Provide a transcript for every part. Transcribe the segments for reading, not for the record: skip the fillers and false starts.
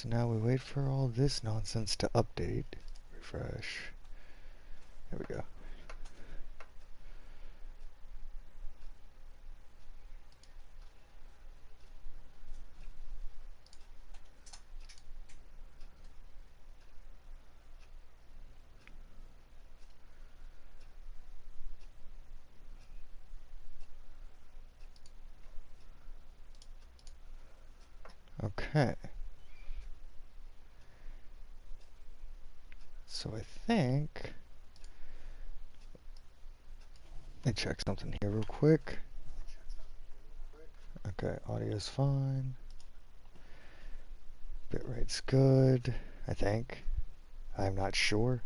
So now we wait for all this nonsense to update. Refresh. There we go. Okay. So I think... Let me check something here real quick. Okay, audio's fine. Bitrate's good, I think. I'm not sure.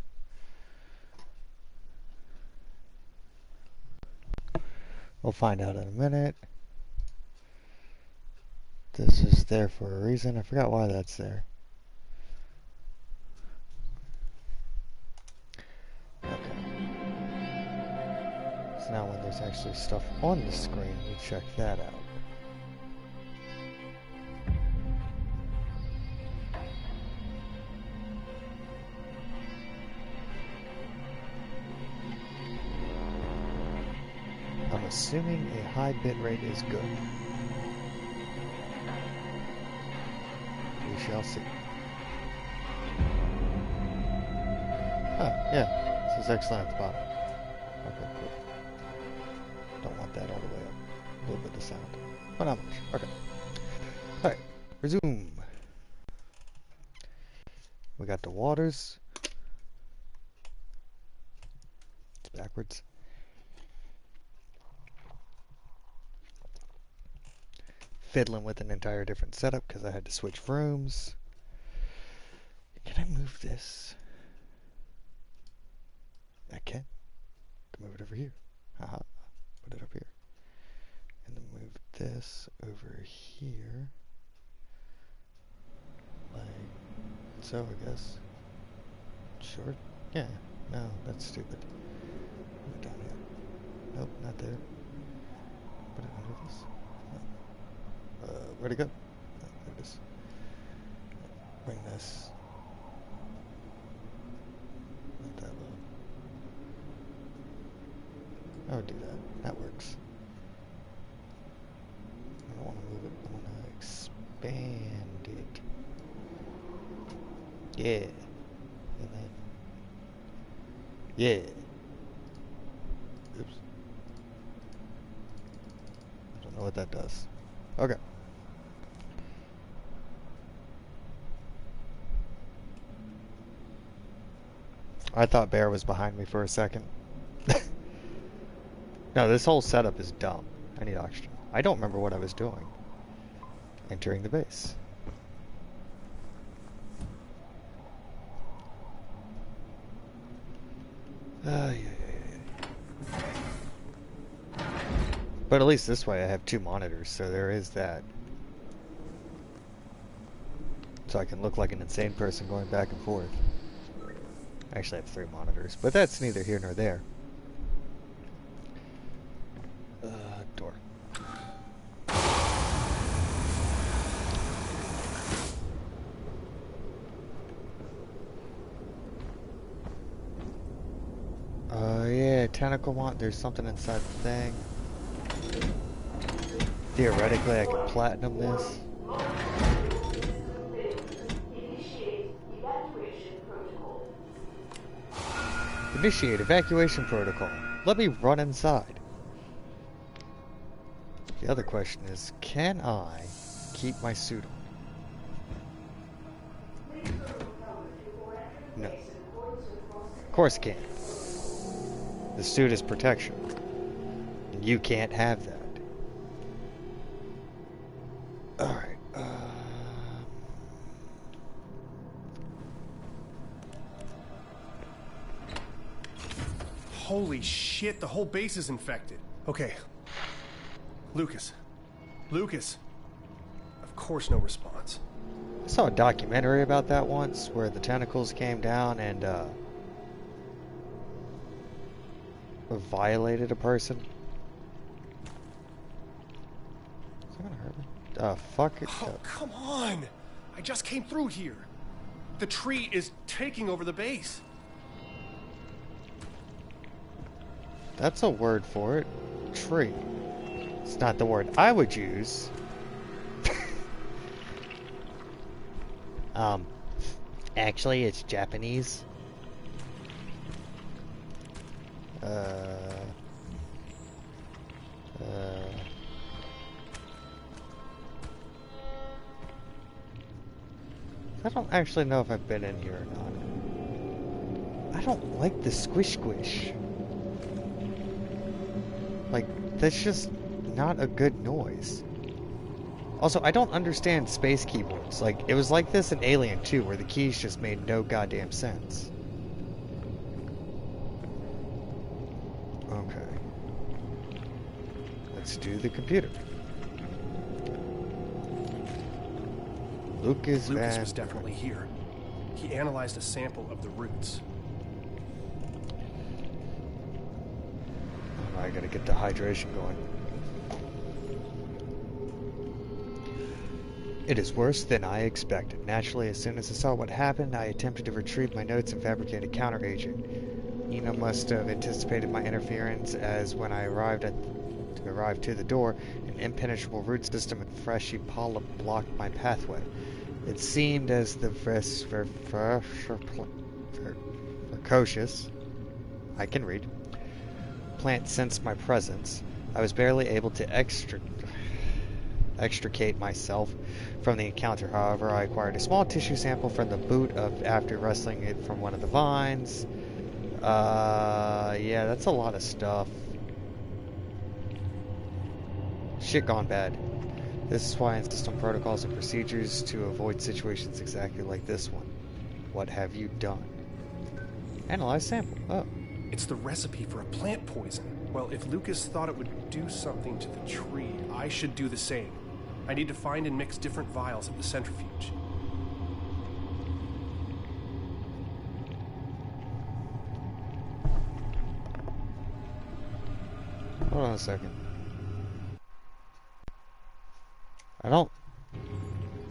We'll find out in a minute. This is there for a reason. I forgot why that's there. Okay. So now when there's actually stuff on the screen, we check that out. I'm assuming a high bitrate is good. We shall see. Ah, yeah, this is excellent at the bottom. Okay, cool. Don't want that all the way up. A little bit of sound, but not much. Okay. Alright, resume. We got the waters. It's backwards. Fiddling with an entire different setup because I had to switch rooms. Can I move this? I can. Move it over here. Haha. Put it up here. And then move this over here. Like so, I guess. Sure. Yeah. No, that's stupid. Put it down here. Nope, not there. Put it under this. No. Where'd it go? Oh, there it is. Bring this. Not that low. Oh, do that. That works. I don't want to move it. I want to expand it. Yeah. And then. Yeah. Oops. I don't know what that does. Okay. I thought Bear was behind me for a second. No, this whole setup is dumb. I need oxygen. I don't remember what I was doing. Entering the base. Yeah. But at least this way I have 2 monitors, so there is that. So I can look like an insane person going back and forth. I actually have 3 monitors, but that's neither here nor there. Door. Yeah, tentacle there's something inside the thing. Theoretically, I could platinum this. Initiate evacuation protocol. Let me run inside. The other question is, can I keep my suit on? No. Of course it can't. The suit is protection. And you can't have that. Alright. Holy shit, the whole base is infected. Okay. Lucas. Lucas. Of course no response. I saw a documentary about that once, where the tentacles came down and, violated a person. Is that gonna hurt me? Fuck it. Oh, come on! I just came through here. The tree is taking over the base. That's a word for it. Tree. It's not the word I would use. Actually, it's Japanese. I don't actually know if I've been in here or not. I don't like the squish squish. Like, that's just not a good noise. Also, I don't understand space keyboards. Like, it was like this in Alien 2, where the keys just made no goddamn sense. Okay. Let's do the computer. Lucas was definitely here. He analyzed a sample of the roots. Oh, I gotta get the hydration going. It is worse than I expected. Naturally, as soon as I saw what happened, I attempted to retrieve my notes and fabricate a counteragent. Nina must have anticipated my interference, as when I arrived to the door, an impenetrable root system and fleshy polyp blocked my pathway. It seemed as the precocious, I can read, plant sensed my presence. I was barely able to extricate myself from the encounter. However, I acquired a small tissue sample from the boot after wrestling it from one of the vines. Yeah, that's a lot of stuff. Shit gone bad. This is why I insist on protocols and procedures to avoid situations exactly like this one. What have you done? Analyze sample. Oh. It's the recipe for a plant poison. Well, if Lucas thought it would do something to the tree, I should do the same. I need to find and mix different vials at the centrifuge. Hold on a second. I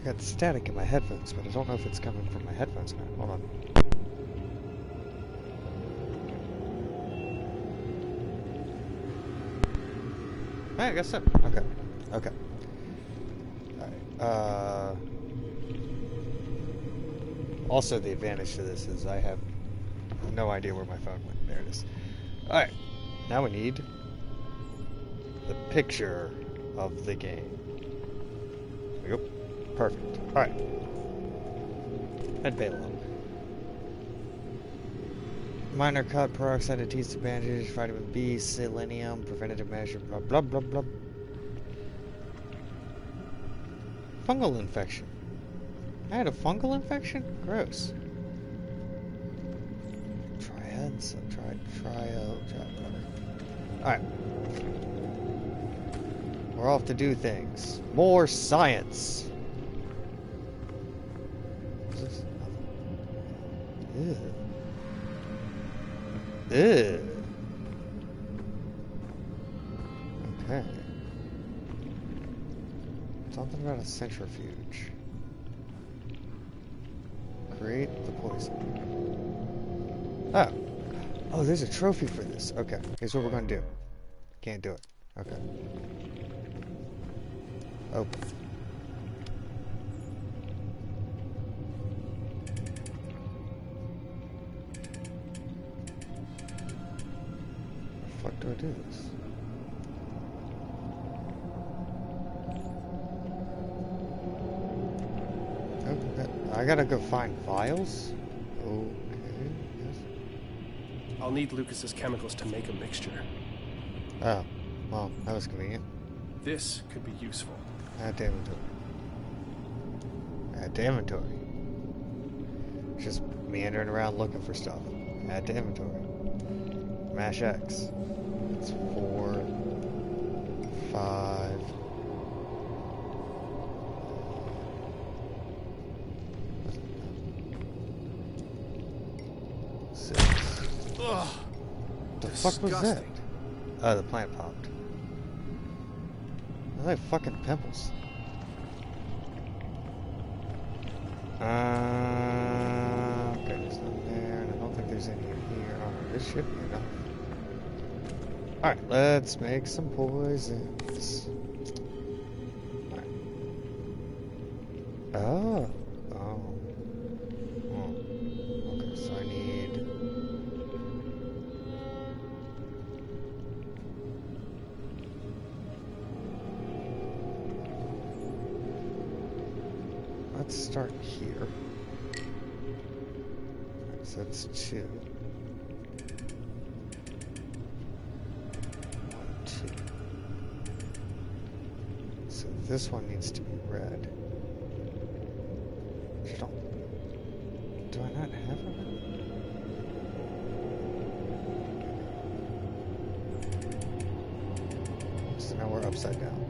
got static in my headphones, but I don't know if it's coming from my headphones now. Hold on. Hey, I guess so. Okay. Okay. Alright. Also, the advantage to this is I have no idea where my phone went. There it is. Alright. Now we need the picture of the game. Yep. Perfect. Alright. And payload. Minor cod peroxide, adhesive bandage, vitamin B, selenium, preventative measure, blah blah blah blah. Fungal infection. I had a fungal infection? Gross. Whatever. Alright. We're off to do things. More science. Is this nothing? Ew. Ew. Okay. Something about a centrifuge. Create the poison. Oh. Oh, there's a trophy for this. Okay. Here's what we're gonna do. Can't do it. Okay. Open. How the fuck do I do this? I gotta go find vials? Okay, yes. I'll need Lucas's chemicals to make a mixture. Oh, well, that was convenient. This could be useful. Add to inventory. Add to inventory. Just meandering around looking for stuff. Add to inventory. Mash X. It's 4, 5. Ugh. The fuck was that? Oh, the plant popped. They're like fucking pimples. Okay, there's none there, and I don't think there's any in here. Oh, this should be enough. Alright, let's make some poisons. Alright. Oh. Oh. Oh. Okay, so I need... Let's start here. So that's 2. 1, 2. So this one needs to be red. Do I not have a red? So now we're upside down.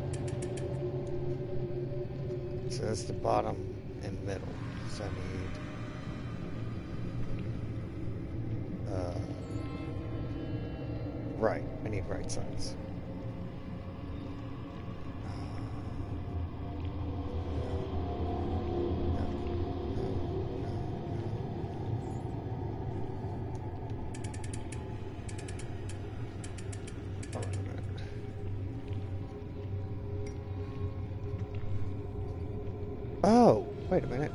So that's the bottom and middle. So I need right. I need right sides. Oh, wait a minute.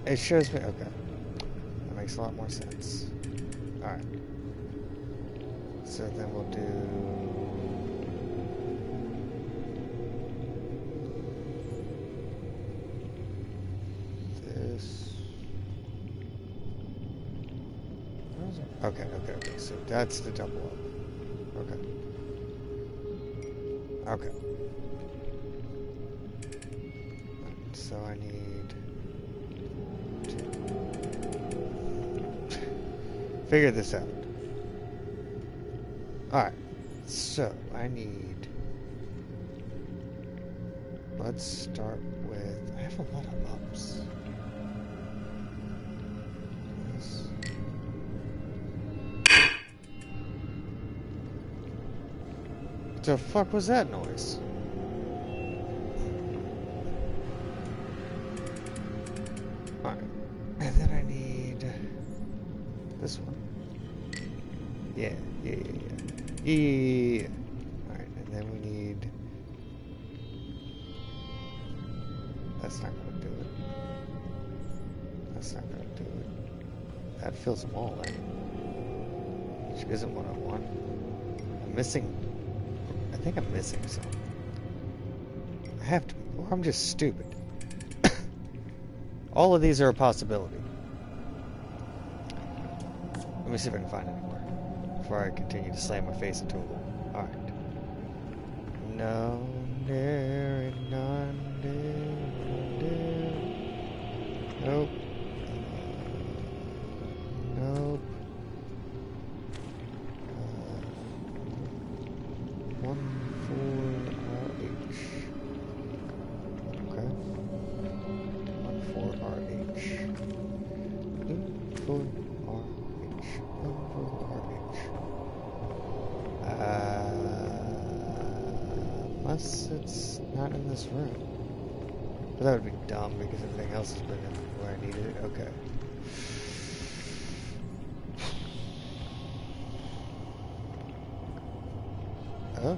It shows me. Okay. That makes a lot more sense. Alright. So then we'll do... this. Okay. So that's the double up. Okay. Okay. So I need to figure this out. Alright, so I need... Let's start with... I have a lot of ups. This. What the fuck was that noise? And then I need this one. Yeah. Alright, and then we need... That's not gonna do it. That fills them all, right? Which isn't what I want. I'm missing... I think I'm missing some. I have to be, or I'm just stupid. All of these are a possibility. Let me see if I can find any more before I continue to slam my face into a wall. Alright. No, there, none, there. Nope. Nope. 1, 4, RH. Okay. 1, 4, RH. 4, RH. 1, 4, RH. Unless it's not in this room. But that would be dumb because everything else has been in where I needed it. Okay. Oh.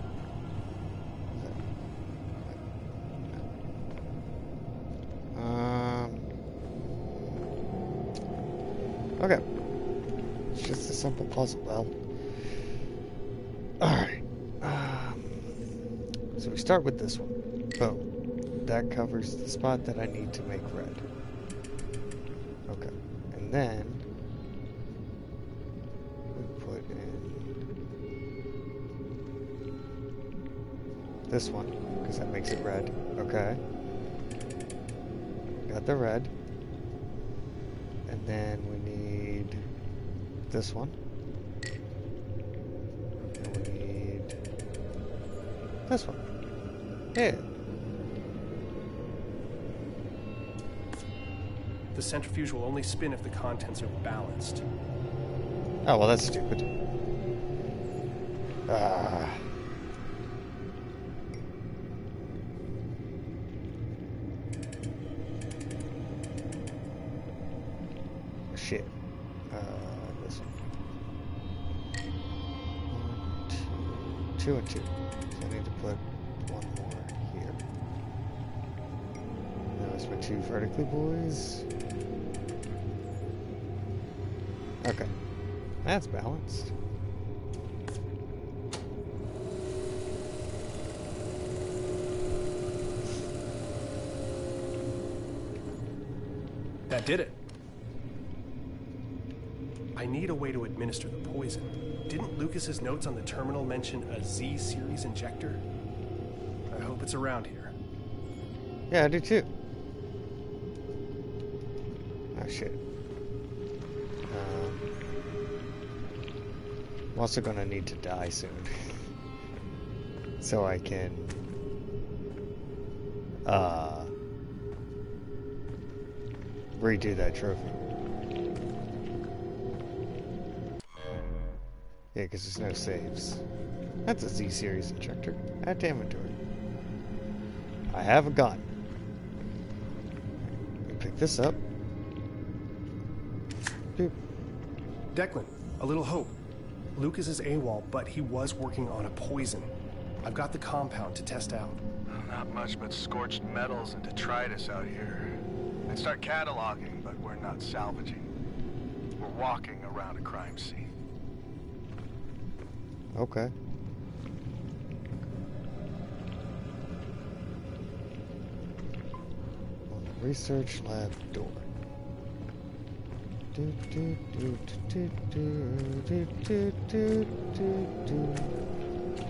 Okay. It's just a simple puzzle. Well. Alright. So we start with this one. Boom. That covers the spot that I need to make red. Okay. And then we put in this one, because that makes it red. Okay. Got the red. And then we need this one. And we need this one. Yeah. The centrifuge will only spin if the contents are balanced. Oh, well, that's stupid. Ah. shit. This one. 1, 2, 2 and 2. So I need to put one more here. Those my 2 vertically boys. Okay. That's balanced. That did it. I need a way to administer the poison. Didn't Lucas's notes on the terminal mention a Z-series injector? I hope it's around here. Yeah, I do too. Oh shit. I'm also gonna need to die soon. So I can redo that trophy. Yeah, because there's no saves. That's a Z-series injector. Add to inventory. I have a gun. Let me pick this up. Doop. Declan, a little hope. Lucas is AWOL, but he was working on a poison. I've got the compound to test out. Not much but scorched metals and detritus out here. I'd start cataloging, but we're not salvaging. We're walking around a crime scene. Okay. On the research lab door.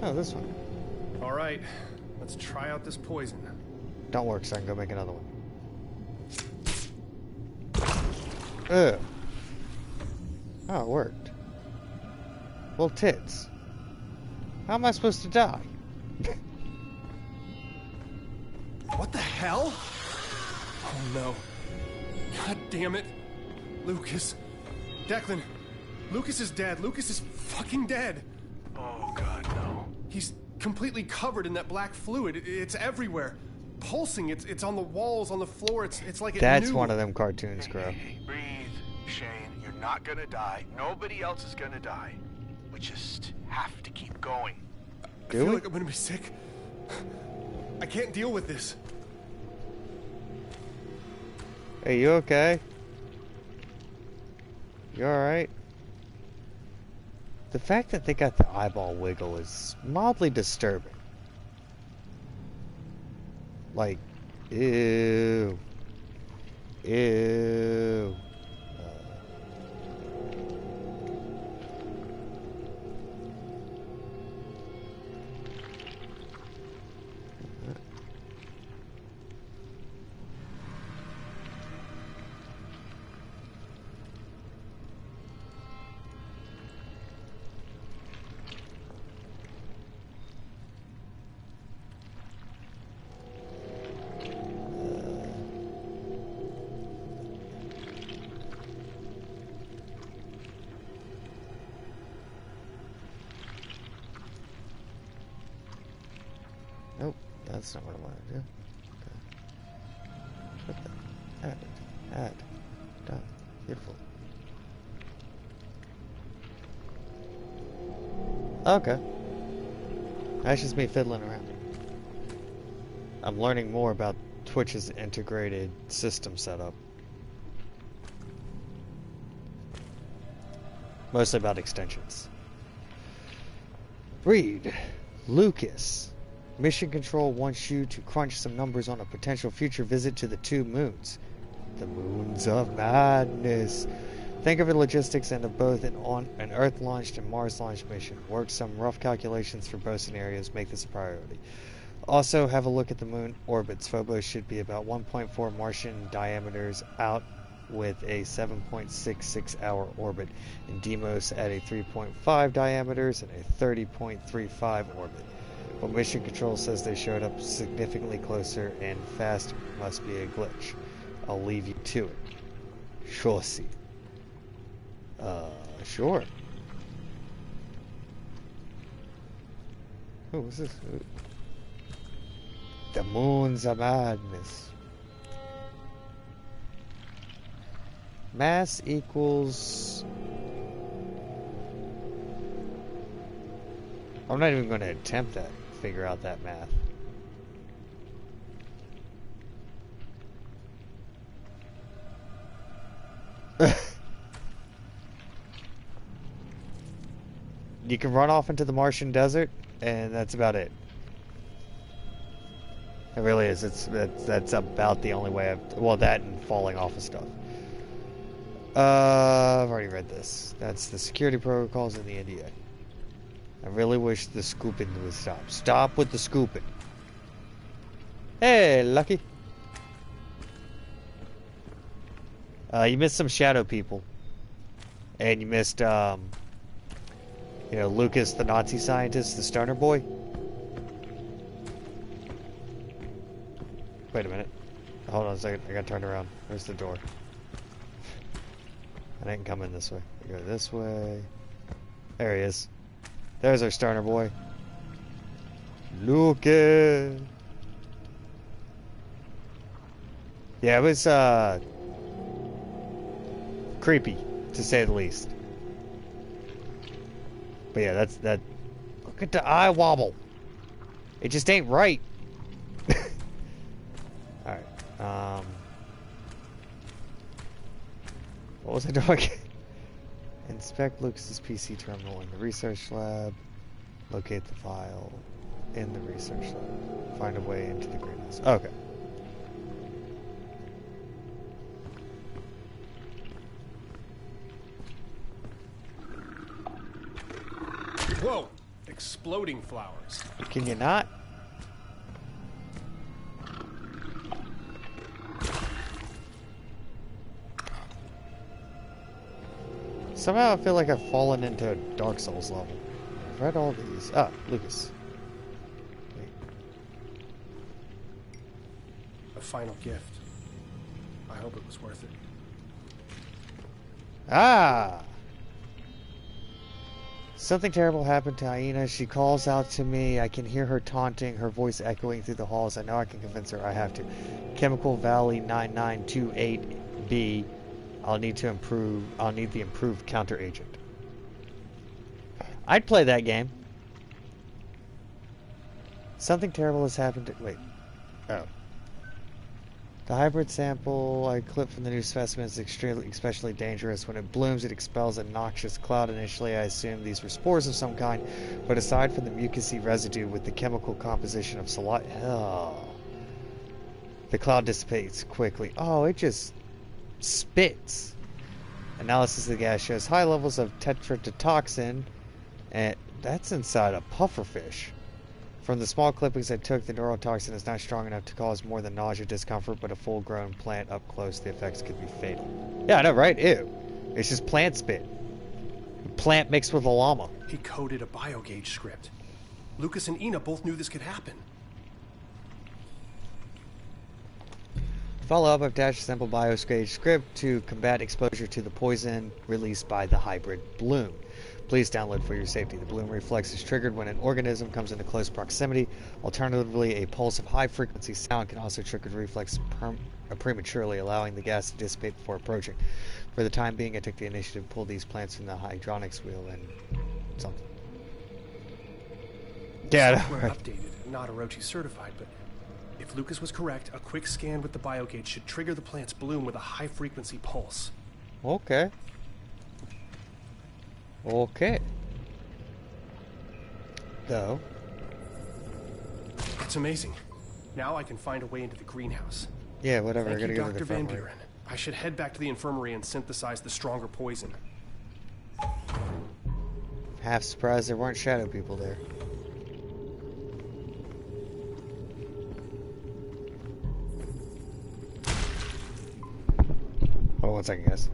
Oh, this one. All right, let's try out this poison. Don't work, so I can go make another one. Ugh. Oh, it worked. Well, tits. How am I supposed to die? What the hell? Oh no. God damn it. Lucas. Declan. Lucas is dead. Lucas is fucking dead. Oh god, no. He's completely covered in that black fluid. It's everywhere. Pulsing. It's on the walls, on the floor. It's like it That's knew. one of them cartoons, Crow. Hey, breathe, Shane. You're not gonna die. Nobody else is gonna die. We just have to keep going. I feel like I'm gonna be sick. I can't deal with this. Hey, you okay? You alright? The fact that they got the eyeball wiggle is mildly disturbing. Like, ew. Ew. Nope, that's not what I want to do. Okay. Put that. Add. Done. Beautiful. Okay. That's just me fiddling around. I'm learning more about Twitch's integrated system setup. Mostly about extensions. Read. Lucas. Mission Control wants you to crunch some numbers on a potential future visit to the 2 moons. The moons of madness. Think of the logistics and of both an Earth-launched and Mars-launched mission. Work some rough calculations for both scenarios. Make this a priority. Also, have a look at the moon orbits. Phobos should be about 1.4 Martian diameters out with a 7.66 hour orbit, and Deimos at a 3.5 diameters and a 30.35 orbit. But Mission Control says they showed up significantly closer, and fast must be a glitch. I'll leave you to it. Sure, see. Sure. Oh, what's this? The moons of madness. Mass equals... I'm not even going to attempt that. Figure out that math. You can run off into the Martian desert, and that's about it. It really is. That's about the only way I've... Well, that and falling off of stuff. I've already read this. That's the security protocols in the NDA. I really wish the scooping would stop. Stop with the scooping. Hey, Lucky. You missed some shadow people. And you missed, you know, Lucas, the Nazi scientist, the stoner boy. Wait a minute. Hold on a second. I gotta turn around. Where's the door? I didn't come in this way. I go this way. There he is. There's our stoner boy. Lucas. Yeah, it was, creepy, to say the least. But yeah, that's that. Look at the eye wobble. It just ain't right. Alright. What was I doing? Inspect Lucas's PC terminal in the research lab. Locate the file in the research lab. Find a way into the greenhouse. Okay. Whoa! Exploding flowers. Can you not? Somehow I feel like I've fallen into a Dark Souls level. I've read all these. Ah, Lucas. Wait. A final gift. I hope it was worth it. Ah! Something terrible happened to Aina. She calls out to me. I can hear her taunting, her voice echoing through the halls. I know I can convince her. I have to. Chemical Valley 9928B. I'll need the improved counter agent. I'd play that game. Something terrible has happened to... Wait. Oh. The hybrid sample I clipped from the new specimen is especially dangerous. When it blooms, it expels a noxious cloud. Initially, I assumed these were spores of some kind, but aside from the mucousy residue with the chemical composition of the cloud dissipates quickly. Oh, it just spits. Analysis of the gas shows high levels of tetrodotoxin, and that's inside a pufferfish. From the small clippings I took, the neurotoxin is not strong enough to cause more than nausea, discomfort, but a full-grown plant up close, the effects could be fatal. Yeah, I know, right? Ew. It's just plant spit. Plant mixed with a llama. He coded a biogauge script. Lucas and Ina both knew this could happen. Follow up, I've attached a simple biogauge script to combat exposure to the poison released by the hybrid bloom. Please download for your safety. The bloom reflex is triggered when an organism comes into close proximity. Alternatively, a pulse of high-frequency sound can also trigger the reflex prematurely, allowing the gas to dissipate before approaching. For the time being, I took the initiative to pull these plants from the hydronics wheel and something. Yeah, software updated, not Orochi certified, but if Lucas was correct, a quick scan with the biogauge should trigger the plant's bloom with a high-frequency pulse. Okay. Okay. Though. It's amazing. Now I can find a way into the greenhouse. Yeah, whatever. Thank I gotta you, go to the Dr. Van infirmary. Buren. I should head back to the infirmary and synthesize the stronger poison. Half surprised there weren't shadow people there. Hold on 1 second, guys.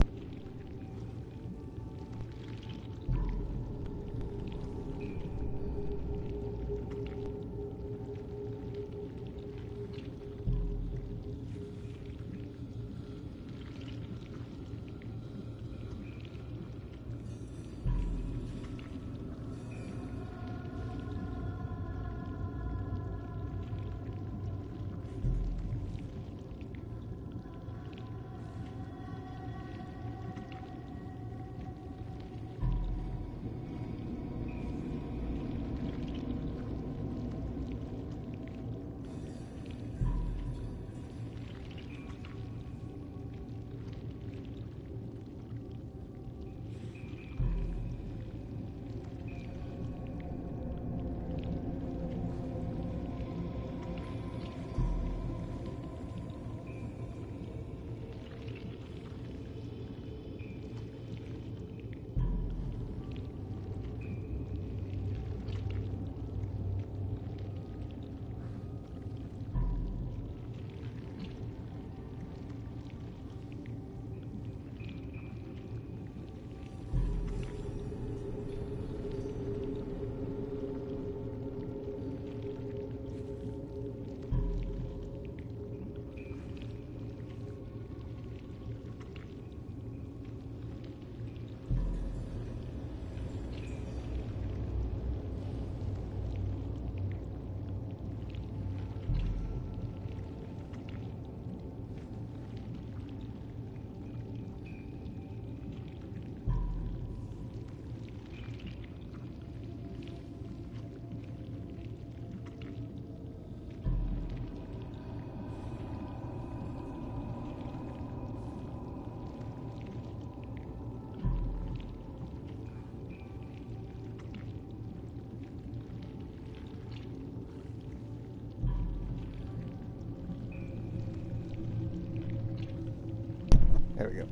we go.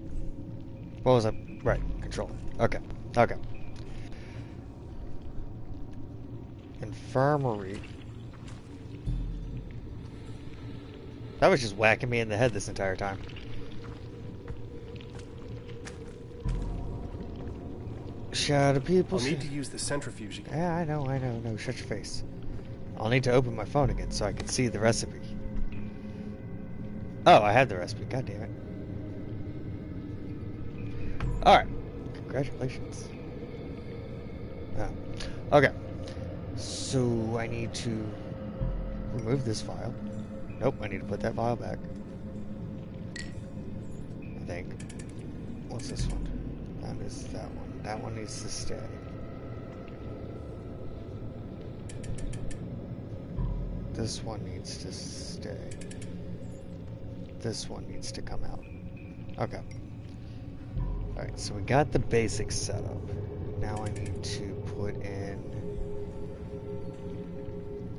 What was I? Right, controller. Okay, okay. Infirmary. That was just whacking me in the head this entire time. Shadow people. I'll need to use the centrifuge again. Yeah, I know. No, shut your face. I'll need to open my phone again so I can see the recipe. Oh, I had the recipe. God damn it. Alright. Congratulations. Oh. Okay. So I need to remove this file. Nope, I need to put that file back. I think. What's this one? That is that one. That one needs to stay. This one needs to stay. This one needs to come out. Okay. Alright, so we got the basics set up. Now I need to put in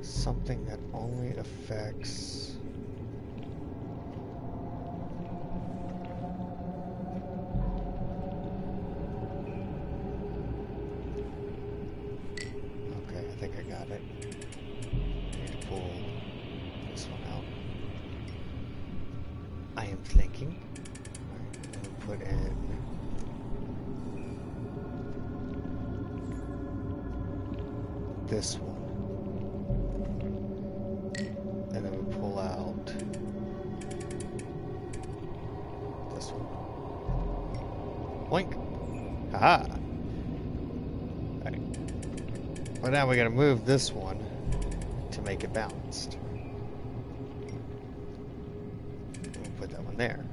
something that only affects... Okay, I think I got it. I need to pull this one out. I am thinking. Alright, I'm gonna put in... this one. And then we pull out this one. Blink. Haha. Alright. But now we gotta move this one to make it balanced. We'll put that one there.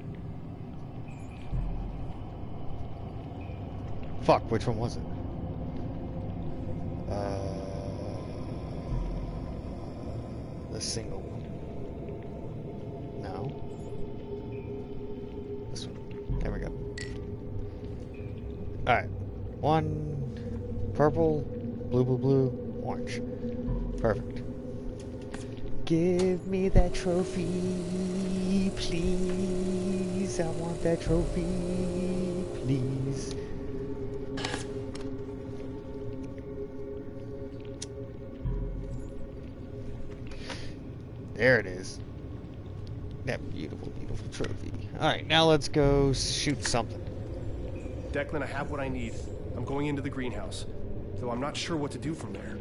Fuck, which one was it? The single one. No. This one. There we go. Alright. One purple, blue, orange. Perfect. Give me that trophy, please. I want that trophy, please. There it is. That beautiful, beautiful trophy. Alright, now let's go shoot something. Declan, I have what I need. I'm going into the greenhouse, though I'm not sure what to do from there.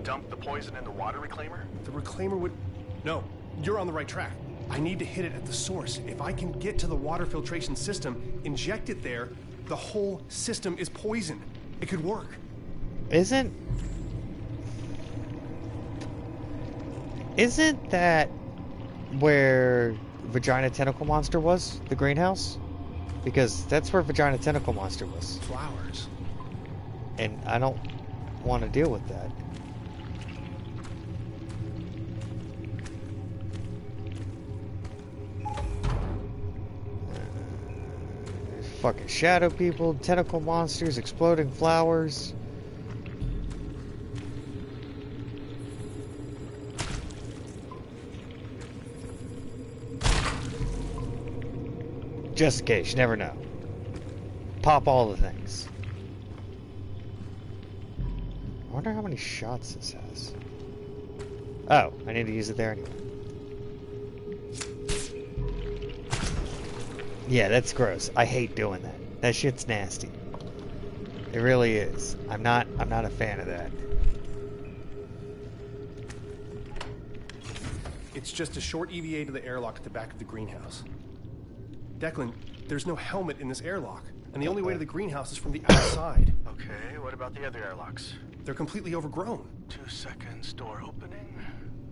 Dump the poison in the water reclaimer? The reclaimer would... No, you're on the right track. I need to hit it at the source. If I can get to the water filtration system, inject it there, the whole system is poisoned. It could work. Isn't that where Vagina Tentacle Monster was? The greenhouse? Because that's where Vagina Tentacle Monster was. Flowers. And I don't want to deal with that. Fucking shadow people, tentacle monsters, exploding flowers. Just in case, you never know. Pop all the things. I wonder how many shots this has. Oh, I need to use it there anyway. Yeah, that's gross. I hate doing that. That shit's nasty. It really is. I'm not a fan of that. It's just a short EVA to the airlock at the back of the greenhouse. Declan, there's no helmet in this airlock, and the only way to the greenhouse is from the outside. Okay, what about the other airlocks? They're completely overgrown. 2 seconds, door opening.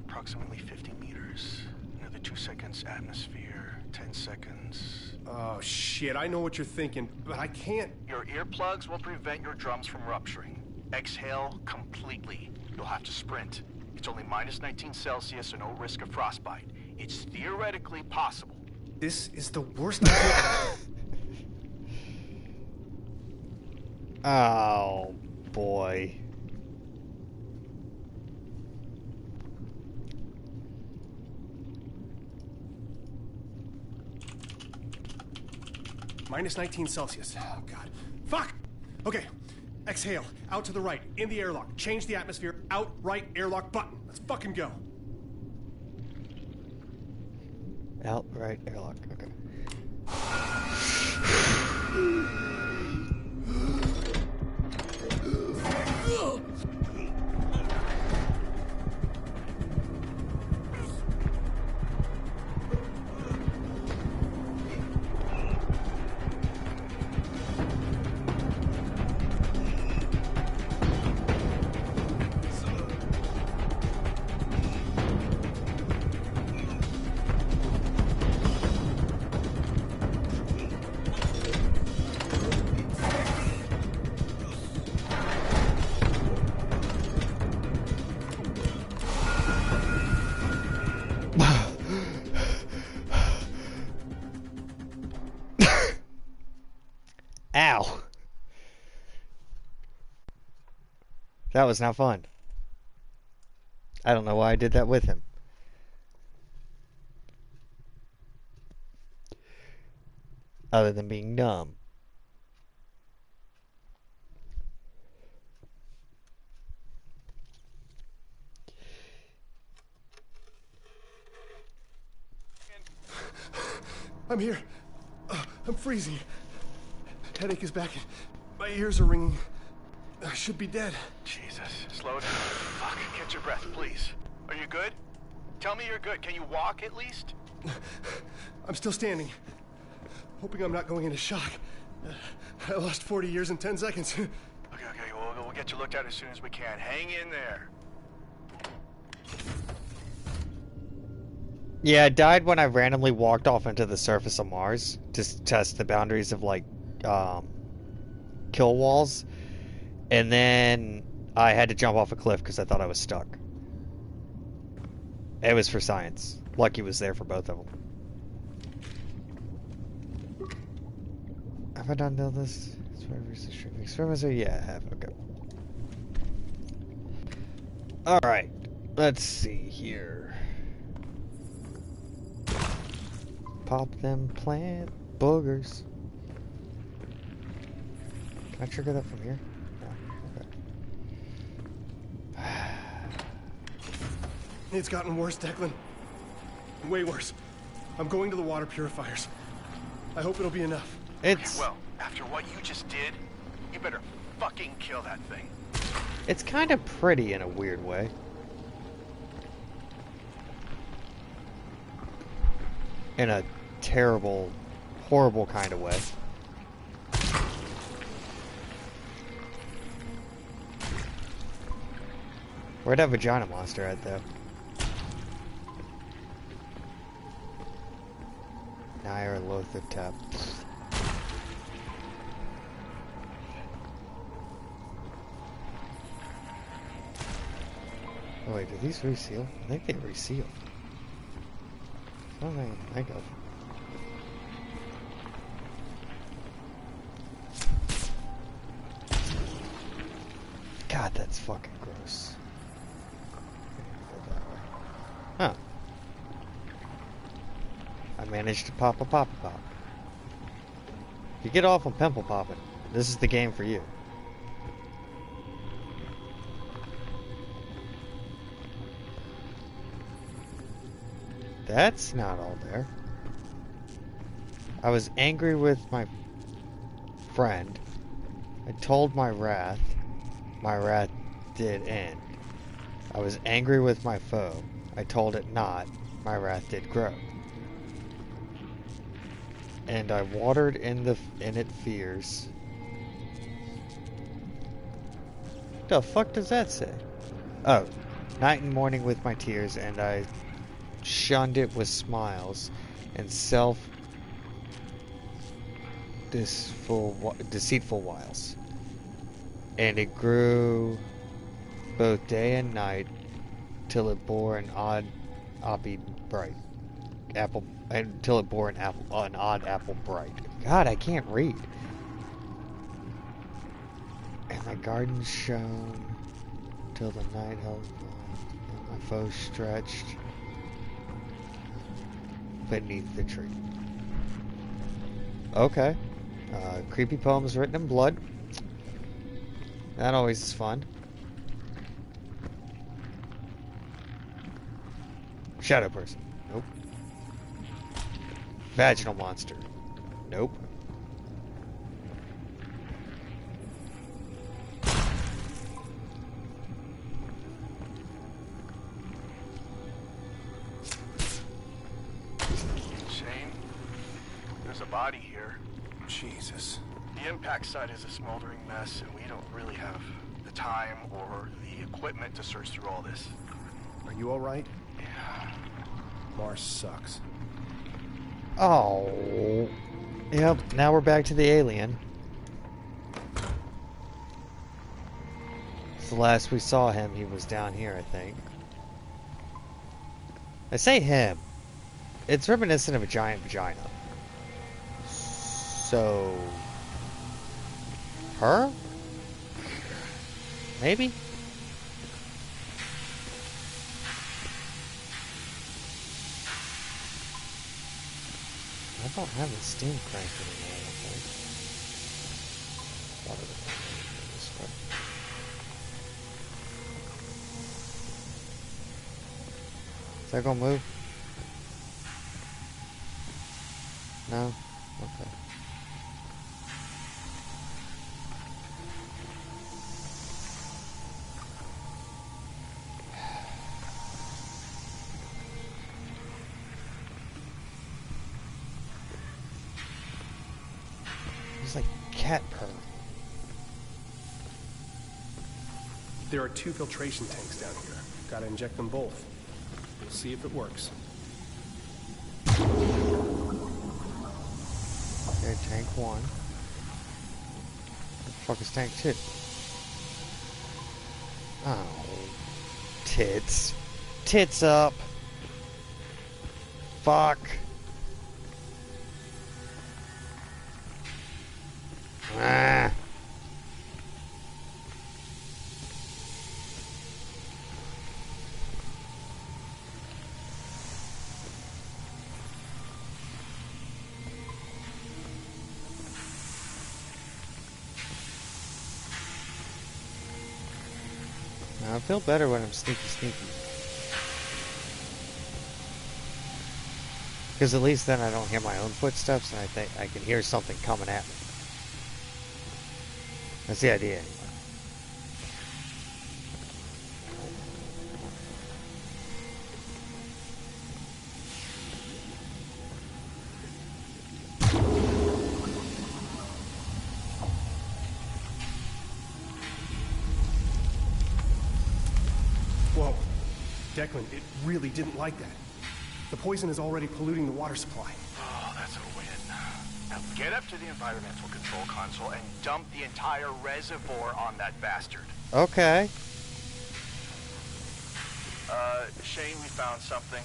Approximately 50 meters. Another 2 seconds, atmosphere. 10 seconds. Oh, shit, I know what you're thinking, but I can't... Your earplugs will prevent your drums from rupturing. Exhale completely. You'll have to sprint. It's only minus 19 Celsius and no risk of frostbite. It's theoretically possible. This is the worst idea. Oh, boy. Minus 19 Celsius. Oh, God. Fuck! Okay. Exhale. Out to the right. In the airlock. Change the atmosphere. Out, right, airlock button. Let's fucking go. Out, right, airlock. Okay. Ow! That was not fun. I don't know why I did that with him. Other than being dumb. I'm here. I'm freezing. Headache is back. My ears are ringing. I should be dead. Jesus, slow down. Fuck, catch your breath, please. Are you good? Tell me you're good. Can you walk at least? I'm still standing. Hoping I'm not going into shock. I lost 40 years in 10 seconds. Okay, we'll get you looked at as soon as we can. Hang in there. Yeah, I died when I randomly walked off into the surface of Mars to test the boundaries of, like, kill walls. And then I had to jump off a cliff because I thought I was stuck. It was for science. Lucky was there for both of them. Have I done all this? Experiments? Yeah, I have. Okay. Alright. Let's see here. Pop them plant boogers. Can I trigger that from here? No. Okay. It's gotten worse, Declan. Way worse. I'm going to the water purifiers. I hope it'll be enough. It's... Okay, well, after what you just did, you better fucking kill that thing. It's kind of pretty in a weird way. In a terrible, horrible kind of way. Where'd that vagina monster at, though? Nair Lothar Tap. Oh wait, did these reseal? I think they reseal. That's one thing I can think of. God, that's fucking gross. Huh. I managed to pop a pop. If you get off on pimple popping, this is the game for you. That's not all there. I was angry with my friend. I told my wrath. My wrath did end. I was angry with my foe. I told it not. My wrath did grow. And I watered in it fears. The fuck does that say? Oh, night and morning with my tears, and I shunned it with smiles and deceitful wiles. And it grew both day and night till it bore an odd apple bright. God, I can't read. And my garden shone till the night held and my foe stretched beneath the tree. Okay. Creepy poems written in blood. That always is fun. Shadow person. Nope. Vaginal monster. Nope. Shane, there's a body here. Jesus. The impact site is a smoldering mess, and we don't really have the time or the equipment to search through all this. Are you all right? Yeah. Mars sucks. Oh. Yep, now we're back to the alien. The last we saw him, he was down here, I think. I say him. It's reminiscent of a giant vagina. So... her? Maybe? I don't have the steam crank anymore, I don't think. Thought it was this way. Is that gonna move? No? Okay. It's like cat purr. There are 2 filtration tanks down here. Gotta inject them both. We'll see if it works. Okay, tank 1. What the fuck is tank 2? Oh. Tits. Tits up. Fuck. Ah. Now, I feel better when I'm sneaky. Because at least then I don't hear my own footsteps and I think I can hear something coming at me. That's the idea, anyway. Whoa. Declan, it really didn't like that. The poison is already polluting the water supply. Oh, that's a win. Now get up to the environmental control console and dump the entire reservoir on that bastard. Okay. Shane, we found something.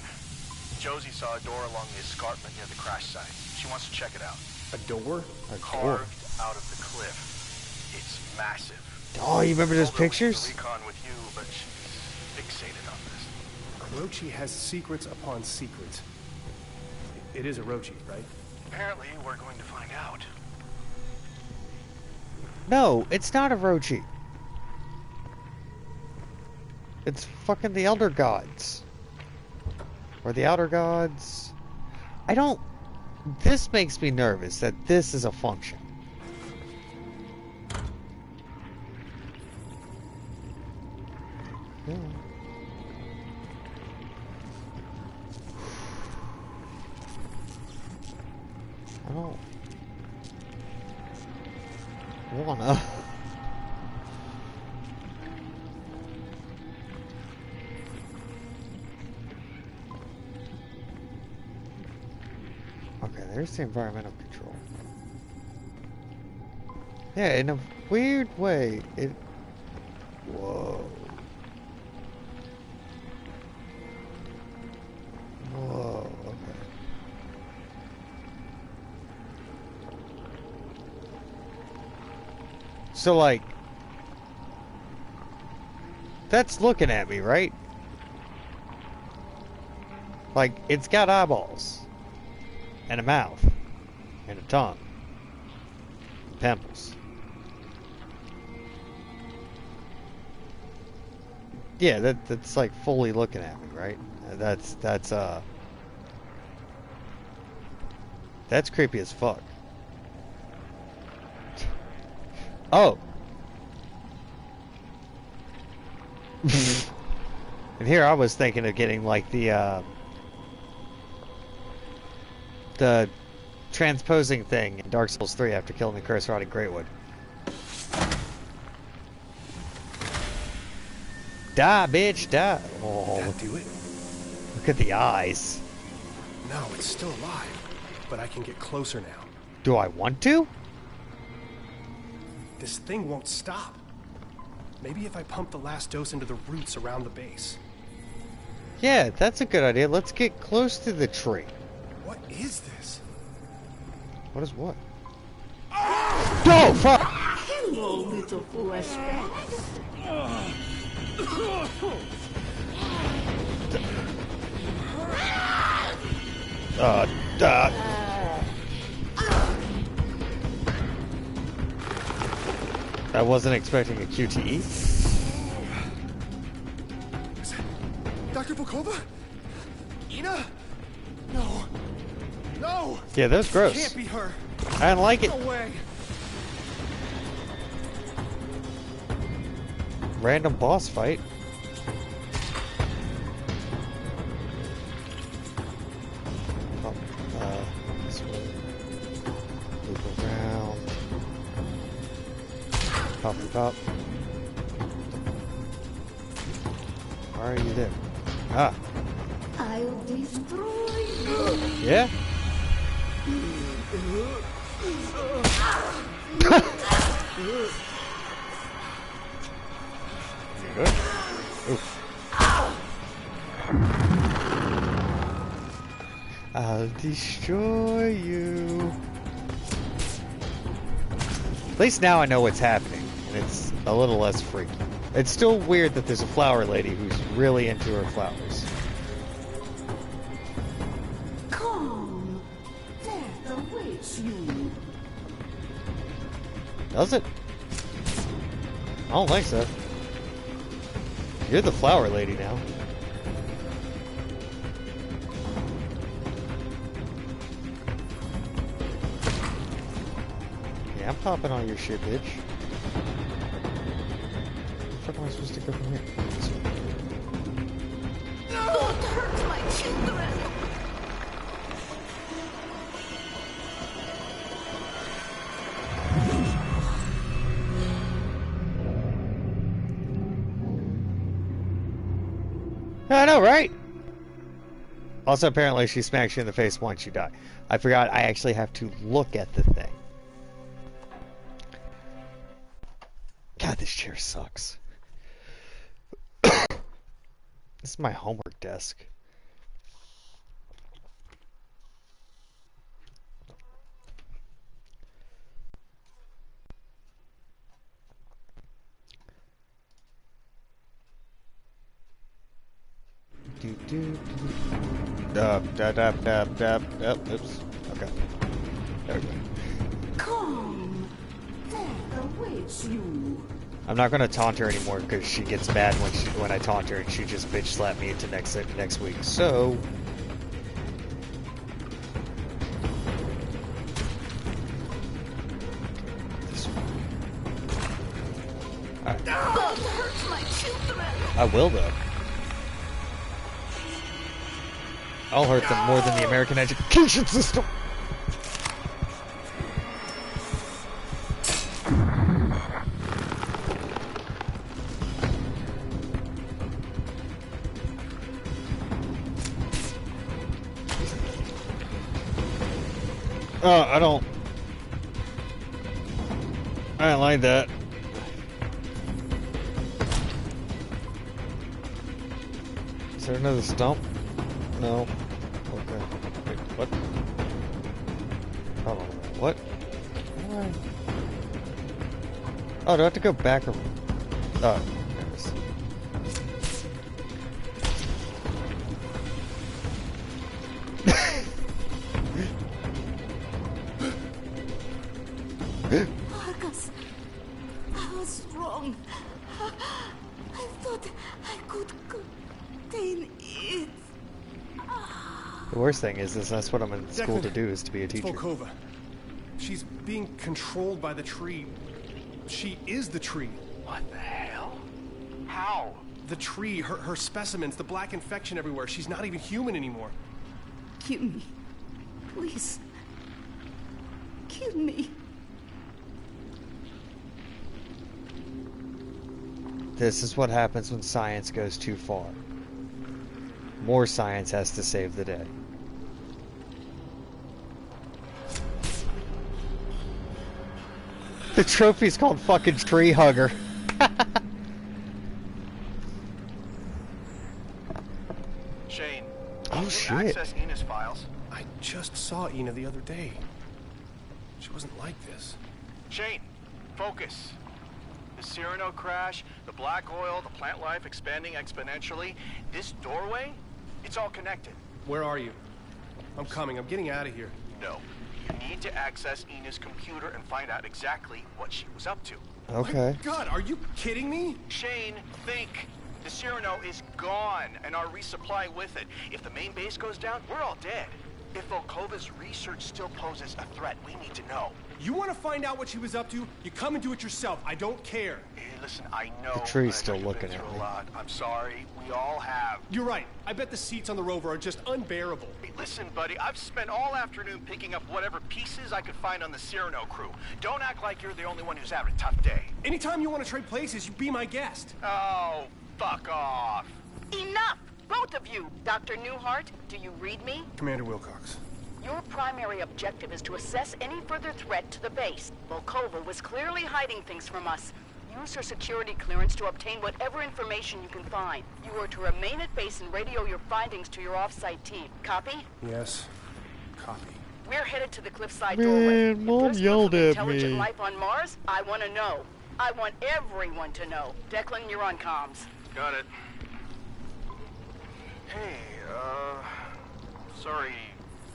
Josie saw a door along the escarpment near the crash site. She wants to check it out. A door? Carved out of the cliff. It's massive. Oh, you remember those Told her we pictures? could recon with you, but she's fixated on this. Orochi has secrets upon secrets. It is Orochi, right? Apparently, we're going to find out. No, it's not Orochi. It's fucking the Elder Gods. Or the Outer Gods. I don't... This makes me nervous that this is a function. Yeah. I don't wanna. Okay, there's the environmental control. Yeah, in a weird way, it... Whoa. Whoa, okay. So, like... That's looking at me, right? Like, it's got eyeballs. And a mouth. And a tongue. pimples. Yeah, that's like fully looking at me, right? That's creepy as fuck. Oh. And here I was thinking of getting like the transposing thing in Dark Souls 3 after killing the Curse Rod in Greatwood. Die, bitch, die. Oh, That do it? look at the eyes. No, it's still alive, but I can get closer now. Do I want to? This thing won't stop. Maybe if I pump the last dose into the roots around the base. Yeah, that's a good idea. Let's get close to the tree. What is this? What is what? Oh, fuck! Hello, little fleshbag. I wasn't expecting a QTE. Is it Dr. Volkova? Ina? No. No! Yeah, that's gross. Can't be her. I don't like it. No way. Random boss fight. This way. Loop around. Pop and pop. Why are you there? Ah. I'll destroy you. Yeah? You good? Oof. I'll destroy you. At least now I know what's happening, and it's a little less freaky. It's still weird that there's a flower lady who's really into her flowers. Come. Death awaits you. Does it? I don't think so. You're the flower lady now. Yeah, I'm popping all your shit, bitch. Where the fuck am I supposed to go from here? This way. Don't hurt my children. I know, right? Also, apparently, she smacks you in the face once you die. I forgot I actually have to look at the thing. God, this chair sucks. This is my homework desk. Oops. Okay. There we go. Come. Death awaits you. I'm not gonna taunt her anymore because she gets mad when I taunt her and she just bitch slap me into next week. So this one. Alright. Don't hurt my children. I will though. I'll hurt them more than the American education system. I don't like that. Is there another stump? No. Okay. Wait, what? Hold on. What? Why? Oh, do I have to go back or... Oh, there it is. wrong. I thought I could contain it. The worst thing is that's what I'm in school Declan, to do, is to be a it's teacher. Volkova. She's being controlled by the tree. She is the tree. What the hell? How? The tree, her specimens, the black infection everywhere. She's not even human anymore. Kill me. Please. Kill me. This is what happens when science goes too far. More science has to save the day. The trophy's called fucking Tree Hugger. Shane. Oh, can you shit. access Ina's files? I just saw Ina the other day. She wasn't like this. Shane, focus. The Cyrano crash, the black oil, the plant life expanding exponentially. This doorway, it's all connected. Where are you? I'm coming. I'm getting out of here. No. You need to access Ina's computer and find out exactly what she was up to. Okay. God, are you kidding me? Shane, think. The Cyrano is gone, and our resupply with it. If the main base goes down, we're all dead. If Volkova's research still poses a threat, we need to know. You want to find out what she was up to? You come and do it yourself. I don't care. Hey, listen, I know. The tree's I still know you've looking been at through me. a lot. I'm sorry. We all have. You're right. I bet the seats on the rover are just unbearable. Hey, listen, buddy, I've spent all afternoon picking up whatever pieces I could find on the Cyrano crew. Don't act like you're the only one who's having a tough day. Anytime you want to trade places, you be my guest. Oh, fuck off. Enough! Both of you! Dr. Newhart, do you read me? Commander Wilcox. Your primary objective is to assess any further threat to the base. Volkova was clearly hiding things from us. Use her security clearance to obtain whatever information you can find. You are to remain at base and radio your findings to your off-site team. Copy? Yes. Copy. We're headed to the cliffside Man, doorway. If Mom there's proof yelled of at intelligent me. life on Mars, I want to know. I want everyone to know. Declan, you're on comms. Got it. Hey, sorry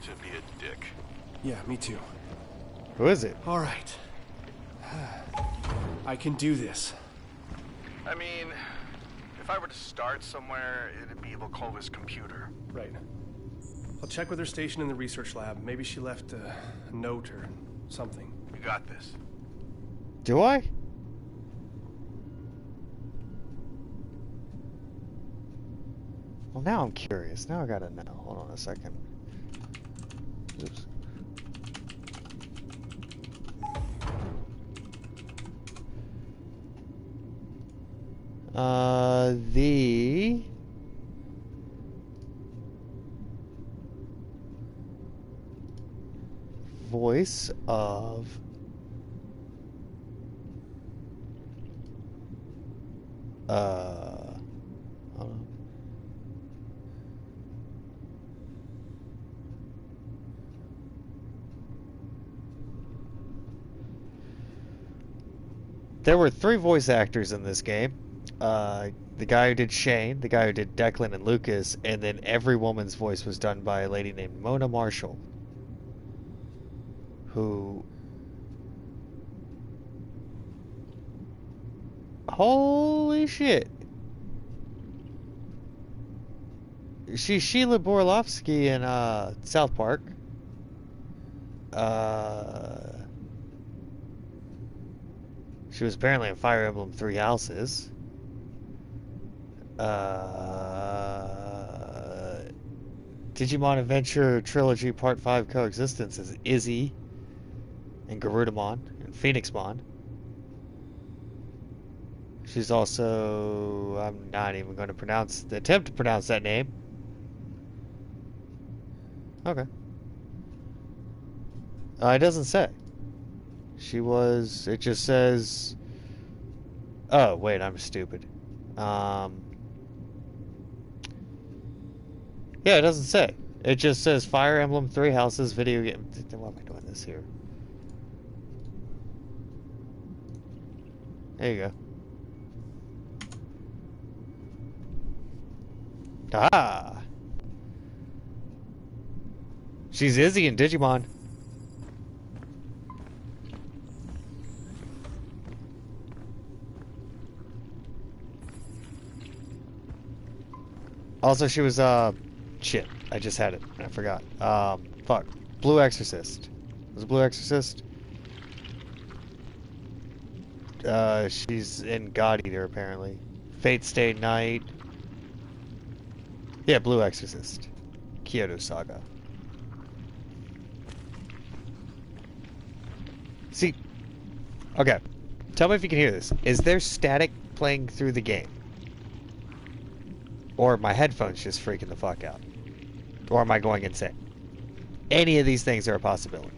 to be a dick. Yeah, me too. Who is it? All right. I can do this. I mean, if I were to start somewhere, it'd be Volkova's computer. Right. I'll check with her station in the research lab. Maybe she left a note or something. You got this. Do I? Well, now I'm curious. Now I gotta know. Hold on a second. Oops. The voice of hold on. There were 3 voice actors in this game. The guy who did Shane, the guy who did Declan and Lucas, and then every woman's voice was done by a lady named Mona Marshall, who... Holy shit. She's Sheila Borlovsky in South Park. She was apparently in Fire Emblem 3 Houses. Digimon Adventure Trilogy Part 5 Coexistence as Izzy and Garudamon and Phoenixmon. She's also... I'm not even going to attempt to pronounce that name. Okay. It doesn't say. She was... It just says... Oh, wait, I'm stupid. Yeah, it doesn't say. It just says Fire Emblem 3 Houses video game... Why am I doing this here? There you go. Ah! She's Izzy in Digimon. Also, she was, shit. I just had it. I forgot. Fuck. Blue Exorcist. Was it Blue Exorcist? She's in God Eater, apparently. Fate Stay Night. Yeah, Blue Exorcist. Kyoto Saga. See, okay. Tell me if you can hear this. Is there static playing through the game? Or are my headphones just freaking the fuck out? Or am I going insane? Any of these things are a possibility.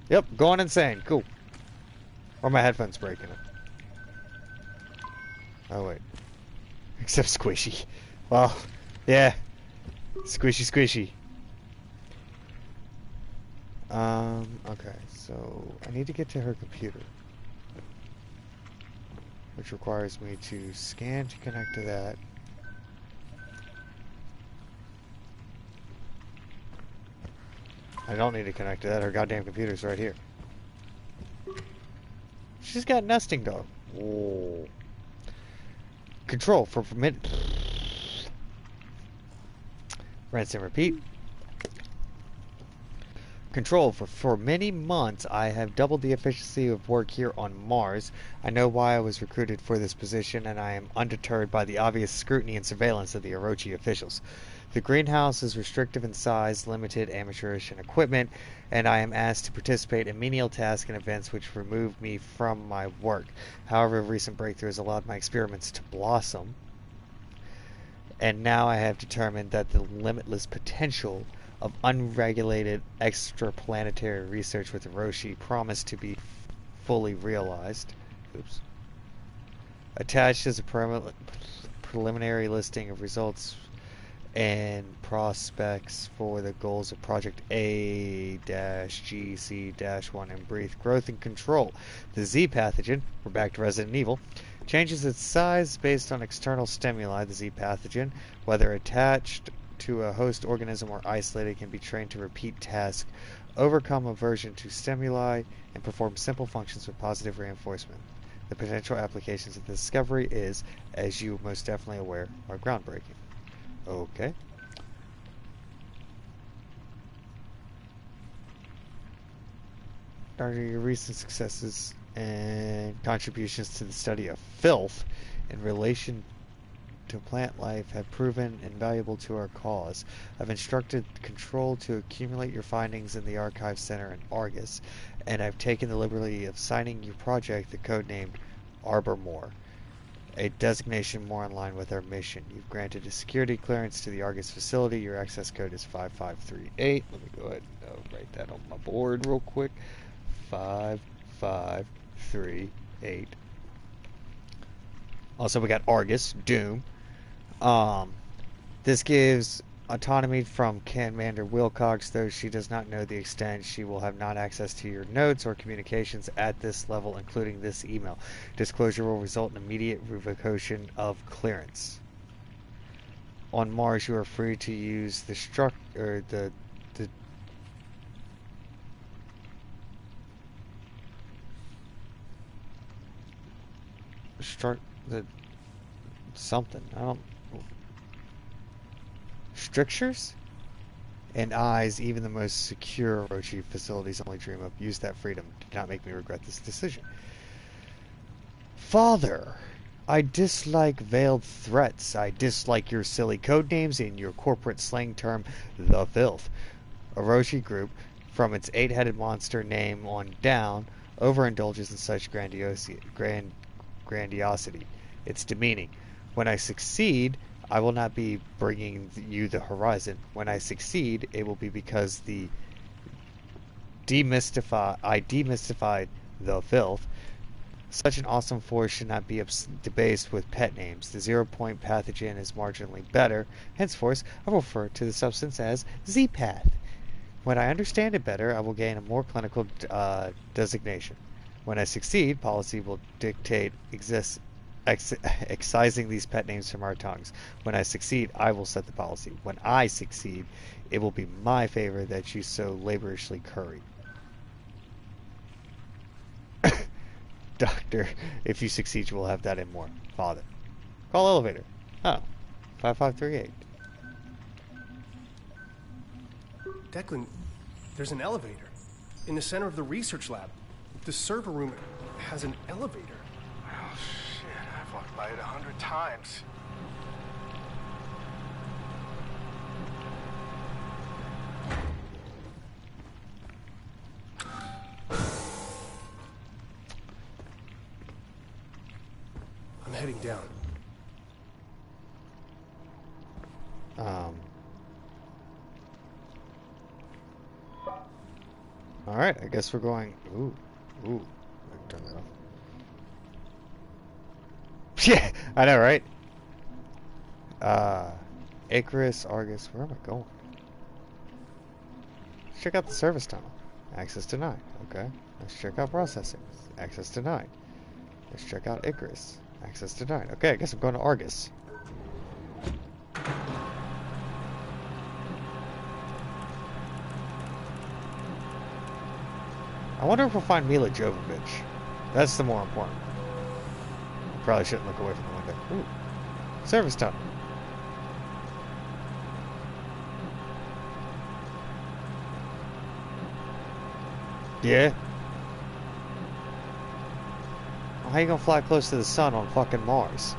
Yep, going insane. Cool. Or my headphones breaking it. Oh, wait. Except squishy. Well, yeah. Squishy, squishy. Okay, so I need to get to her computer. Which requires me to scan to connect to that. I don't need to connect to that. Her goddamn computer's right here. She's got nesting dog. Oh. Control for permit. Rinse and repeat. Control for many months I have doubled the efficiency of work here on Mars. I know why I was recruited for this position, and I am undeterred by the obvious scrutiny and surveillance of the Orochi officials. The greenhouse is restrictive in size, limited, amateurish in equipment, and I am asked to participate in menial tasks and events which remove me from my work. However, recent breakthroughs allowed my experiments to blossom, and now I have determined that the limitless potential of unregulated extraplanetary research with Orochi promise to be fully realized. Oops. Attached is a preliminary listing of results and prospects for the goals of Project A-GC-1 and Breathe Growth and Control. The Z pathogen, we're back to Resident Evil, changes its size based on external stimuli. The Z pathogen, whether attached to a host organism or isolated, can be trained to repeat tasks, overcome aversion to stimuli, and perform simple functions with positive reinforcement. The potential applications of the discovery is, as you are most definitely aware, are groundbreaking. Okay. Are your recent successes and contributions to the study of filth in relation to plant life have proven invaluable to our cause. I've instructed Control to accumulate your findings in the Archive Center in Argus, and I've taken the liberty of signing your project, the codenamed Arbormore, a designation more in line with our mission. You've granted a security clearance to the Argus facility. Your access code is 5538. Let me go ahead and write that on my board real quick. 5538. Also, we got Argus, Doom. This gives autonomy from Commander Wilcox, though she does not know the extent. She will have not access to your notes or communications at this level, including this email. Disclosure will result in immediate revocation of clearance. On Mars, you are free to use the something. I don't. Strictures and eyes, even the most secure Orochi facilities only dream of. Use that freedom. Do not make me regret this decision. Father, I dislike veiled threats. I dislike your silly code names and your corporate slang term, the filth. Orochi Group, from its 8-headed monster name on down, overindulges in such grandiosity. It's demeaning. When I succeed, I will not be bringing you the horizon. When I succeed, it will be because I demystified the filth. Such an awesome force should not be debased with pet names. The 0-point pathogen is marginally better. Henceforth, I will refer to the substance as Z-Path. When I understand it better, I will gain a more clinical designation. When I succeed, policy will dictate excising these pet names from our tongues. When I succeed, I will set the policy. When I succeed, it will be my favor that you so laboriously curry. Doctor, if you succeed, you will have that and more. Father. Call elevator. Oh. 5538. Declan, there's an elevator in the center of the research lab. The server room has an elevator. Oh, shit. I've walked by it 100 times. I'm heading down. Alright, I guess we're going... Ooh. I can turn that off. Yeah, I know, right? Icarus, Argus, where am I going? Let's check out the service tunnel. Access denied. Okay. Let's check out processing. Access denied. Let's check out Icarus. Access denied. Okay, I guess I'm going to Argus. I wonder if we'll find Mila Jovovich. That's the more important one. I probably shouldn't look away from the window. Ooh. Service tunnel. Yeah? Well, how you gonna fly close to the sun on fucking Mars?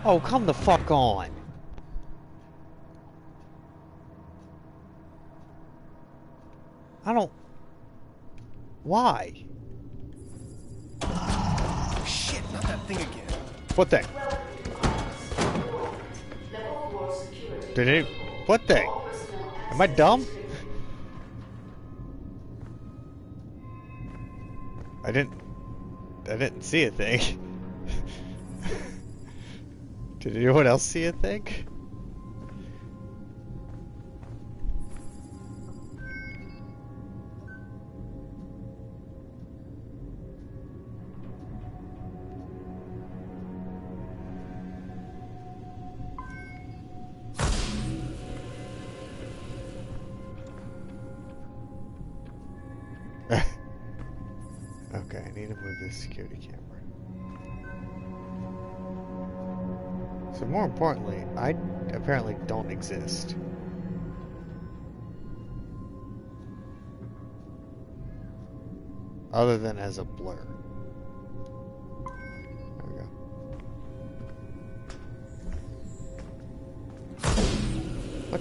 Oh, come the fuck on. I don't... Why? Shit, not that thing again. What thing? Did it... What thing? Am I dumb? I didn't see a thing. Did anyone else see a thing? Okay, I need to move this security camera. So more importantly, I apparently don't exist. Other than as a blur. There we go. What?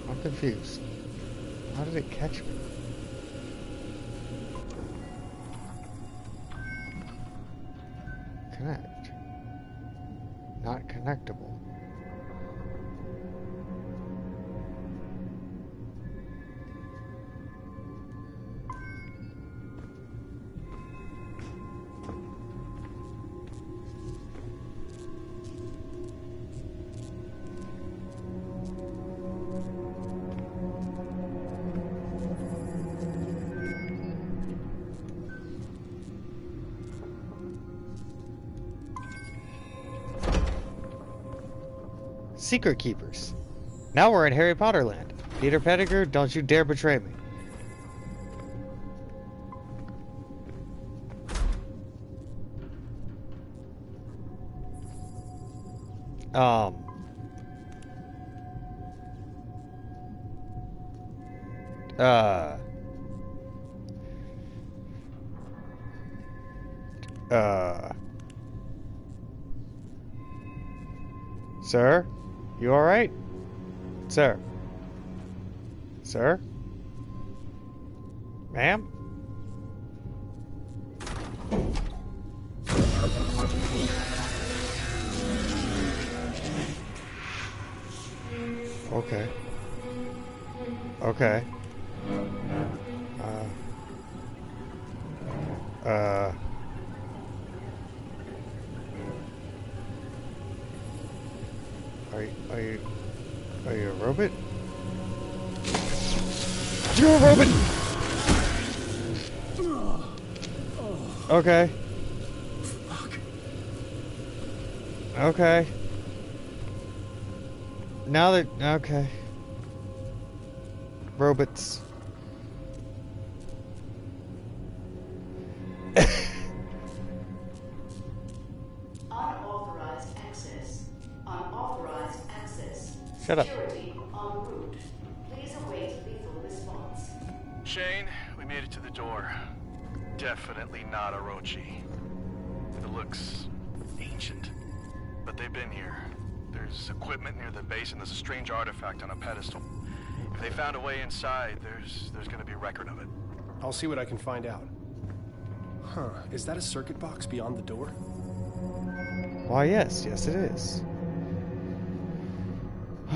I'm confused. How did it catch me? Connect. Not connectable. Secret Keepers. Now we're in Harry Potter land. Peter Pettigrew, don't you dare betray me. Sir? You alright? Sir? Sir? Ma'am? Okay. Okay. Uh... Are you a robot? You're a robot! Okay. Fuck. Okay. Now that... Okay. Robots. Unauthorized access. Unauthorized access. Shut up. Security en route. Please await lethal response. Shane, we made it to the door. Definitely not Orochi. It looks ancient, but they've been here. There's equipment near the base, and there's a strange artifact on a pedestal. If they found a way inside, there's gonna be a record of it. I'll see what I can find out. Huh, is that a circuit box beyond the door? Why, yes. Yes, it is.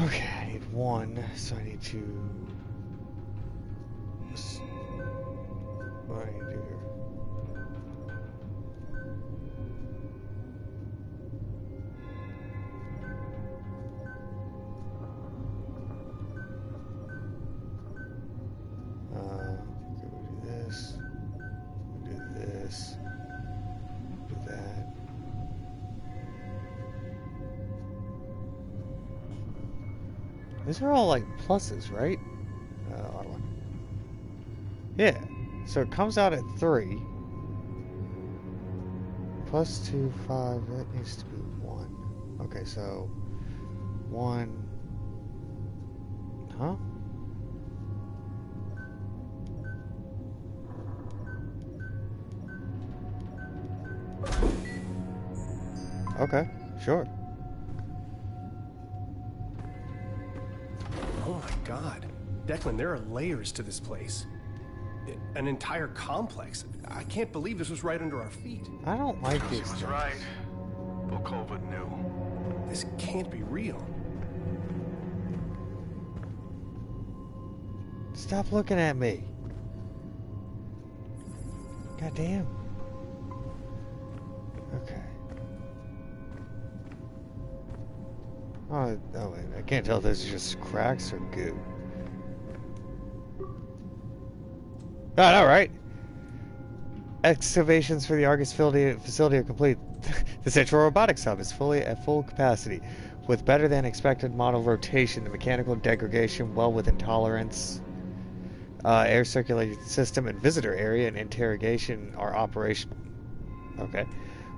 Okay, I need one, so I need to... What do I need to do here? Okay, we do this. We do this. Do that. These are all like pluses, right? R1. Yeah. So it comes out at 3. Plus 2, 5. That needs to be 1. Okay, so 1. Huh? Okay, sure. Oh my god. Declan, there are layers to this place. An entire complex. I can't believe this was right under our feet. I don't like He these was things. right. Volkova knew. This can't be real. Stop looking at me. God damn. Okay. Oh wait, I can't tell if this is just cracks or goo. Oh, no, right? Excavations for the Argus facility are complete. The Central Robotics Hub is fully at full capacity, with better than expected model rotation, the mechanical degradation well within tolerance. Air circulation system and visitor area and interrogation are operational. Okay.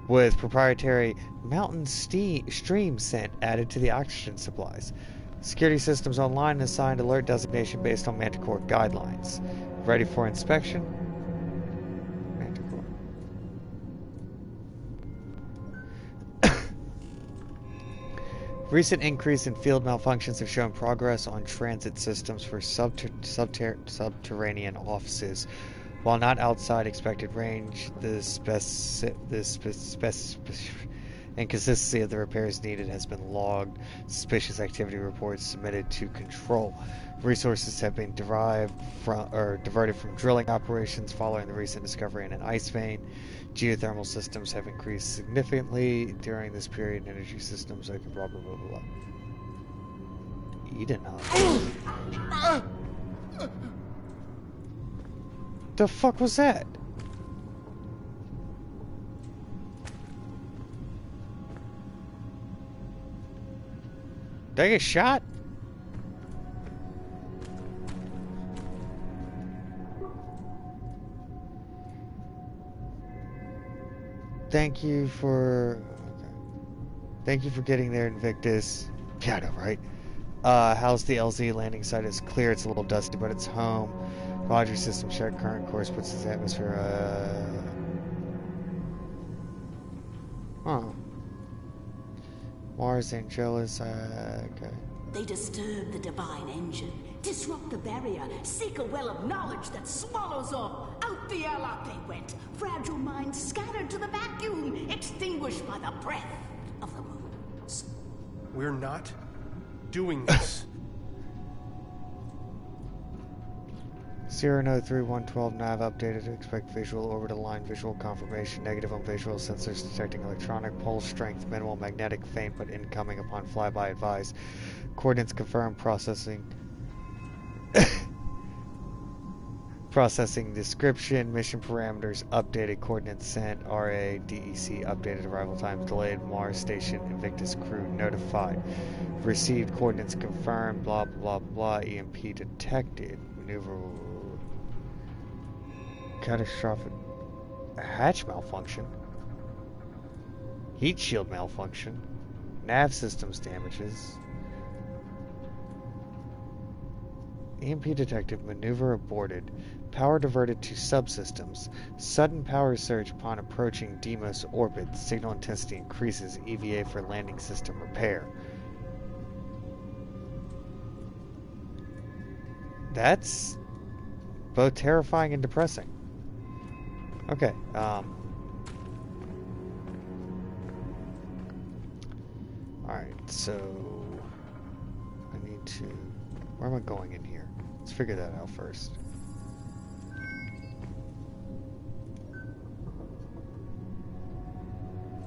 With proprietary mountain stream scent added to the oxygen supplies. Security systems online and assigned alert designation based on Manticore guidelines. Ready for inspection. Manticore. Recent increase in field malfunctions have shown progress on transit systems for subterranean offices. While not outside expected range, the inconsistency of the repairs needed has been logged. Suspicious activity reports submitted to control. Resources have been diverted from drilling operations following the recent discovery in an ice vein. Geothermal systems have increased significantly during this period. Energy systems, okay, blah blah blah blah. Eden Hub. The fuck was that? Did I get shot? Thank you for getting there, Invictus. Yeah, I know, right? How's the LZ landing site? Is clear. It's a little dusty, but it's home. Roger, system check. Current course puts his atmosphere. Huh. Mars Angelus. Okay. They disturb the divine engine, disrupt the barrier, seek a well of knowledge that swallows up. Out the airlock they went, fragile minds scattered to the vacuum, extinguished by the breath of the moons. We're not doing this. 0-3112 nav updated. Expect visual orbital line visual confirmation. Negative on visual sensors detecting electronic pulse strength. Minimal magnetic faint but incoming upon flyby advised. Coordinates confirmed. Processing. Processing description. Mission parameters updated. Coordinates sent. RA DEC updated. Arrival times delayed. Mars station Invictus crew notified. Received. Coordinates confirmed. Blah blah blah. EMP detected. Maneuver. Catastrophic hatch malfunction. Heat shield malfunction. Nav systems damages. EMP detected. Maneuver aborted. Power diverted to subsystems. Sudden power surge upon approaching Deimos orbit. Signal intensity increases. EVA for landing system repair. That's both terrifying and depressing. Okay, alright, so I need to... Where am I going in here? Let's figure that out first.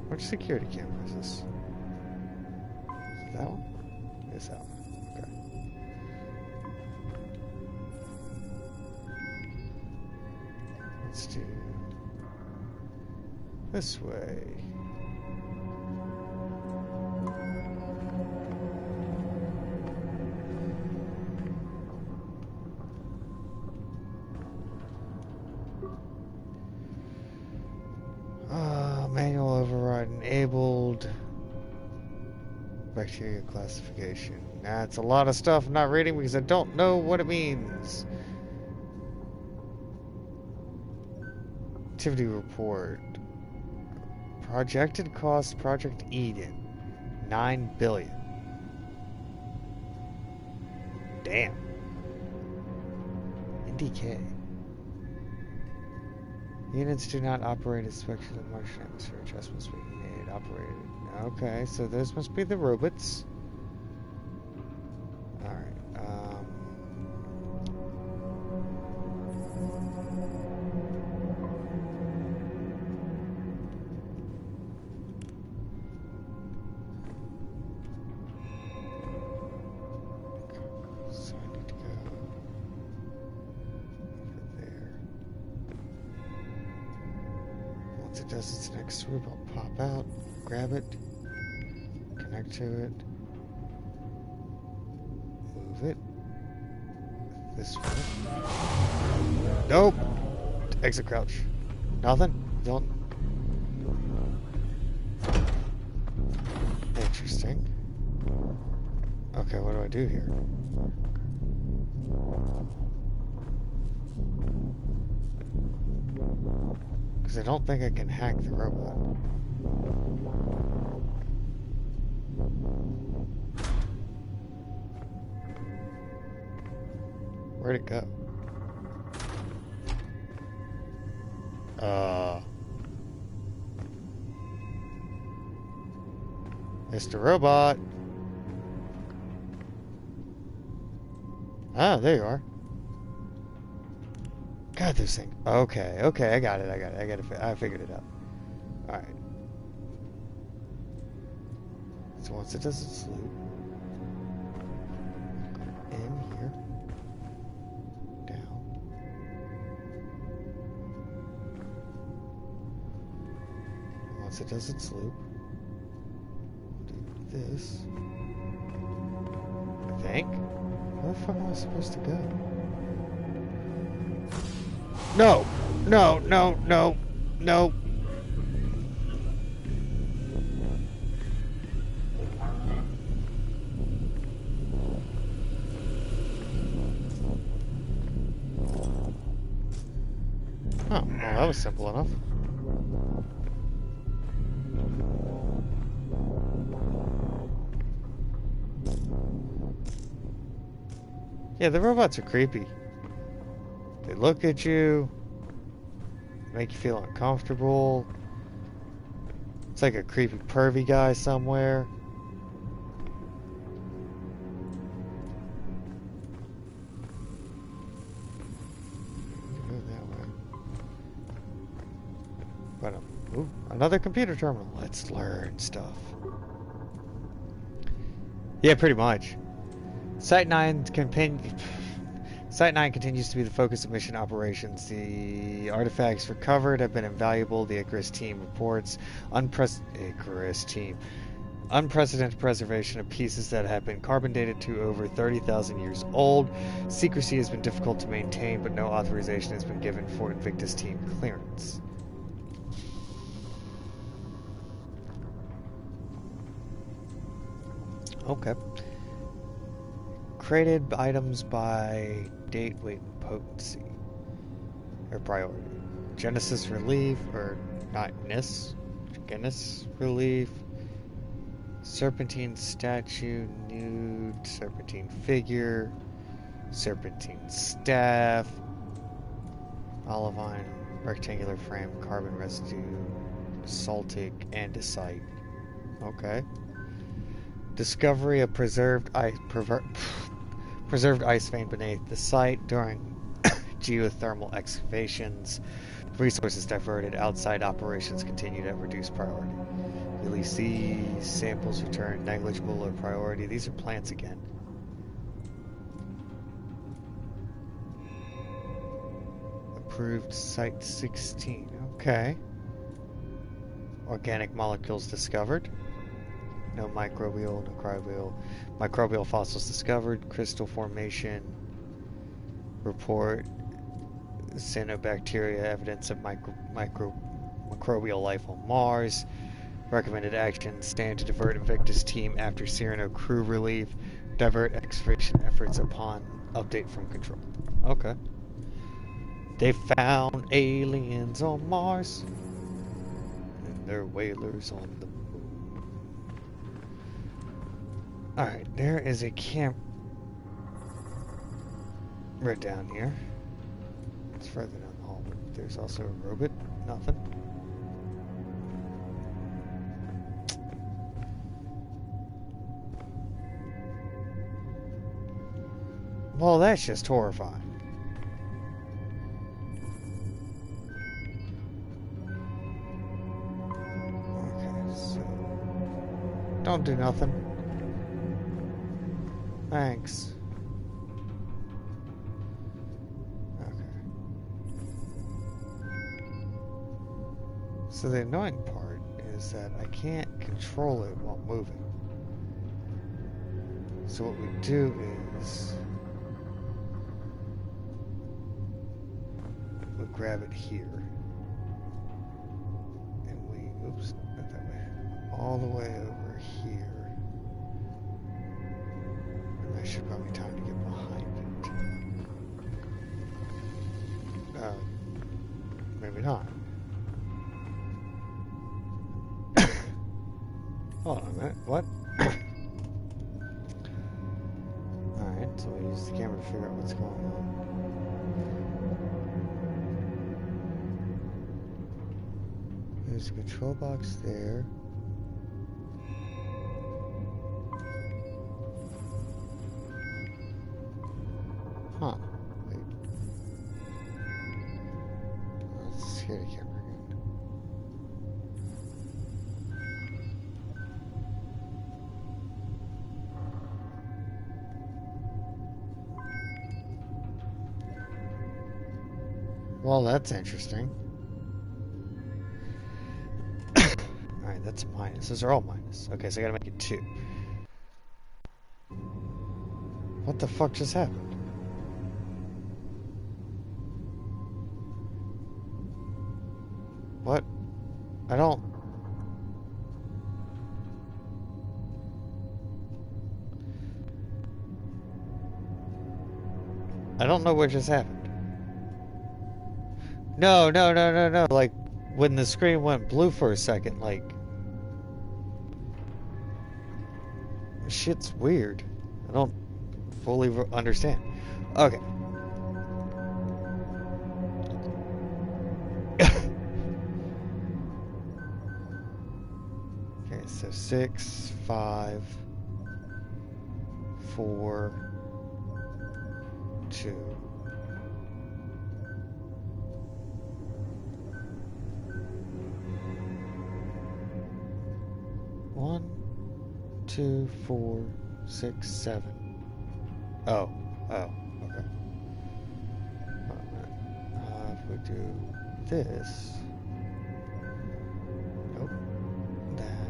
Which security camera is this? Is it that one? It's that one. Okay. Let's do this way. Manual override enabled. Bacteria classification. That's a lot of stuff I'm not reading because I don't know what it means. Activity report. Projected cost, Project Eden, $9 billion. Damn. NDK. Units do not operate as spectral Martian atmosphere. Adjustments being made. Operated. Okay, so those must be the robots. Alright. So I need to go over there. Once it does its next swoop, I'll pop out, grab it, connect to it, move it this way. Nope! Exit crouch. Nothing? Don't. Interesting. Okay, what do I do here? Because I don't think I can hack the robot. Where'd it go? Mr. Robot. Ah, there you are. God, this thing. Okay, I got it. I figured it out. Alright. So once it does its loop, in here, down. Once it does its loop, do this. I think. Where the fuck am I supposed to go? No! No, no, no, no. Oh, well, that was simple enough. Yeah, the robots are creepy. They look at you, make you feel uncomfortable. It's like a creepy pervy guy somewhere. But, ooh, another computer terminal. Let's learn stuff. Yeah, pretty much. Site 9 continues to be the focus of mission operations. The artifacts recovered have been invaluable. The Icarus team reports unprecedented preservation of pieces that have been carbon dated to over 30,000 years old. Secrecy has been difficult to maintain, but no authorization has been given for Invictus team clearance. Okay. Created items by date, weight, and potency. Or priority. Genesis relief, or not Genesis relief. Serpentine statue, nude, serpentine figure, serpentine staff, olivine, rectangular frame, carbon residue, basaltic, andesite. Okay. Discovery of preserved ice vein beneath the site during geothermal excavations. Resources diverted. Outside operations continued at reduced priority. Release these. Samples returned. Negligible or priority. These are plants again. Approved Site 16. Okay. Organic molecules discovered. No microbial, microbial fossils discovered. Crystal formation. Report. Cyanobacteria. Evidence of microbial life on Mars. Recommended action. Stand to divert Invictus team after Cyrano crew relief. Divert excavation efforts upon update from control. Okay. They found aliens on Mars. And they're whalers on the moon. Alright, there is a camp right down here. It's further down the hall. There's also a robot. Nothing. Well, that's just horrifying. Okay, so... don't do nothing. Thanks. Okay. So the annoying part is that I can't control it while moving. So what we do is... we'll grab it here. And we... oops, not that way. All the way over here. And that should probably be time to get behind it. Maybe not. Hold on a minute. What? Alright, so we use the camera to figure out what's going on. There's a control box there. Huh. Wait. Let's scare the camera again. Well, that's interesting. Alright, that's a minus. Those are all minus. Okay, so I gotta make it 2. What the fuck just happened? What? I don't know what just happened. No. Like, when the screen went blue for a second, like... shit's weird. I don't fully understand. Okay. Okay, so 6, 5, 4, 2. 2, 4, 6, 7. Oh, okay. If we do this, nope, that.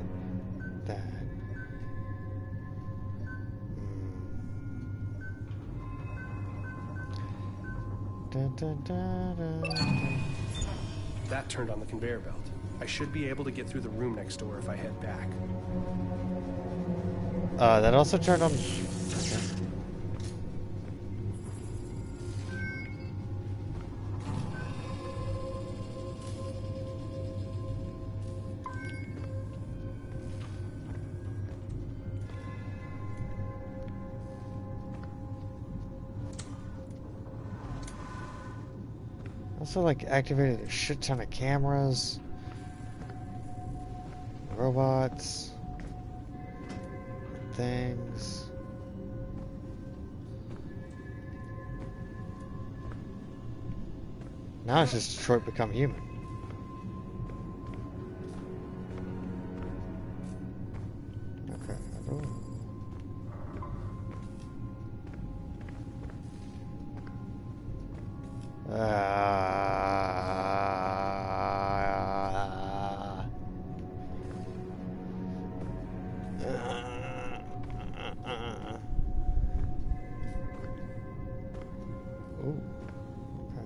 Dun, dun, dun, dun, dun. That turned on the conveyor belt. I should be able to get through the room next door if I head back. That also turned on. Okay. Also, like, activated a shit ton of cameras, robots, things. Now it's just Detroit become human. Okay. Oh. Ooh, okay.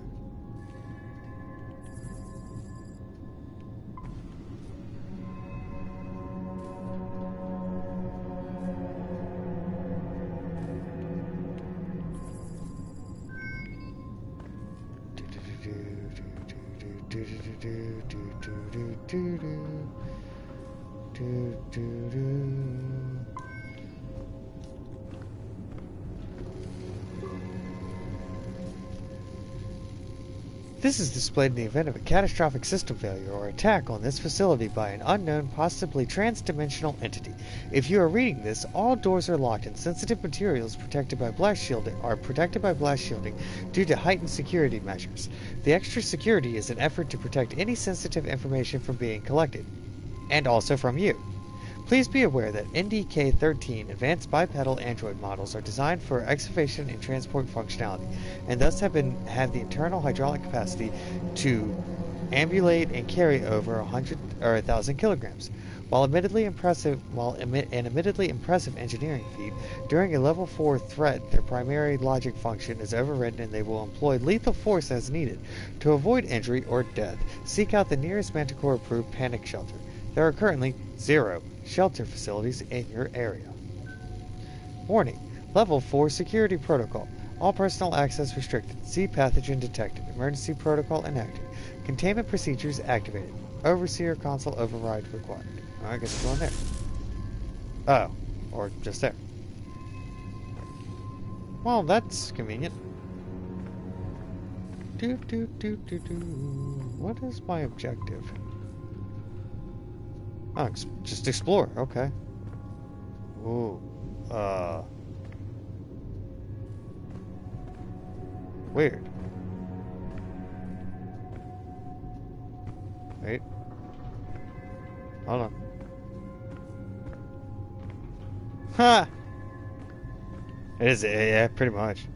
This is displayed in the event of a catastrophic system failure or attack on this facility by an unknown, possibly trans-dimensional entity. If you are reading this, all doors are locked and sensitive materials protected by blast shielding due to heightened security measures. The extra security is an effort to protect any sensitive information from being collected, and also from you. Please be aware that NDK-13 advanced bipedal android models are designed for excavation and transport functionality, and thus have the internal hydraulic capacity to ambulate and carry over 1,000 kilograms. While an admittedly impressive engineering feat, during a level 4 threat, their primary logic function is overridden and they will employ lethal force as needed. To avoid injury or death, seek out the nearest Manticore-approved panic shelter. There are currently 0 shelter facilities in your area. Warning: Level 4 Security Protocol. All personal access restricted. See pathogen detected. Emergency protocol enacted. Containment procedures activated. Overseer console override required. I guess we're going there. Oh, or just there. Well, that's convenient. What is my objective? Oh, just explore. Okay. Ooh. Weird. Wait. Hold on. Ha! It is, yeah, pretty much.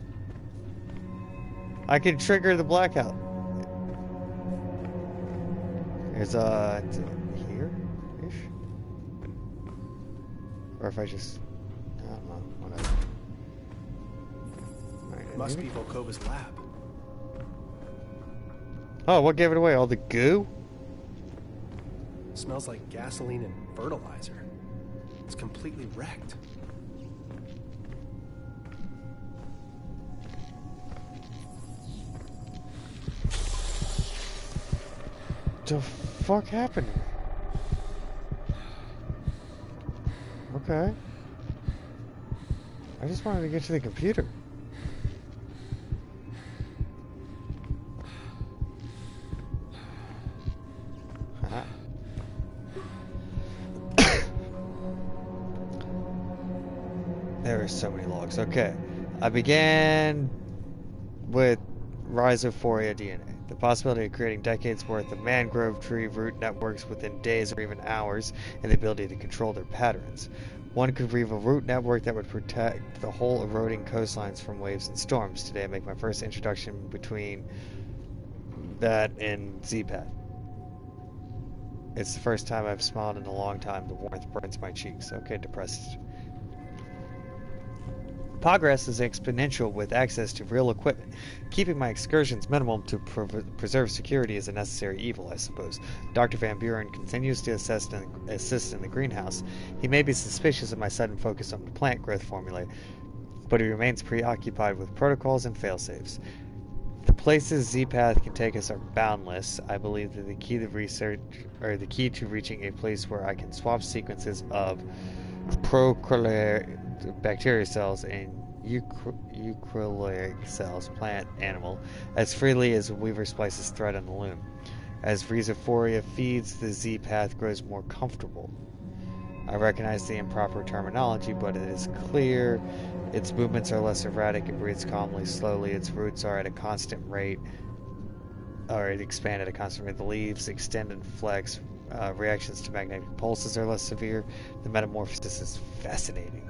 I can trigger the blackout. There's here-ish? Or if I just, I don't know, whatever. Right, Must be Volkova's lab. Oh, what gave it away? All the goo? Smells like gasoline and fertilizer. It's completely wrecked. The fuck happened? Okay. I just wanted to get to the computer. There are so many logs. Okay. I began with Rhizophoria DNA. The possibility of creating decades worth of mangrove tree root networks within days or even hours, and the ability to control their patterns. One could weave a root network that would protect the whole eroding coastlines from waves and storms. Today I make my first introduction between that and Z-Path. It's the first time I've smiled in a long time. The warmth burns my cheeks. Okay, depressed. Progress is exponential with access to real equipment. Keeping my excursions minimal to preserve security is a necessary evil, I suppose. Dr. Van Buren continues to assist in the greenhouse. He may be suspicious of my sudden focus on the plant growth formula, but he remains preoccupied with protocols and failsafes. The places Z-Path can take us are boundless. I believe that the key to reaching a place where I can swap sequences of bacteria cells and eukaryotic cells, plant, animal, as freely as a weaver splices thread on the loom. As Rhizophoria feeds, the Z-Path grows more comfortable. I recognize the improper terminology, but it is clear. Its movements are less erratic. It breathes calmly, slowly. Its roots are at a constant rate, or it expand at a constant rate. The leaves extend and flex. Reactions to magnetic pulses are less severe. The metamorphosis is fascinating.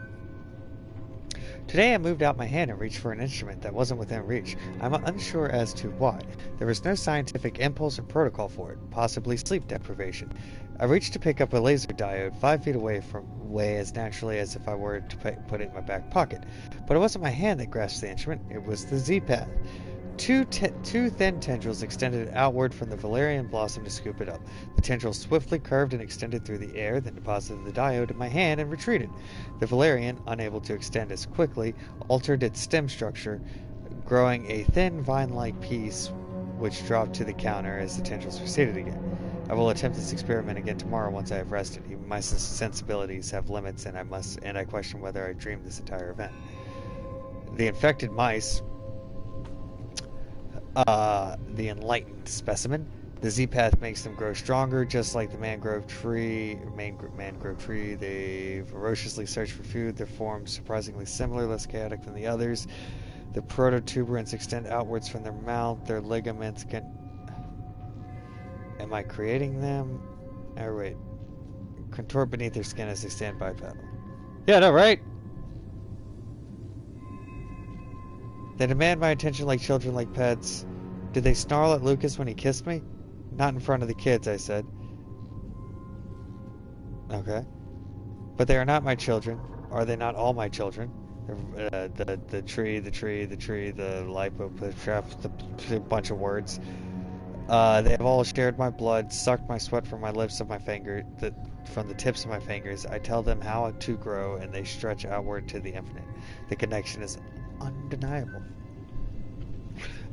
Today I moved out my hand and reached for an instrument that wasn't within reach. I'm unsure as to why. There was no scientific impulse or protocol for it, possibly sleep deprivation. I reached to pick up a laser diode 5 feet away as naturally as if I were to put it in my back pocket. But it wasn't my hand that grasped the instrument, it was the Z-Path. Two thin tendrils extended outward from the valerian blossom to scoop it up. The tendrils swiftly curved and extended through the air, then deposited the diode in my hand and retreated. The valerian, unable to extend as quickly, altered its stem structure, growing a thin vine-like piece which dropped to the counter as the tendrils receded again. I will attempt this experiment again tomorrow once I have rested. Even my sensibilities have limits, and I question whether I dreamed this entire event. The infected mice, the enlightened specimen. The Z-Path makes them grow stronger, just like the mangrove tree. They ferociously search for food. Their forms surprisingly similar, less chaotic than the others. The prototuberants extend outwards from their mouth. Their ligaments can... Am I creating them? Oh, wait. Contort beneath their skin as they stand bipedal. Yeah, no, right? They demand my attention like children, like pets. Did they snarl at Lucas when he kissed me? Not in front of the kids, I said. Okay. But they are not my children. Are they not all my children? The tree, the lipo, the bunch of words. They have all shared my blood, sucked my sweat from my lips of my finger, from the tips of my fingers. I tell them how to grow, and they stretch outward to the infinite. The connection is undeniable.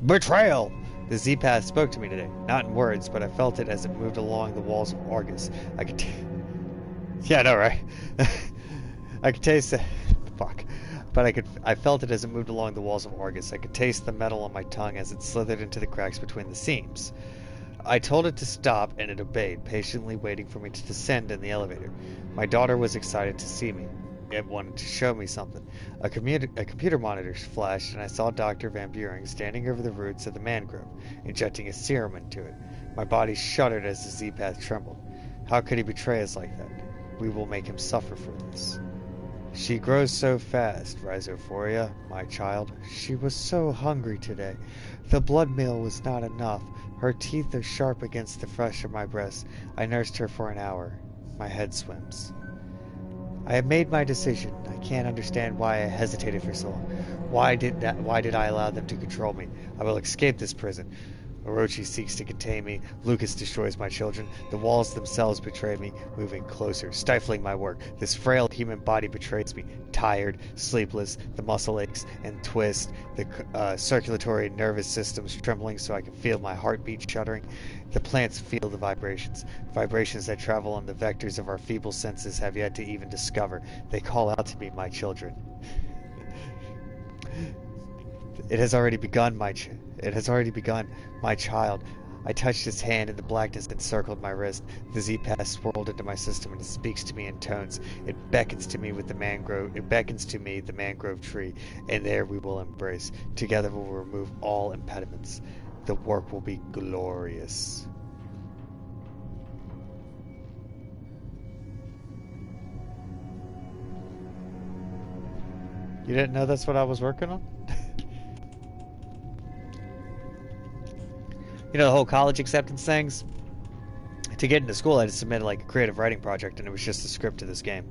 Betrayal! The Z-Path spoke to me today, not in words, but I felt it as it moved along the walls of Argus. I could yeah, I know, right? I could taste it. Fuck. But I felt it as it moved along the walls of Argus. I could taste the metal on my tongue as it slithered into the cracks between the seams. I told it to stop, and it obeyed, patiently waiting for me to descend in the elevator. My daughter was excited to see me. It wanted to show me something. A computer monitor flashed, and I saw Dr. Van Buren standing over the roots of the mangrove, injecting a serum into it. My body shuddered as the Z-Path trembled. How could he betray us like that? We will make him suffer for this. She grows so fast, Rhizophoria, my child. She was so hungry today. The blood meal was not enough. Her teeth are sharp against the flesh of my breast. I nursed her for an hour. My head swims. I have made my decision. I can't understand why I hesitated for so long. Why did I allow them to control me? I will escape this prison. Orochi seeks to contain me. Lucas destroys my children. The walls themselves betray me, moving closer, stifling my work. This frail human body betrays me. Tired, sleepless, the muscle aches and twist, the circulatory nervous system's trembling so I can feel my heartbeat shuddering. The plants feel the vibrations that travel on the vectors of our feeble senses have yet to even discover. They call out to me, my children. It has already begun, my child. I touched his hand, and the blackness encircled my wrist. The Z-Path swirled into my system, and it speaks to me in tones. It beckons to me the mangrove tree, and there we will embrace. Together we will remove all impediments. The work will be glorious. You didn't know that's what I was working on? You know, the whole college acceptance things? To get into school, I had to submit like a creative writing project, and it was just the script to this game.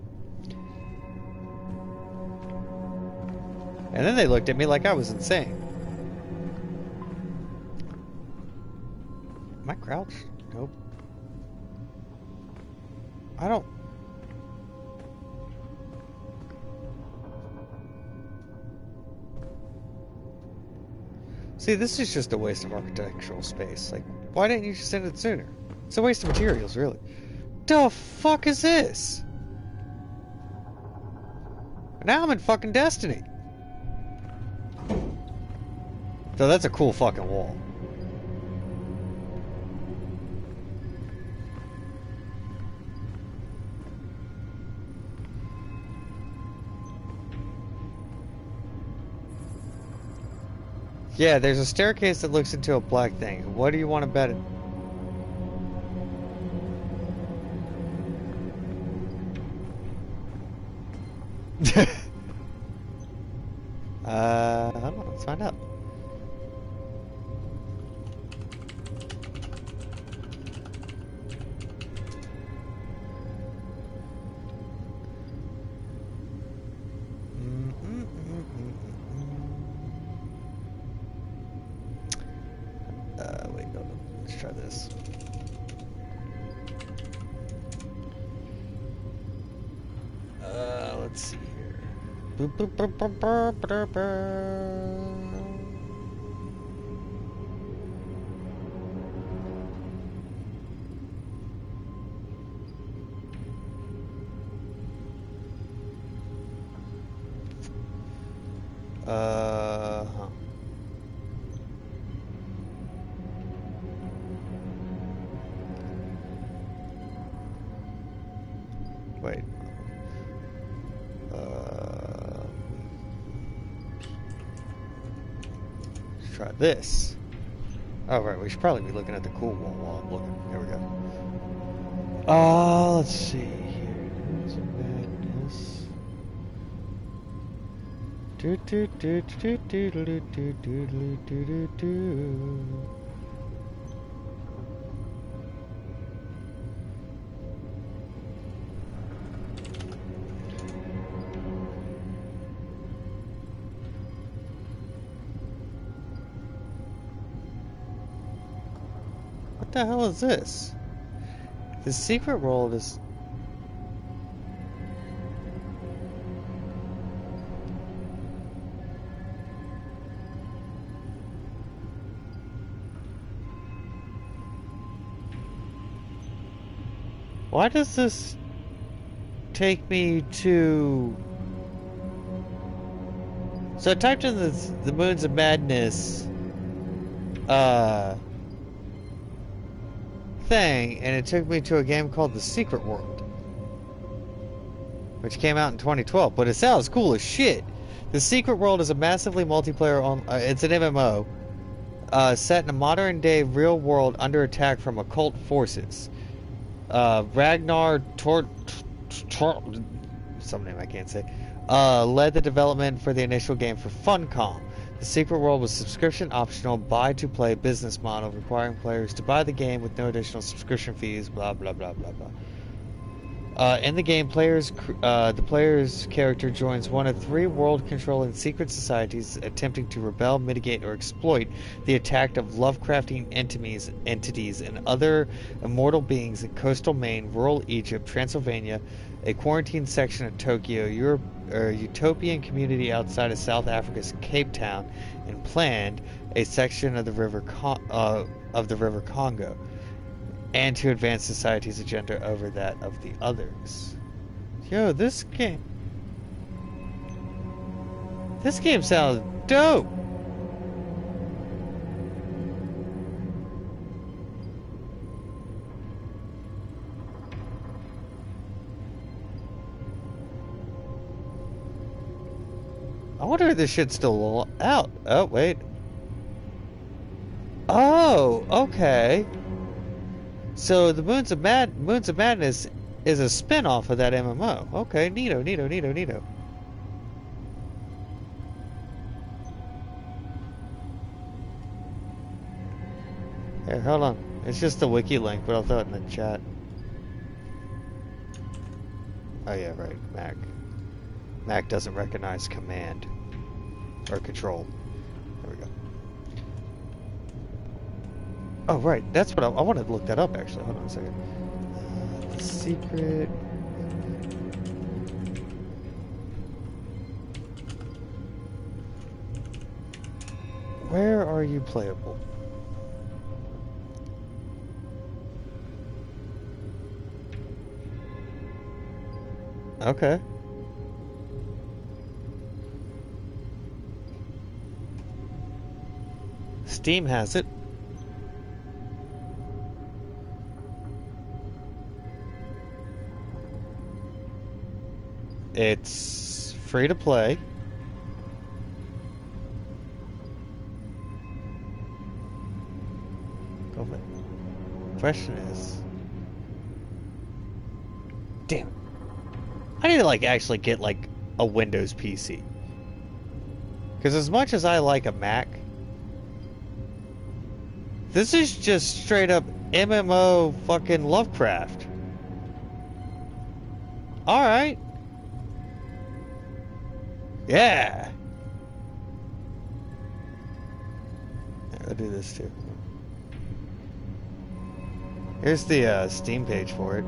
And then they looked at me like I was insane. Am I crouched? Nope. I don't... See, this is just a waste of architectural space. Like, why didn't you just send it sooner? It's a waste of materials, really. The fuck is this? Now I'm in fucking Destiny. So that's a cool fucking wall. Yeah, there's a staircase that looks into a black thing. What do you want to bet it? I don't know. Let's find out. Wait, no. Let's try this. Let's see here. Boop, boop, boop, boop, boop, boop, boop. Huh. Wait. Let's try this. Oh, right. We should probably be looking at the cool wall while I'm looking. There we go. Let's see here. There's a madness. Do do do do do do do do do do do do. What the hell is this? The secret world is... Why does this take me to... So I typed in the Moons of Madness thing, and it took me to a game called The Secret World, which came out in 2012, but it sounds cool as shit. The Secret World is a massively multiplayer it's an MMO set in a modern day real world under attack from occult forces. Ragnar some name I can't say, led the development for the initial game for Funcom. The Secret World was subscription optional buy-to-play business model requiring players to buy the game with no additional subscription fees, blah blah blah blah blah. In the game, the player's character joins one of 3 world-controlling secret societies attempting to rebel, mitigate, or exploit the attack of Lovecraftian entities and other immortal beings in coastal Maine, rural Egypt, Transylvania, a quarantined section of Tokyo, Europe, or utopian community outside of South Africa's Cape Town, and planned a section of the river Congo, and to advance society's agenda over that of the others. Yo, this game sounds dope. I wonder if this shit's still out. Oh, wait. Oh, okay. So the Moons of Madness is a spin-off of that MMO. Okay, neato. Here, hold on. It's just a wiki link, but I'll throw it in the chat. Oh yeah, right. Mac. Mac doesn't recognize command or control. There we go. Oh right, that's what I wanted to look that up actually. Hold on a second. The secret. Where are you playable? Okay. Steam has it. It's free to play. Go for it. Question is, damn it. I need to like actually get like a Windows PC. Because as much as I like a Mac, this is just straight up MMO fucking Lovecraft. Alright. Yeah. I'll do this too. Here's the Steam page for it.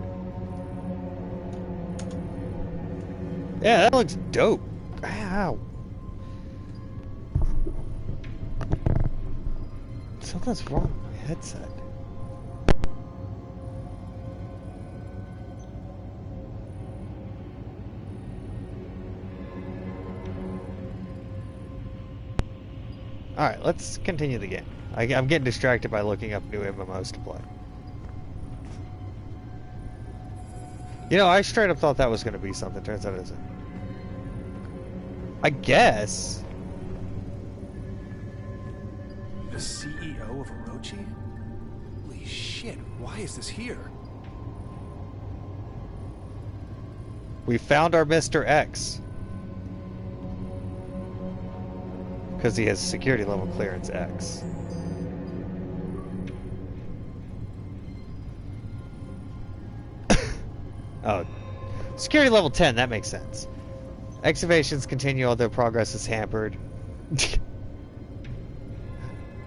Yeah, that looks dope. Ow. Something's wrong with my headset. Alright, let's continue the game. I'm getting distracted by looking up new MMOs to play. You know, I straight up thought that was going to be something. Turns out it isn't. I guess. The CEO of Orochi? Holy shit, why is this here? We found our Mr. X. Because he has security level clearance X. Oh. Security level 10, that makes sense. Excavations continue, although progress is hampered.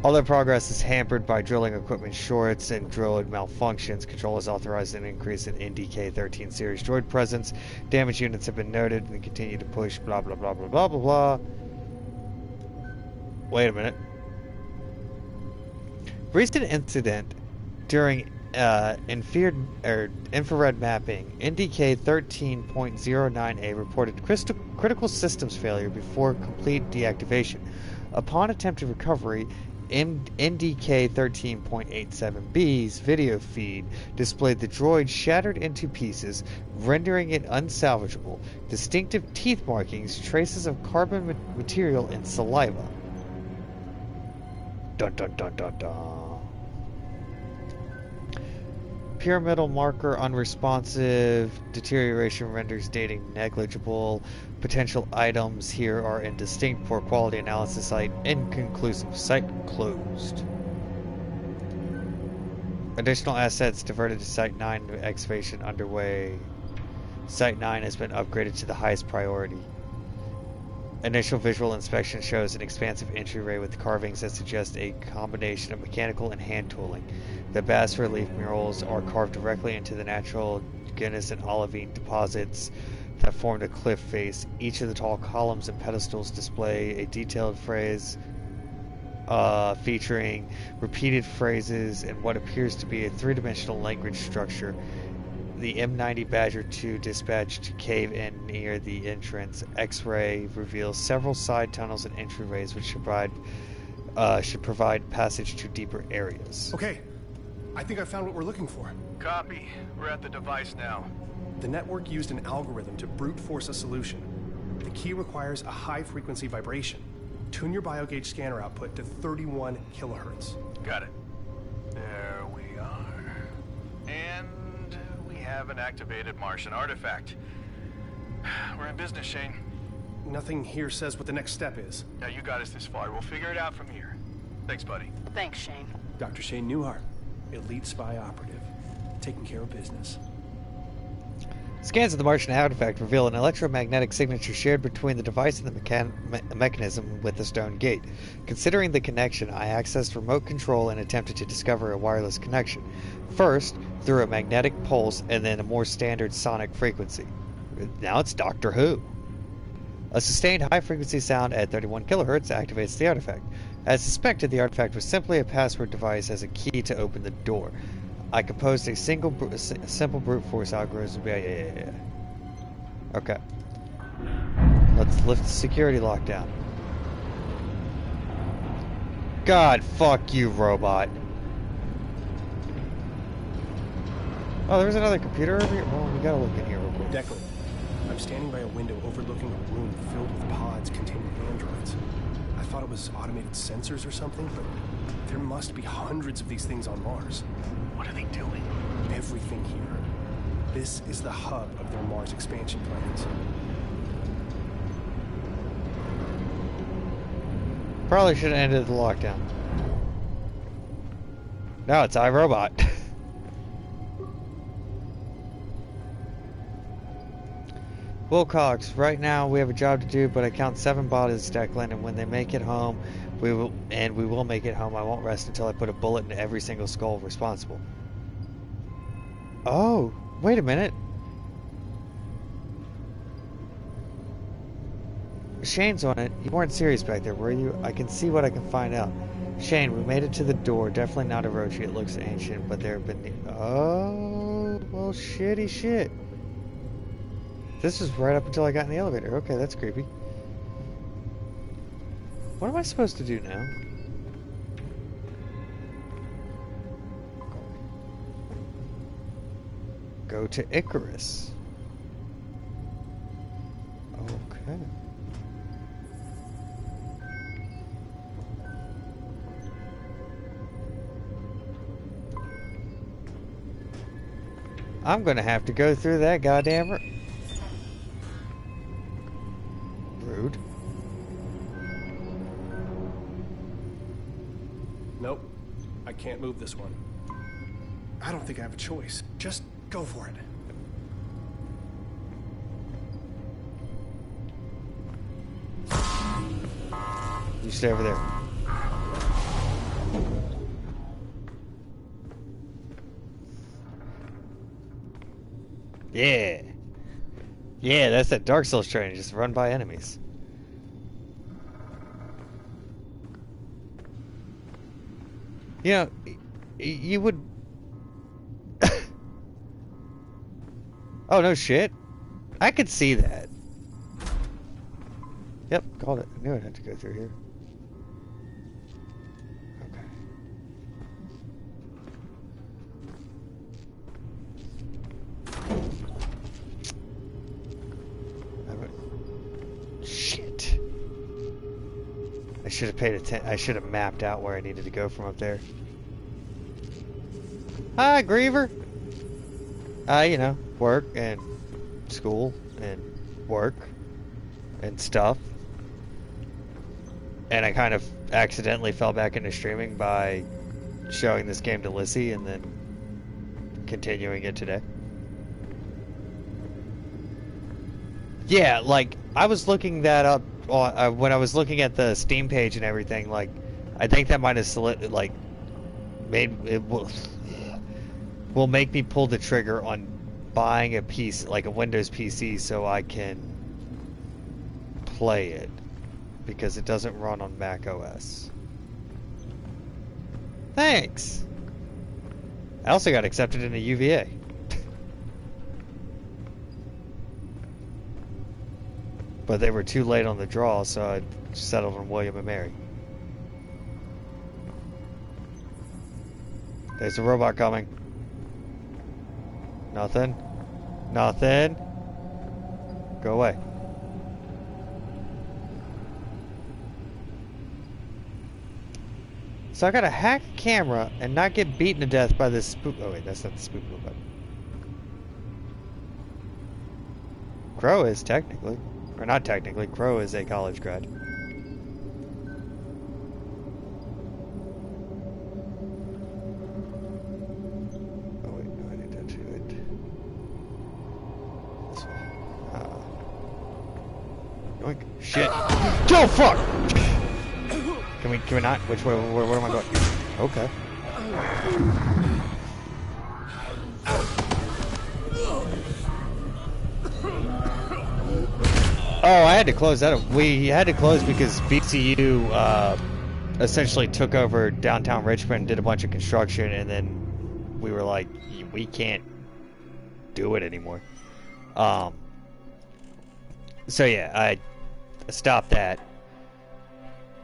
Although progress is hampered by drilling equipment shorts and drill malfunctions, Control has authorized an increase in NDK-13 series droid presence. Damage units have been noted and continue to push blah blah blah blah blah blah blah. Wait a minute. Recent incident during infrared mapping, NDK 13.09A reported critical systems failure before complete deactivation. Upon attempted recovery, NDK 13.87B's video feed displayed the droid shattered into pieces, rendering it unsalvageable. Distinctive teeth markings, traces of carbon material, and saliva. Dun dun dun dun dun. Pyramidal marker unresponsive. Deterioration renders dating negligible. Potential items here are indistinct. Poor quality analysis. Site inconclusive. Site closed. Additional assets diverted to Site 9. Excavation underway. Site 9 has been upgraded to the highest priority. Initial visual inspection shows an expansive entryway with carvings that suggest a combination of mechanical and hand tooling. The bas-relief murals are carved directly into the natural gneiss and olivine deposits that formed a cliff face. Each of the tall columns and pedestals display a detailed phrase featuring repeated phrases and what appears to be a three-dimensional language structure. The M90 Badger 2 dispatched cave in near the entrance. X-ray reveals several side tunnels and entryways which should provide passage to deeper areas. Okay, I think I found what we're looking for. Copy. We're at the device now. The network used an algorithm to brute force a solution. The key requires a high-frequency vibration. Tune your biogauge scanner output to 31 kilohertz. Got it. There we are. And we have an activated Martian artifact. We're in business, Shane. Nothing here says what the next step is. Now you got us this far. We'll figure it out from here. Thanks, buddy. Thanks, Shane. Dr. Shane Newhart, elite spy operative, taking care of business. Scans of the Martian artifact reveal an electromagnetic signature shared between the device and the mechanism with the stone gate. Considering the connection, I accessed remote control and attempted to discover a wireless connection. First, through a magnetic pulse and then a more standard sonic frequency. Now it's Doctor Who. A sustained high-frequency sound at 31 kilohertz activates the artifact. As suspected, the artifact was simply a password device as a key to open the door. I composed a simple brute force algorithm. Yeah. Okay. Let's lift the security lockdown. God, fuck you, robot. Oh, there's another computer over here. Well, we gotta look in here real quick. Declan, I'm standing by a window overlooking a room filled with pods containing androids. I thought it was automated sensors or something, but there must be hundreds of these things on Mars. What are they doing? Everything here. This is the hub of their Mars expansion plans. Probably should have ended the lockdown. No, it's iRobot. Wilcox, right now we have a job to do, but I count 7 bodies, Declan, and when they make it home, we will make it home. I won't rest until I put a bullet in every single skull responsible. Oh, wait a minute. Shane's on it. You weren't serious back there, were you? I can see what I can find out. Shane, we made it to the door. Definitely not Orochi. It looks ancient, but there have been... Oh, well, shitty shit. This was right up until I got in the elevator. Okay, that's creepy. What am I supposed to do now? Go to Icarus. Okay. I'm gonna have to go through that goddamn rude. Nope. I can't move this one. I don't think I have a choice. Just go for it. You stay over there. Yeah. Yeah, that's that Dark Souls training, just run by enemies. You know, you would... Oh, no shit. I could see that. Yep, called it. I knew I'd have to go through here. Okay. Shit. I should have paid attention. I should have mapped out where I needed to go from up there. Hi, Griever. You know, work and school and work and stuff. And I kind of accidentally fell back into streaming by showing this game to Lissy and then continuing it today. Yeah, like, I was looking that up when I was looking at the Steam page and everything. Like, I think that might have like made it will make me pull the trigger on buying a piece, like a Windows PC, so I can play it, because it doesn't run on Mac OS. Thanks. I also got accepted into UVA. But they were too late on the draw, so I settled on William and Mary. There's a robot coming. Nothing. Nothing. Go away. So I gotta hack a camera and not get beaten to death by this spook. Oh wait, that's not the spook robot. Crow is technically. Or not technically, Crow is a college grad. shit. Oh, fuck! Can we not? Which way, where am I going? Okay. Oh, I had to close that up. We had to close because BCU, essentially took over downtown Richmond, did a bunch of construction, and then we were like, we can't do it anymore. So yeah, I stopped that,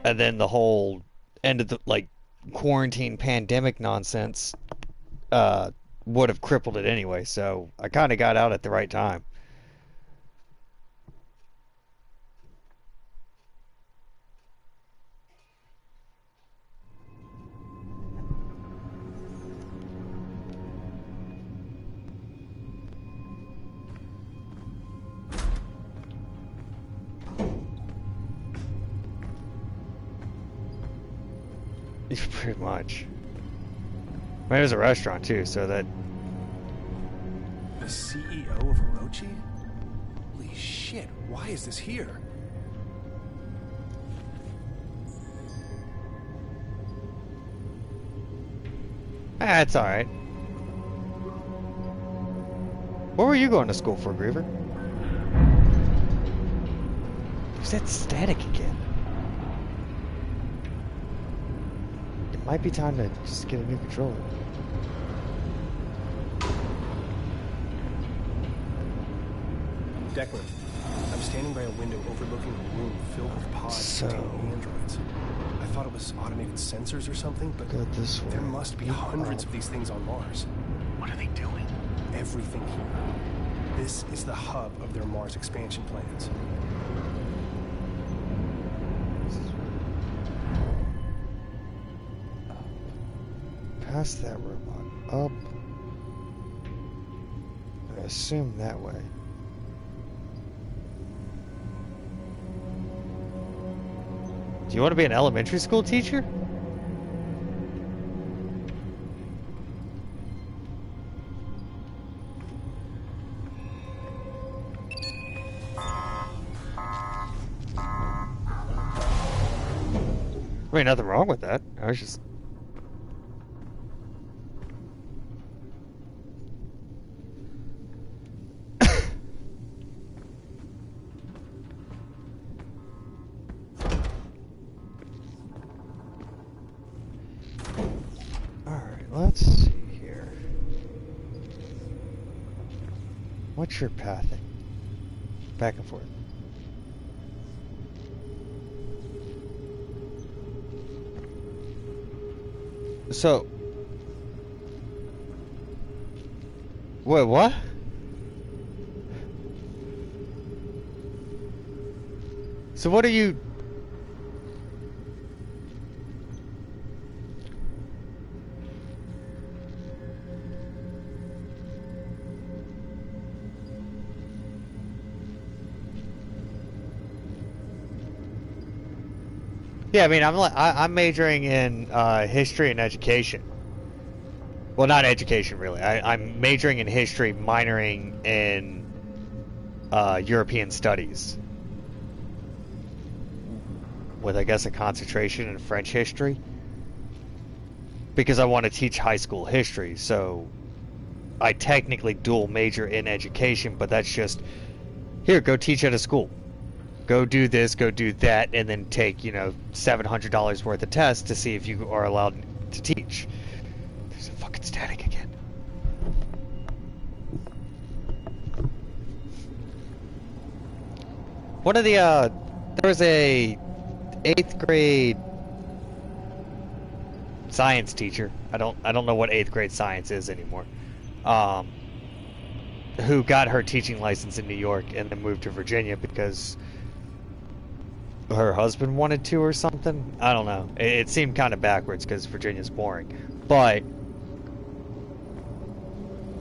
and then the whole end of the like quarantine pandemic nonsense would have crippled it anyway. So I kind of got out at the right time. Pretty much. I mean, it was a restaurant too, so that. The CEO of Orochi? Holy shit, why is this here? It's alright. Where were you going to school for, Griever? There's that static again. It might be time to just get a new controller. Declan, I'm standing by a window overlooking a room filled with pods containing androids. I thought it was automated sensors or something, but go this way. There must be hundreds of these things on Mars. What are they doing? Everything here. This is the hub of their Mars expansion plans. Past that robot. Up. I assume that way. Do you want to be an elementary school teacher? I mean, nothing wrong with that. I was just... Let's see here. What's your pathing? Back and forth. So... Wait, what? So what are you... Yeah, I mean, I'm majoring in history and education. Well, not education really. I'm majoring in history, minoring in European studies, with I guess a concentration in French history, because I want to teach high school history. So I technically dual major in education, but that's just here, go teach at a school. Go do this, go do that, and then take, you know, $700 worth of tests to see if you are allowed to teach. There's a fucking static again. One of the, there was a 8th grade science teacher. I don't know what 8th grade science is anymore. Who got her teaching license in New York and then moved to Virginia because her husband wanted to or something. I don't know. It seemed kind of backwards because Virginia's boring. But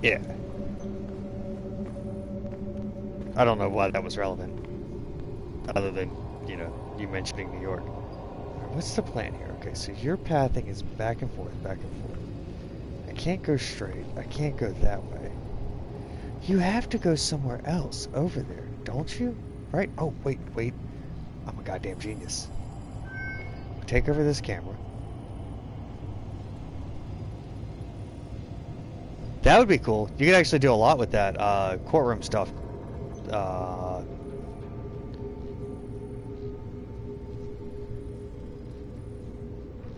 yeah, I don't know why that was relevant, other than, you know, you mentioning New York. What's the plan here? Okay, so your pathing is back and forth, back and forth. I can't go straight. I can't go that way. You have to go somewhere else over there, don't you? Right? Oh, wait. I'm a goddamn genius. Take over this camera. That would be cool. You could actually do a lot with that courtroom stuff. I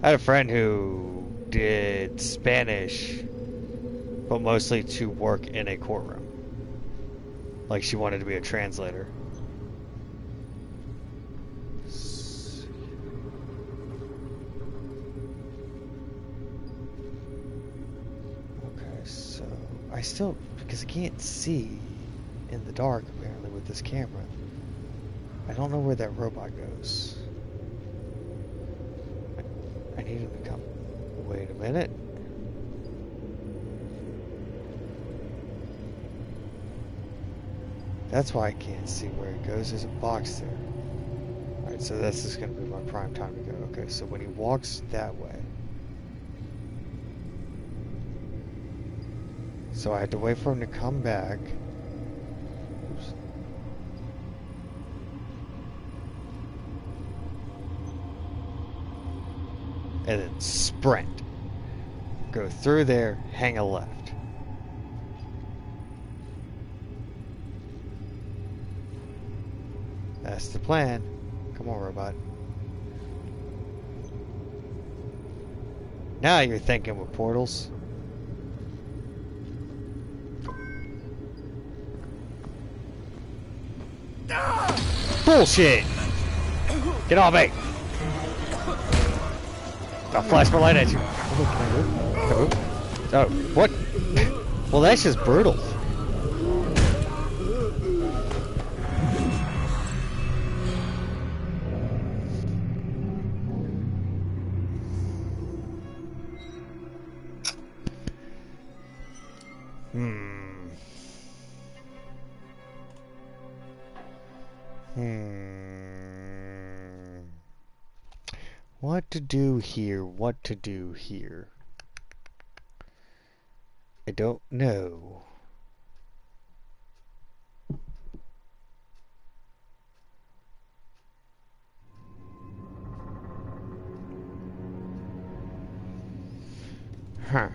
had a friend who did Spanish, but mostly to work in a courtroom. Like she wanted to be a translator. I still, because I can't see in the dark apparently with this camera. I don't know where that robot goes. I need him to come. Wait a minute. That's why I can't see where it goes. There's a box there. Alright, so this is going to be my prime time to go. Okay, so when he walks that way. So I had to wait for him to come back. Oops. And then sprint. Go through there, hang a left. That's the plan. Come on, robot. Now you're thinking with portals. Bullshit! Get off me! I'll flash my light at you. Oh, what? Well, that's just brutal. What to do here? What to do here? I don't know. Huh.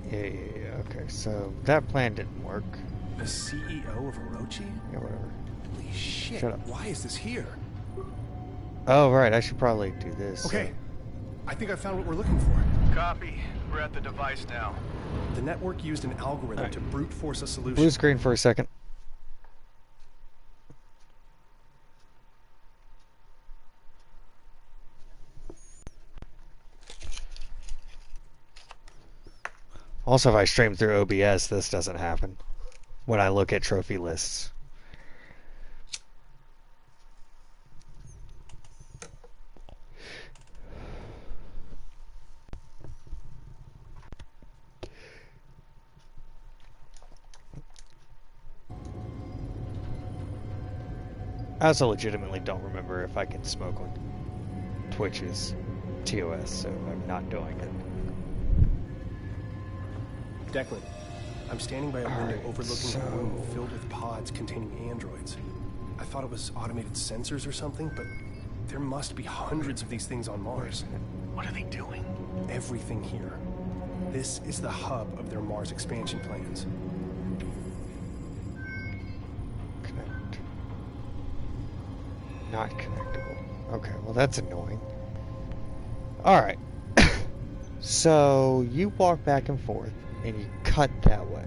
Yeah, okay, so that plan didn't work. The CEO of Orochi? Yeah, whatever. Holy shit, Shut up. Why is this here? Oh, right, I should probably do this. Okay, I think I found what we're looking for. Copy. We're at the device now. The network used an algorithm to brute force a solution. Blue screen for a second. Also, if I stream through OBS, this doesn't happen when I look at trophy lists. I also legitimately don't remember if I can smoke on Twitch's TOS, so I'm not doing it. Declan, I'm standing by a window overlooking a room filled with pods containing androids. I thought it was automated sensors or something, but there must be hundreds of these things on Mars. What are they doing? Everything here. This is the hub of their Mars expansion plans. Connect. Not connectable. Okay, well that's annoying. Alright. So, you walk back and forth, and you cut that way.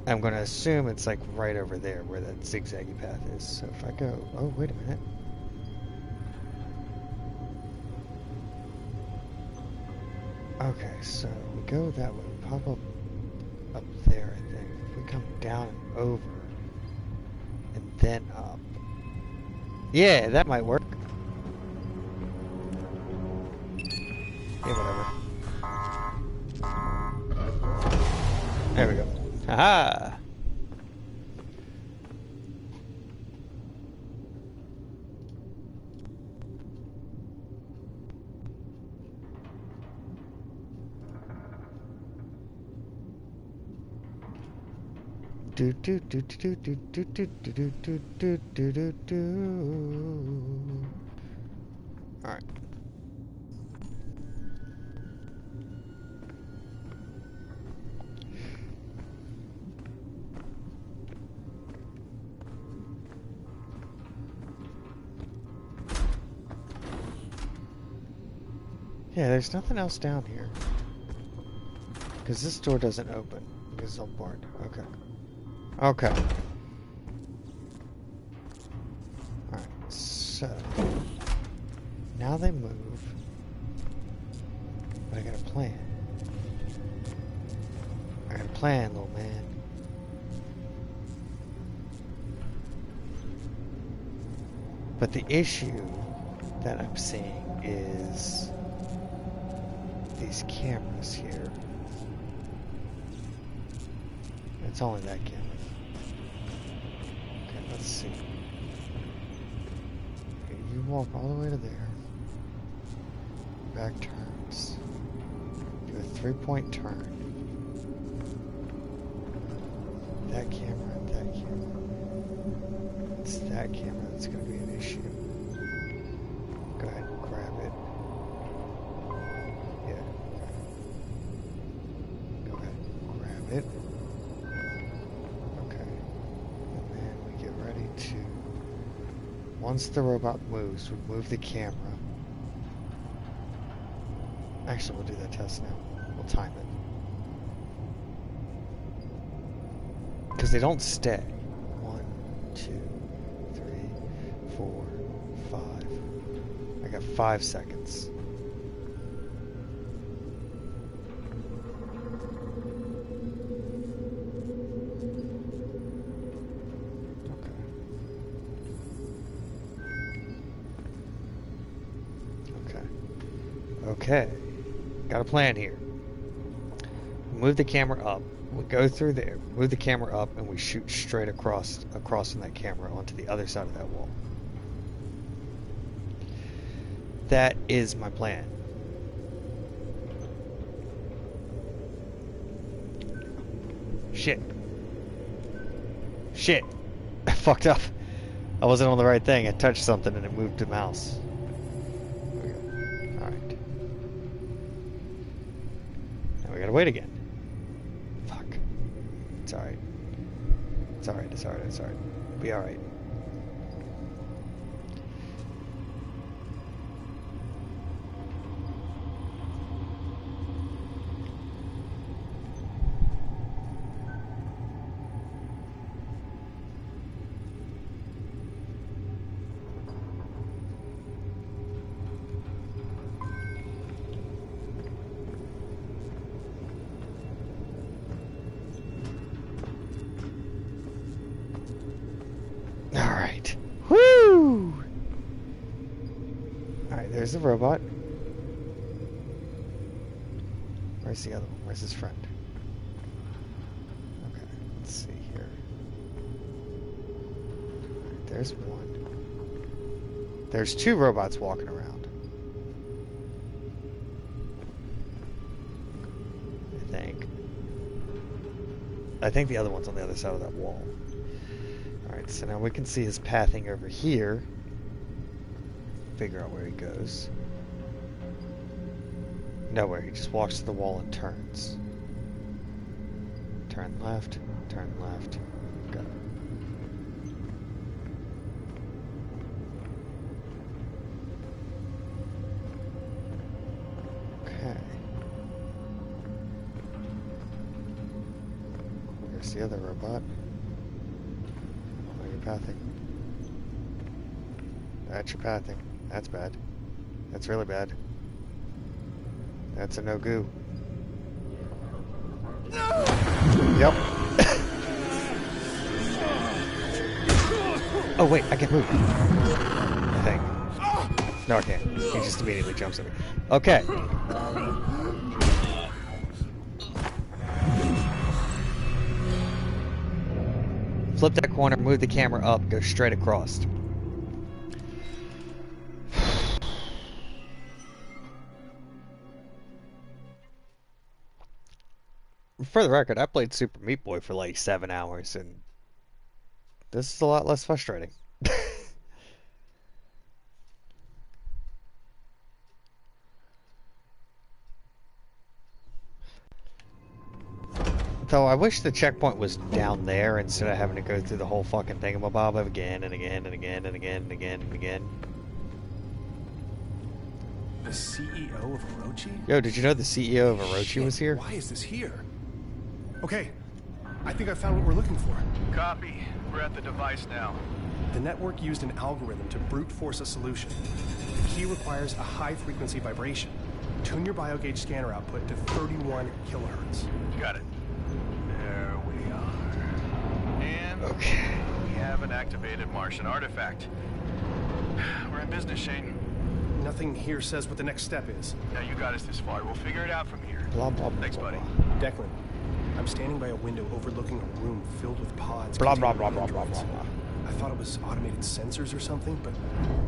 I'm going to assume it's like right over there where that zigzaggy path is. So if I go... Oh, wait a minute. Okay, so we go that way. We pop up there, I think. If we come down and over, and then up. Yeah, that might work. Yeah, whatever. There we go. Haha! Alright. Yeah, there's nothing else down here. Because this door doesn't open. Because it's all barred. Okay. Okay. Alright, so... now they move. But I got a plan. I got a plan, little man. But the issue that I'm seeing is these cameras here. It's only that camera. Okay, let's see. Okay, you walk all the way to there. Back turns. Do a 3-point turn. That camera and that camera. It's that camera that's going to be an issue. Go ahead and grab it. Yeah. Go ahead and grab it. Okay. And then we get ready to... once the robot moves, we move the camera. Actually, we'll do that test now. We'll time it. Because they don't stay. 1, 2, 3, 4, 5. I got 5 seconds. Okay. Okay. Got a plan here. Move the camera up. We go through there, move the camera up, and we shoot straight across from that camera onto the other side of that wall. That is my plan. Shit. Shit. I fucked up. I wasn't on the right thing. I touched something and it moved the mouse. Okay. Alright. Now we gotta wait again. Fuck. It's alright. It's alright, it's alright, it's alright. Be alright. Alright. Woo! Alright, there's the robot. Where's the other one? Where's his friend? Okay, let's see here. Alright, there's one. There's 2 robots walking around. I think the other one's on the other side of that wall. Alright, so now we can see his pathing over here. Figure out where he goes. Nowhere, he just walks to the wall and turns. Turn left, go. Okay. Here's the other robot. Pathing. That's your pathing. That's bad. That's really bad. That's a no goo. No! Yep. Oh wait, I can move. I think. No, I can't. He just immediately jumps at me. Okay. Flip that corner, move the camera up, go straight across. For the record, I played Super Meat Boy for like 7 hours, and this is a lot less frustrating. Though I wish the checkpoint was down there instead of having to go through the whole fucking thingamabob again and again and again and again and again and again. The CEO of Orochi? Yo, did you know the CEO of Orochi Shit, was here? Why is this here? Okay, I think I found what we're looking for. Copy. We're at the device now. The network used an algorithm to brute force a solution. The key requires a high-frequency vibration. Tune your biogauge scanner output to 31 kilohertz. Got it. There we are. And Okay. we have an activated Martian artifact. We're in business, Shane. Nothing here says what the next step is. Now you got us this far. We'll figure it out from here. Blah, blah, blah. Thanks, blah, buddy. blah. Declan, I'm standing by a window overlooking a room filled with pods. Blah, blah, containing blah, blah, blah, androids. blah, blah. I thought it was automated sensors or something, but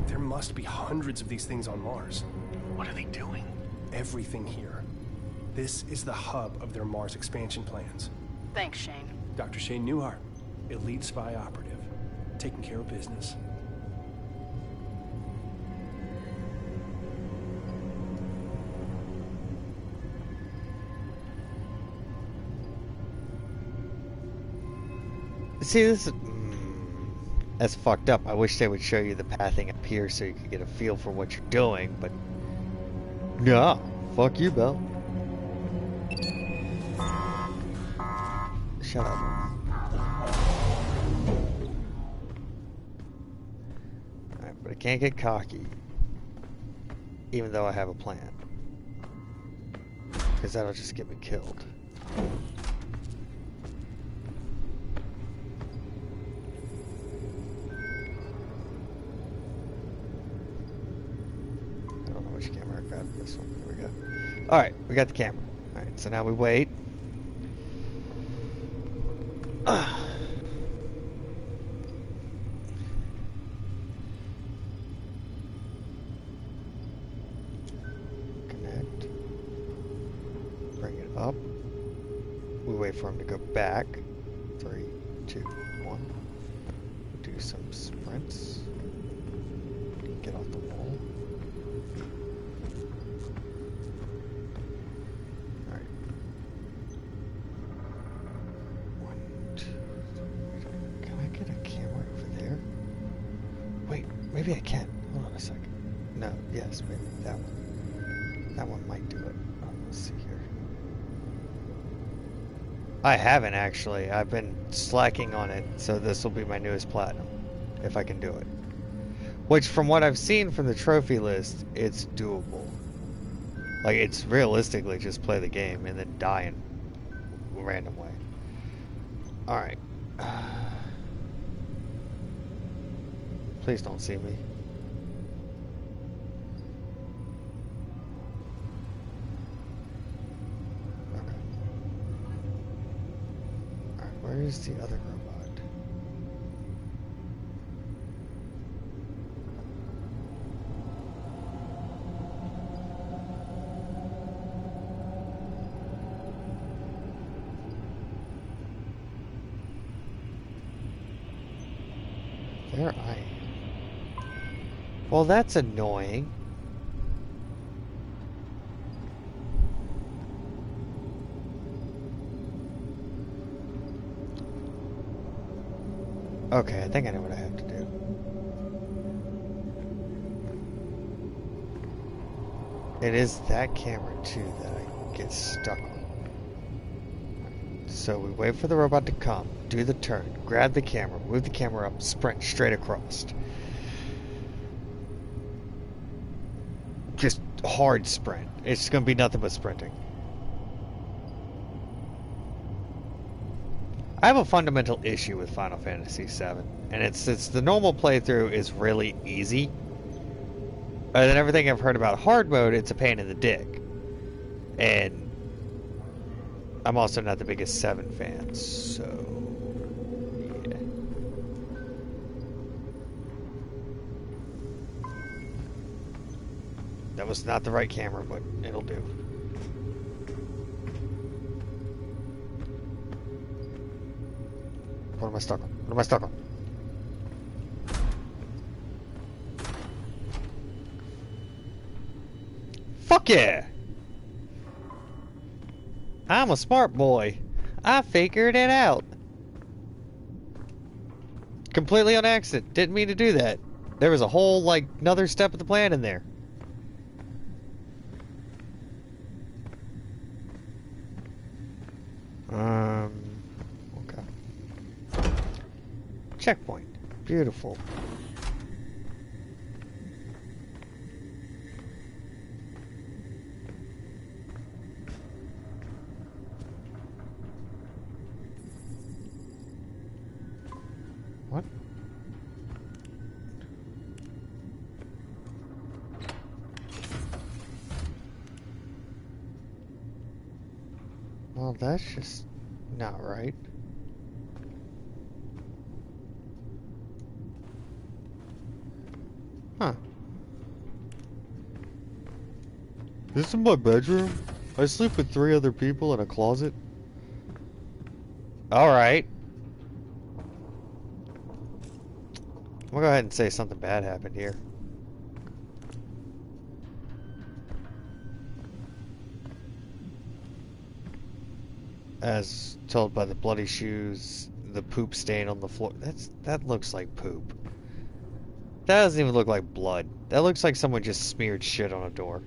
there must be hundreds of these things on Mars. What are they doing? Everything here. This is the hub of their Mars expansion plans. Thanks, Shane. Dr. Shane Newhart, elite spy operative, taking care of business. See, this is... that's fucked up. I wish they would show you the pathing up here so you could get a feel for what you're doing, but... nah, fuck you, Bell. Shut up. Alright, but I can't get cocky. Even though I have a plan. Because that'll just get me killed. This one. There we go. Alright, we got the camera. Alright, so now we wait. Connect. Bring it up. We wait for him to go back. 3, 2, 1. Do some sprints. Get off the wall. Maybe I can. Hold on a second. No, yes, maybe that one. That one might do it. Let's see here. I haven't actually. I've been slacking on it, so this will be my newest platinum, if I can do it. Which, from what I've seen from the trophy list, it's doable. Like, it's realistically just play the game and then die in a random way. Alright. Please don't see me. Okay. Alright, where is the other robot? There I am. Well, that's annoying. Okay, I think I know what I have to do. It is that camera, too, that I get stuck on. So we wait for the robot to come, do the turn, grab the camera, move the camera up, sprint straight across. Just hard sprint. It's going to be nothing but sprinting. I have a fundamental issue with Final Fantasy VII, and it's the normal playthrough is really easy. Other than everything I've heard about hard mode, it's a pain in the dick. And I'm also not the biggest 7 fan, so yeah. That was not the right camera, but it'll do. am I stuck on? What am I stuck on? Fuck yeah! I'm a smart boy. I figured it out. Completely on accident. Didn't mean to do that. There was a whole, like, another step of the plan in there. Okay. Checkpoint. Beautiful. What? Well, that's just not right. Huh. This is my bedroom? I sleep with 3 other people in a closet? Alright. I'm gonna go ahead and say something bad happened here. As told by the bloody shoes, the poop stain on the floor. That looks like poop. That doesn't even look like blood. That looks like someone just smeared shit on a door.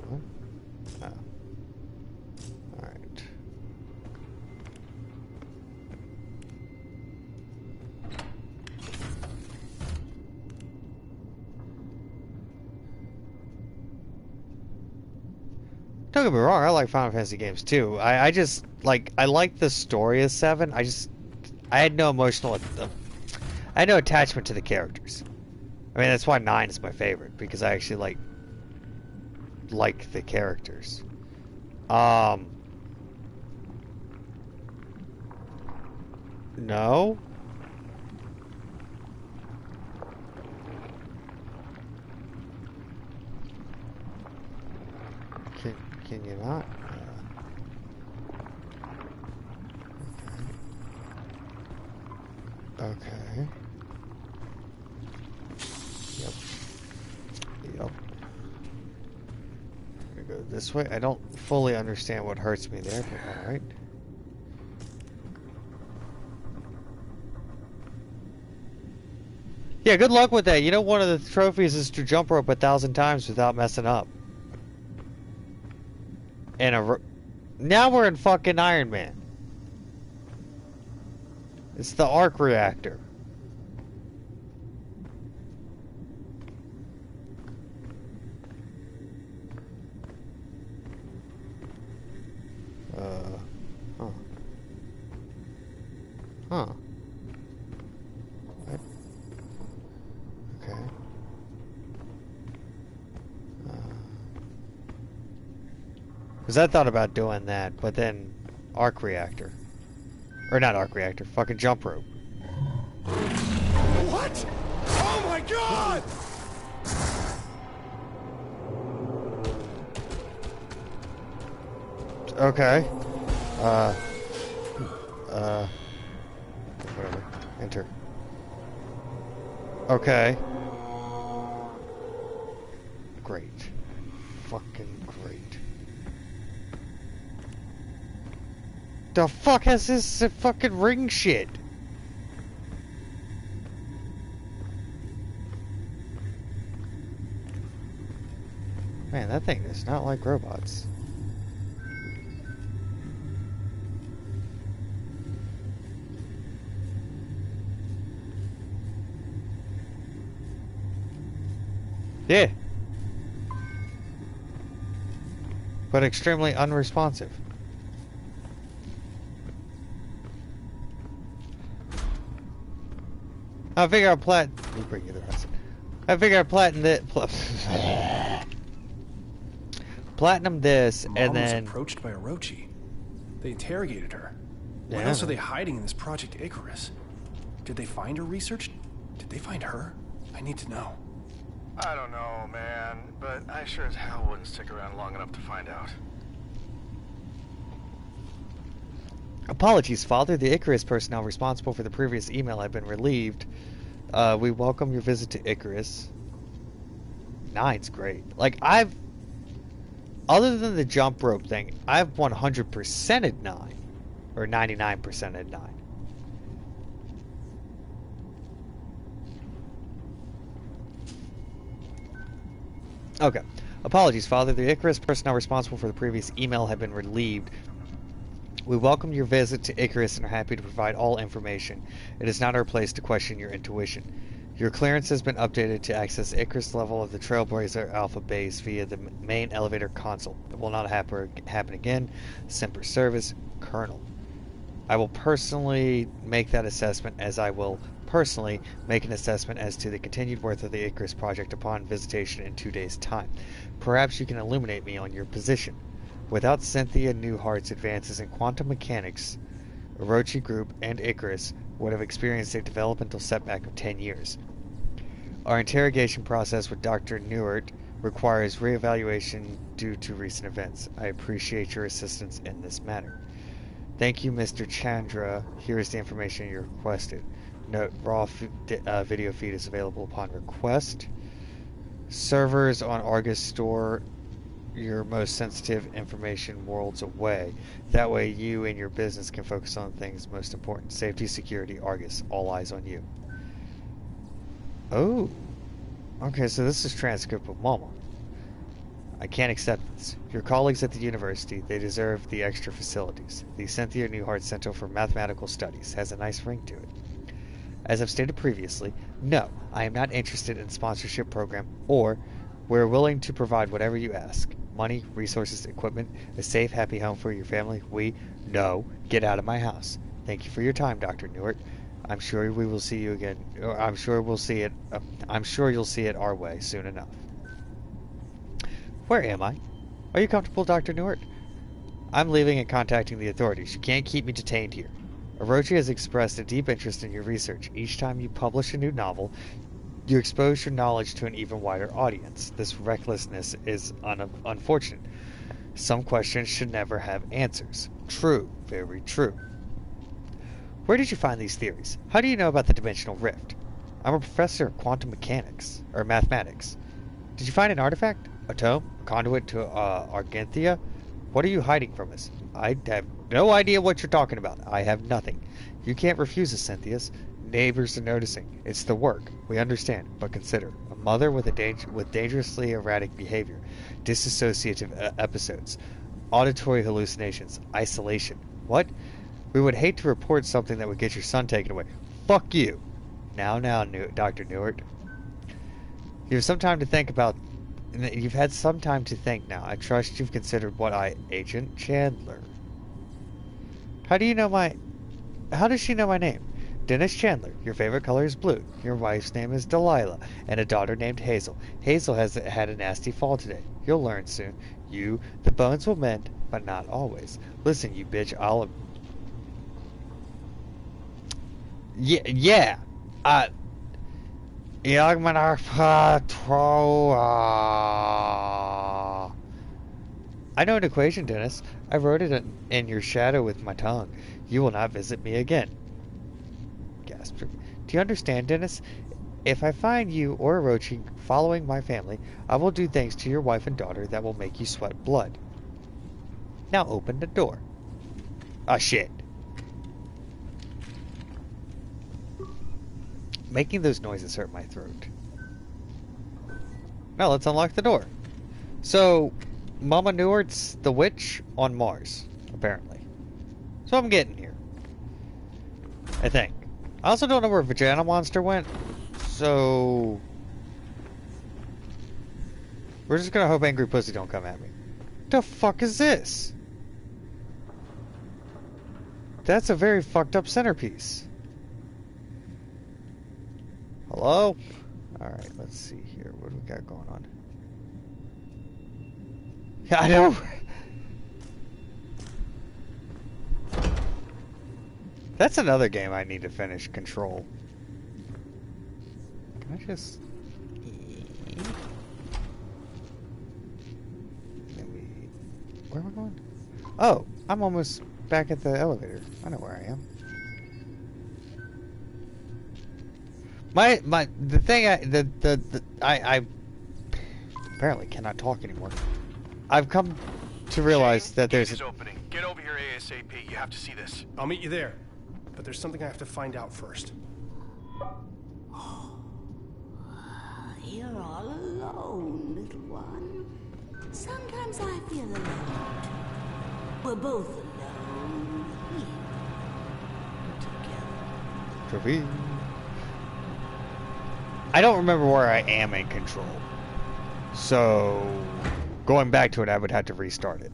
What? Oh. Alright. Don't get me wrong, I like Final Fantasy games too. I just, like, I like the story of 7. I had no emotional, I had no attachment to the characters. I mean, that's why 9 is my favorite, because I actually like the characters. No? Can you not? Okay. Yep. Yep. I'm gonna go this way. I don't fully understand what hurts me there, but alright. Yeah, good luck with that. You know, one of the trophies is to jump rope 1,000 times without messing up. And now we're in fucking Iron Man. It's the arc reactor. Huh. Huh. What? Okay. Because I thought about doing that, but then arc reactor. Or not arc reactor, fucking jump rope. What? Oh my god! Okay. Whatever. Enter. Okay. Great. Fucking great. The fuck has this fucking ring shit? Man, that thing is not like robots. Yeah. But extremely unresponsive. I figure I'll let me bring you the rest. I figure I'll platinum this, Mom and then was approached by Orochi. They interrogated her. What Yeah. else are they hiding in this Project Icarus? Did they find her research? Did they find her? I need to know. I don't know, man, but I sure as hell wouldn't stick around long enough to find out. Apologies, Father. The Icarus personnel responsible for the previous email have been relieved. We welcome your visit to Icarus. 9's great. Like, other than the jump rope thing, I've 100%ed 9. Or 99%ed 9. Okay. Apologies, Father. The Icarus personnel responsible for the previous email have been relieved. We welcome your visit to Icarus and are happy to provide all information. It is not our place to question your intuition. Your clearance has been updated to access Icarus level of the Trailblazer Alpha base via the main elevator console. It will not happen again. Semper Service, Colonel. I will personally make that assessment, as I will personally make an assessment as to the continued worth of the Icarus project upon visitation in 2 days' time. Perhaps you can illuminate me on your position. Without Cynthia Newhart's advances in quantum mechanics, Orochi Group and Icarus would have experienced a developmental setback of 10 years. Our interrogation process with Dr. Newhart requires reevaluation due to recent events. I appreciate your assistance in this matter. Thank you, Mr. Chandra. Here is the information you requested. Note, raw video feed is available upon request. Servers on Argus store your most sensitive information worlds away. That way you and your business can focus on things most important. Safety, security, Argus. All eyes on you. Oh. Okay, so this is transcript of Mama. I can't accept this. Your colleagues at the university, they deserve the extra facilities. The Cynthia Newhart Center for Mathematical Studies has a nice ring to it. As I've stated previously, no, I am not interested in sponsorship program, or we're willing to provide whatever you ask. Money, resources, equipment, a safe, happy home for your family. No, get out of my house. Thank you for your time, Dr. Newhart. I'm sure we will see you again. I'm sure we'll see it. I'm sure you'll see it our way soon enough. Where am I? Are you comfortable, Dr. Newhart? I'm leaving and contacting the authorities. You can't keep me detained here. Orochi has expressed a deep interest in your research. Each time you publish a new novel, you expose your knowledge to an even wider audience. This recklessness is unfortunate. Some questions should never have answers. True, very true. Where did you find these theories? How do you know about the dimensional rift? I'm a professor of quantum mechanics, or mathematics. Did you find an artifact? A tome? A conduit to Argenthia? What are you hiding from us? I have no idea what you're talking about. I have nothing. You can't refuse us, Cynthia's. Neighbors are noticing. It's the work. We understand, but consider. A mother with dangerously erratic behavior. Disassociative episodes. Auditory hallucinations. Isolation. What? We would hate to report something that would get your son taken away. Fuck you. Now, Dr. Newhart. You've had some time to think now. I trust you've considered what Agent Chandler. How does she know my name? Dennis Chandler. Your favorite color is blue. Your wife's name is Delilah, and a daughter named Hazel. Hazel has had a nasty fall today. You'll learn soon. The bones will mend, but not always. Listen, you bitch, Yeah. I know an equation, Dennis. I wrote it in your shadow with my tongue. You will not visit me again. Gasped. Do you understand, Dennis? If I find you or Orochi following my family, I will do things to your wife and daughter that will make you sweat blood. Now open the door. Ah, shit. Making those noises hurt my throat. Now let's unlock the door. So, Mama Newhart's the witch on Mars, apparently. So I'm getting here. I think. I also don't know where Vagina Monster went, so we're just gonna hope Angry Pussy don't come at me. The fuck is this? That's a very fucked up centerpiece. Hello? Alright, let's see here. What do we got going on? Yeah, I know! That's another game I need to finish. Control. Can I just... Where am I going? Oh, I'm almost back at the elevator. I know where I am. I apparently cannot talk anymore. I've come to realize that there's Gate is opening. Get over here ASAP. You have to see this. I'll meet you there. But there's something I have to find out first. You're all alone, little one. Sometimes I feel alone. We're both alone. Here, together. I don't remember where I am in control. So, going back to it, I would have to restart it.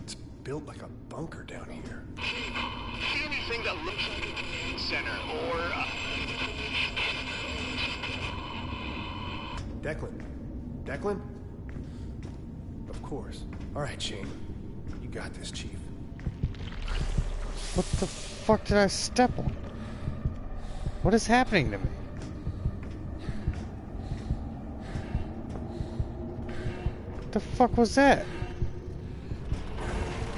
It's built like a bunker down here. See anything that looks like a command center or... Declan? Declan? Of course. All right, Shane. You got this, Chief. What the fuck did I step on? What is happening to me? What the fuck was that?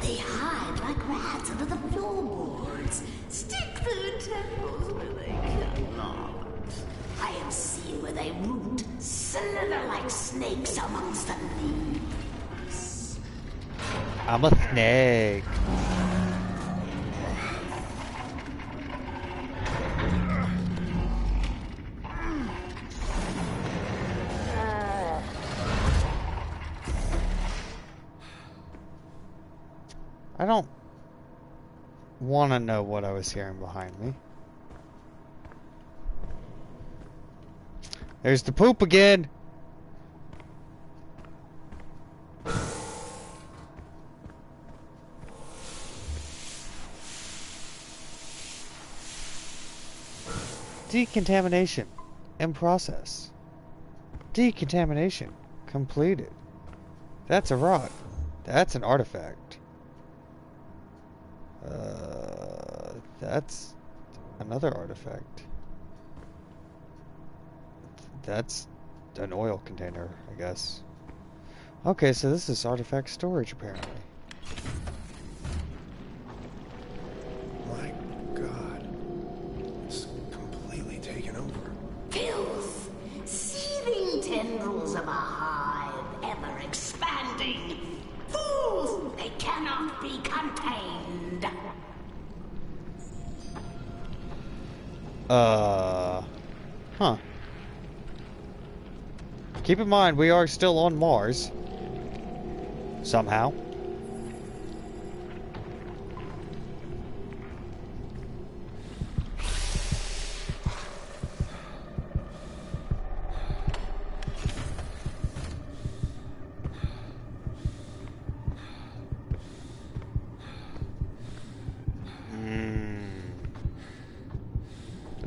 They hide like rats under the floorboards. Stick their tentacles where they cannot. I have seen where they root, slither like snakes amongst the leaves. I'm a snake. I don't want to know what I was hearing behind me. There's the poop again. Decontamination in process. Decontamination completed. That's a rock. That's an artifact. That's another artifact. That's an oil container, I guess. Okay, so this is artifact storage, apparently. My God. It's completely taken over. Filth, seething tendrils of a hive, ever expanding. Fools, they cannot be contained. Huh. Keep in mind, we are still on Mars. Somehow.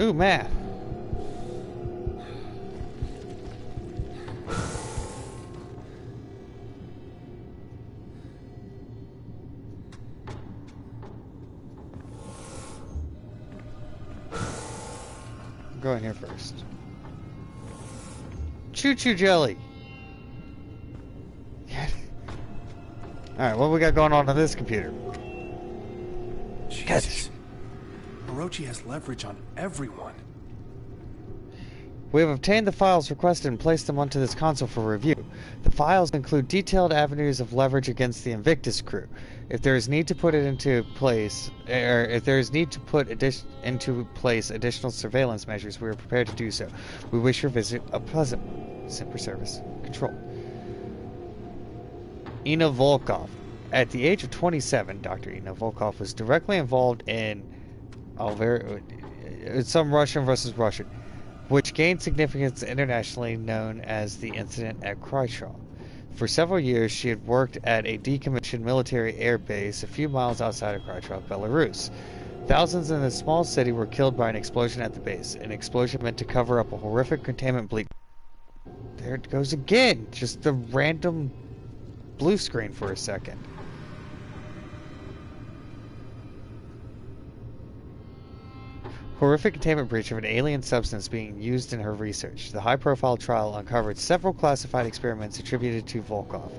Ooh, math. Go in here first. Choo-choo jelly. Alright, what we got going on this computer? Jesus. Orochi has leverage on everyone. We have obtained the files requested and placed them onto this console for review. The files include detailed avenues of leverage against the Invictus crew. If there is need to put it into place, or if there is need to put into place additional surveillance measures, we are prepared to do so. We wish your visit a pleasant one. Semper Service Control. Ina Volkov. At the age of 27, Dr. Ina Volkov was directly involved in some Russian versus Russian, which gained significance internationally, known as the incident at Krychov. For several years, she had worked at a decommissioned military air base a few miles outside of Krychov, Belarus. Thousands in the small city were killed by an explosion at the base, an explosion meant to cover up a horrific containment leak. There it goes again, just the random blue screen for a second. Horrific containment breach of an alien substance being used in her research. The high-profile trial uncovered several classified experiments attributed to Volkov.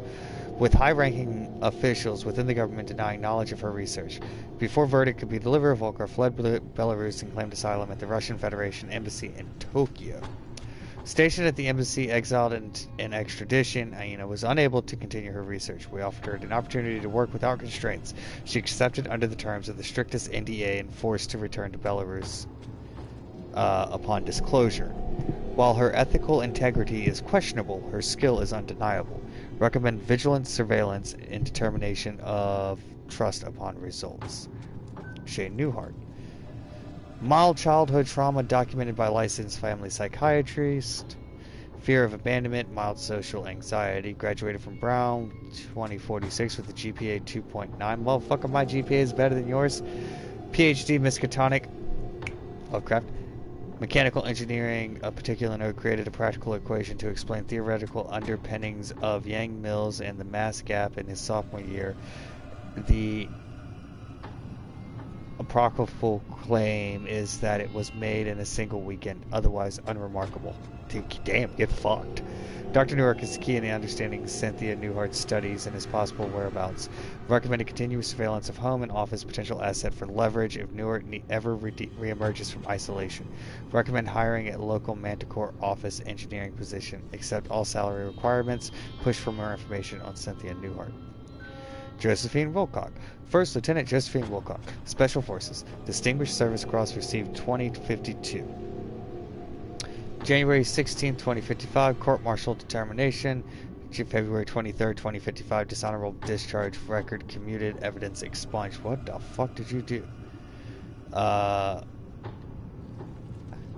with high-ranking officials within the government denying knowledge of her research. Before verdict could be delivered, Volkov fled Belarus and claimed asylum at the Russian Federation Embassy in Tokyo. Stationed at the embassy, exiled in extradition, Aina was unable to continue her research. We offered her an opportunity to work without constraints. She accepted under the terms of the strictest NDA and forced to return to Belarus upon disclosure. While her ethical integrity is questionable, her skill is undeniable. Recommend vigilant surveillance and determination of trust upon results. Shane Newhart. Mild childhood trauma documented by licensed family psychiatrist. Fear of abandonment, mild social anxiety. Graduated from Brown 2046 with a GPA 2.9. Motherfucker, my GPA is better than yours. PhD Miskatonic. Lovecraft. Mechanical engineering, a particular note, created a practical equation to explain theoretical underpinnings of Yang Mills and the mass gap in his sophomore year. The apocryphal claim is that it was made in a single weekend, otherwise unremarkable. Damn, get fucked. Dr. Newark is key in the understanding Cynthia Newhart's studies and his possible whereabouts. Recommended continuous surveillance of home and office, potential asset for leverage if Newhart ever reemerges from isolation. Recommend hiring at local Manticore office engineering position. Accept all salary requirements. Push for more information on Cynthia Newhart. Josephine Wilcock. First Lieutenant Josephine Wilcock, Special Forces, Distinguished Service Cross received 2052. January 16, 2055, Court-Martial Determination. February 23, 2055, Dishonorable Discharge Record Commuted, Evidence Expunged. What the fuck did you do?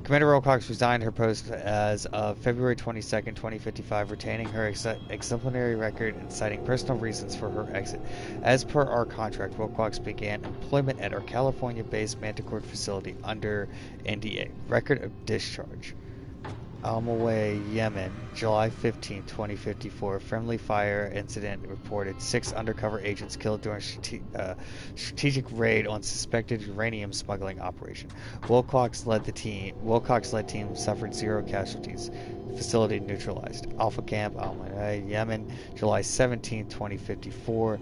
Commander Wilcox resigned her post as of February 22, 2055, retaining her exemplary record and citing personal reasons for her exit. As per our contract, Wilcox began employment at our California-based Manticore facility under NDA. Record of discharge. Almaway, Yemen, July 15, 2054. Friendly fire incident reported. 6 undercover agents killed during strategic raid on suspected uranium smuggling operation. Wilcox-led team suffered 0 casualties. Facility neutralized. Alpha Camp, Almaway, Yemen, July 17, 2054.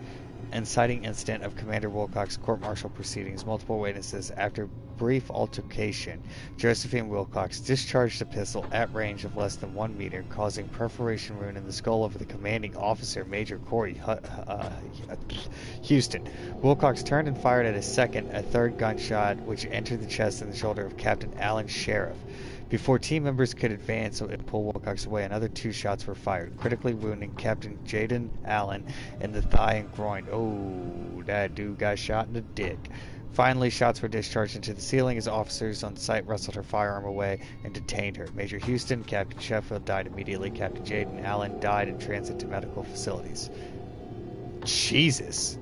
Inciting incident of Commander Wilcox court-martial proceedings. Multiple witnesses. After brief altercation, Josephine Wilcox discharged a pistol at range of less than 1 meter, causing perforation wound in the skull of the commanding officer, Major Corey Houston. Wilcox turned and fired at a third gunshot, which entered the chest and the shoulder of Captain Alan Sheriff. Before team members could advance and pull Wilcox away, another 2 shots were fired, critically wounding Captain Jaden Allen in the thigh and groin. Oh, that dude got shot in the dick. Finally, shots were discharged into the ceiling as officers on site wrestled her firearm away and detained her. Major Houston, Captain Sheffield died immediately. Captain Jaden Allen died in transit to medical facilities. Jesus.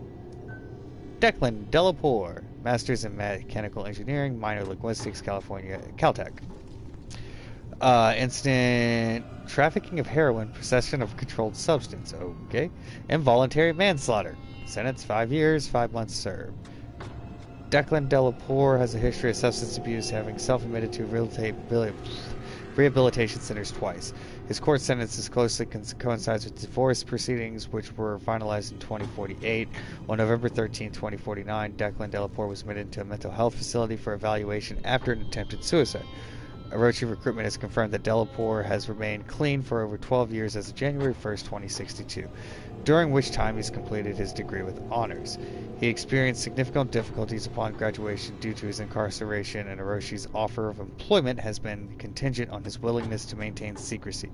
Declan Delapour, Masters in Mechanical Engineering, Minor Linguistics, California, Caltech. Incident, trafficking of heroin, possession of a controlled substance, okay, involuntary manslaughter, sentence 5 years, 5 months served. Declan Delapour has a history of substance abuse, having self-admitted to rehabilitation centers twice. His court sentence closely coincides with divorce proceedings, which were finalized in 2048. On November 13, 2049, Declan Delapour was admitted to a mental health facility for evaluation after an attempted suicide. Orochi Recruitment has confirmed that Delapour has remained clean for over 12 years as of January 1st, 2062, during which time he's completed his degree with honors. He experienced significant difficulties upon graduation due to his incarceration, and Orochi's offer of employment has been contingent on his willingness to maintain secrecy.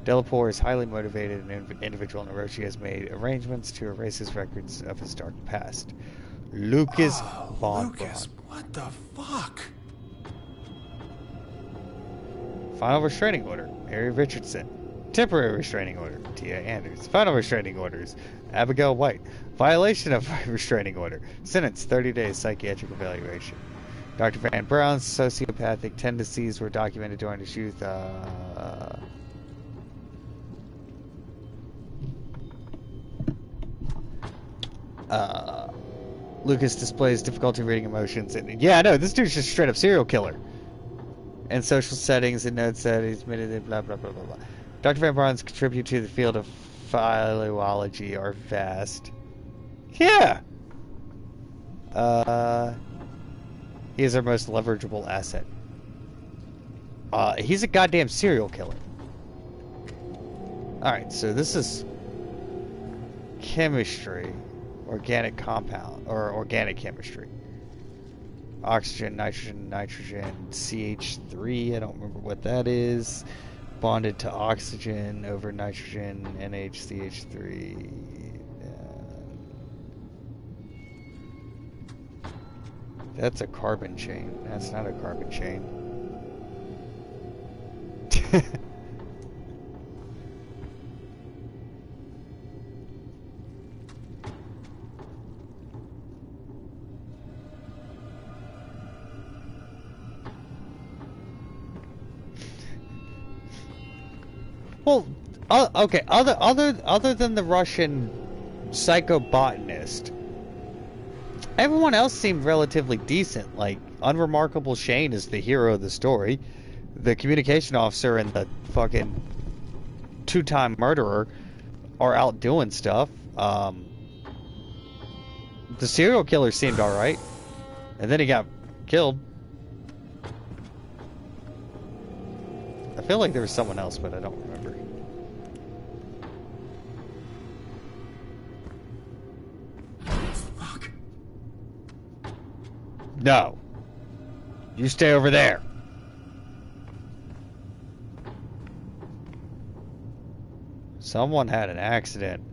Delapour is highly motivated and individual, and Orochi has made arrangements to erase his records of his dark past. Lucas Von Lucas, what the fuck? Final restraining order, Mary Richardson. Temporary restraining order, Tia Anders. Final restraining orders, Abigail White. Violation of restraining order. Sentence, 30 days psychiatric evaluation. Dr. Van Brown's sociopathic tendencies were documented during his youth. Lucas displays difficulty reading emotions. And yeah, no, this dude's just straight up serial killer. And social settings, and notes that he's admitted it, blah, blah, blah, blah, blah. Dr. Van Braun's contribute to the field of philology are vast. Yeah! He is our most leverageable asset. He's a goddamn serial killer. Alright, so this is chemistry. Organic compound, or organic chemistry. Oxygen, nitrogen, CH3, I don't remember what that is. Bonded to oxygen over nitrogen, NHCH3. That's a carbon chain. That's not a carbon chain. Well, okay. Other than the Russian psychobotanist, everyone else seemed relatively decent. Like, Unremarkable Shane is the hero of the story. The communication officer and the fucking two-time murderer are out doing stuff. The serial killer seemed alright. And then he got killed. I feel like there was someone else, but I don't remember. Fuck. No. You stay over there. Someone had an accident.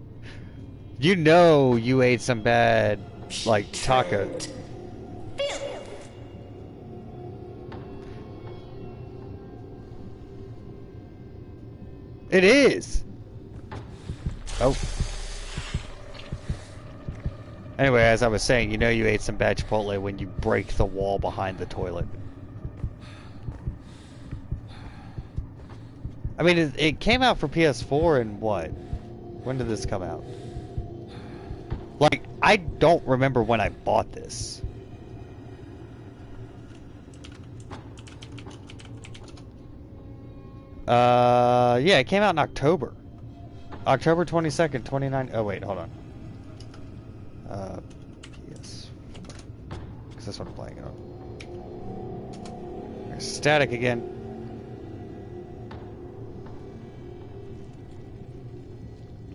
You know you ate some bad, like, taco. It is. Oh. Anyway, as I was saying, you know you ate some bad Chipotle when you break the wall behind the toilet. I mean, it came out for PS4 in what? When did this come out? Like, I don't remember when I bought this. Yeah, it came out in October. October 22nd, 29... Oh, wait, hold on. PS4. Because that's what I'm playing it on. There's static again.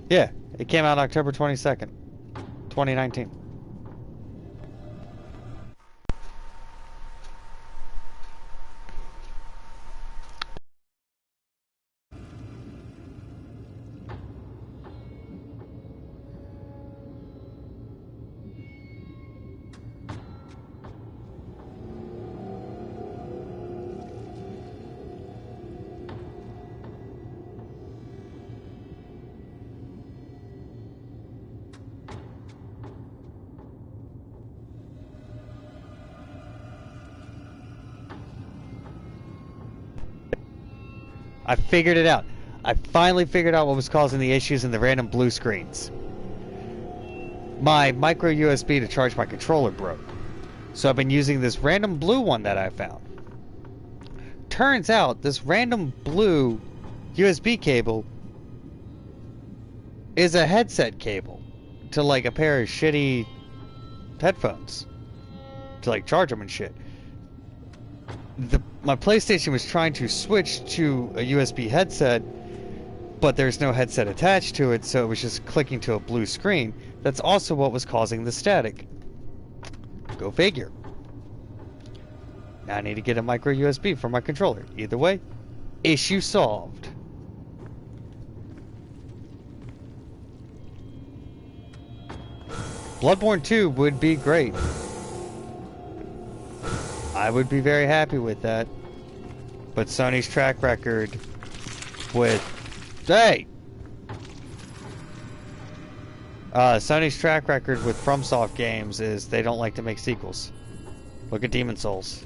Yeah, it came out October 22nd, 2019. I figured it out. I finally figured out what was causing the issues in the random blue screens. My micro USB to charge my controller broke. So I've been using this random blue one that I found. Turns out this random blue USB cable is a headset cable to like a pair of shitty headphones to like charge them and shit. My PlayStation was trying to switch to a USB headset, but there's no headset attached to it, so it was just clicking to a blue screen. That's also what was causing the static. Go figure. Now I need to get a micro USB for my controller. Either way, issue solved. Bloodborne 2 would be great. I would be very happy with that. But Sony's track record with... Hey! Sony's track record with FromSoft games is they don't like to make sequels. Look at Demon's Souls.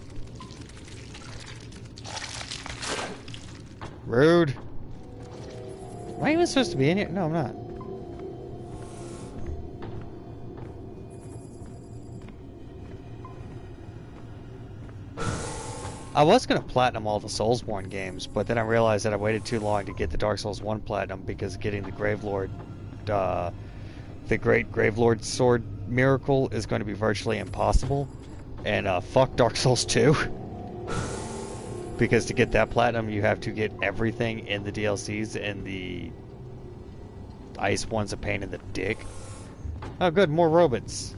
Rude. Am I even supposed to be in here? No, I'm not. I was gonna platinum all the Soulsborne games, but then I realized that I waited too long to get the Dark Souls 1 platinum because getting the Gravelord, the Great Gravelord Sword Miracle is going to be virtually impossible. And fuck Dark Souls 2. Because to get that platinum, you have to get everything in the DLCs, and the ice one's a pain in the dick. Oh, good, more robots.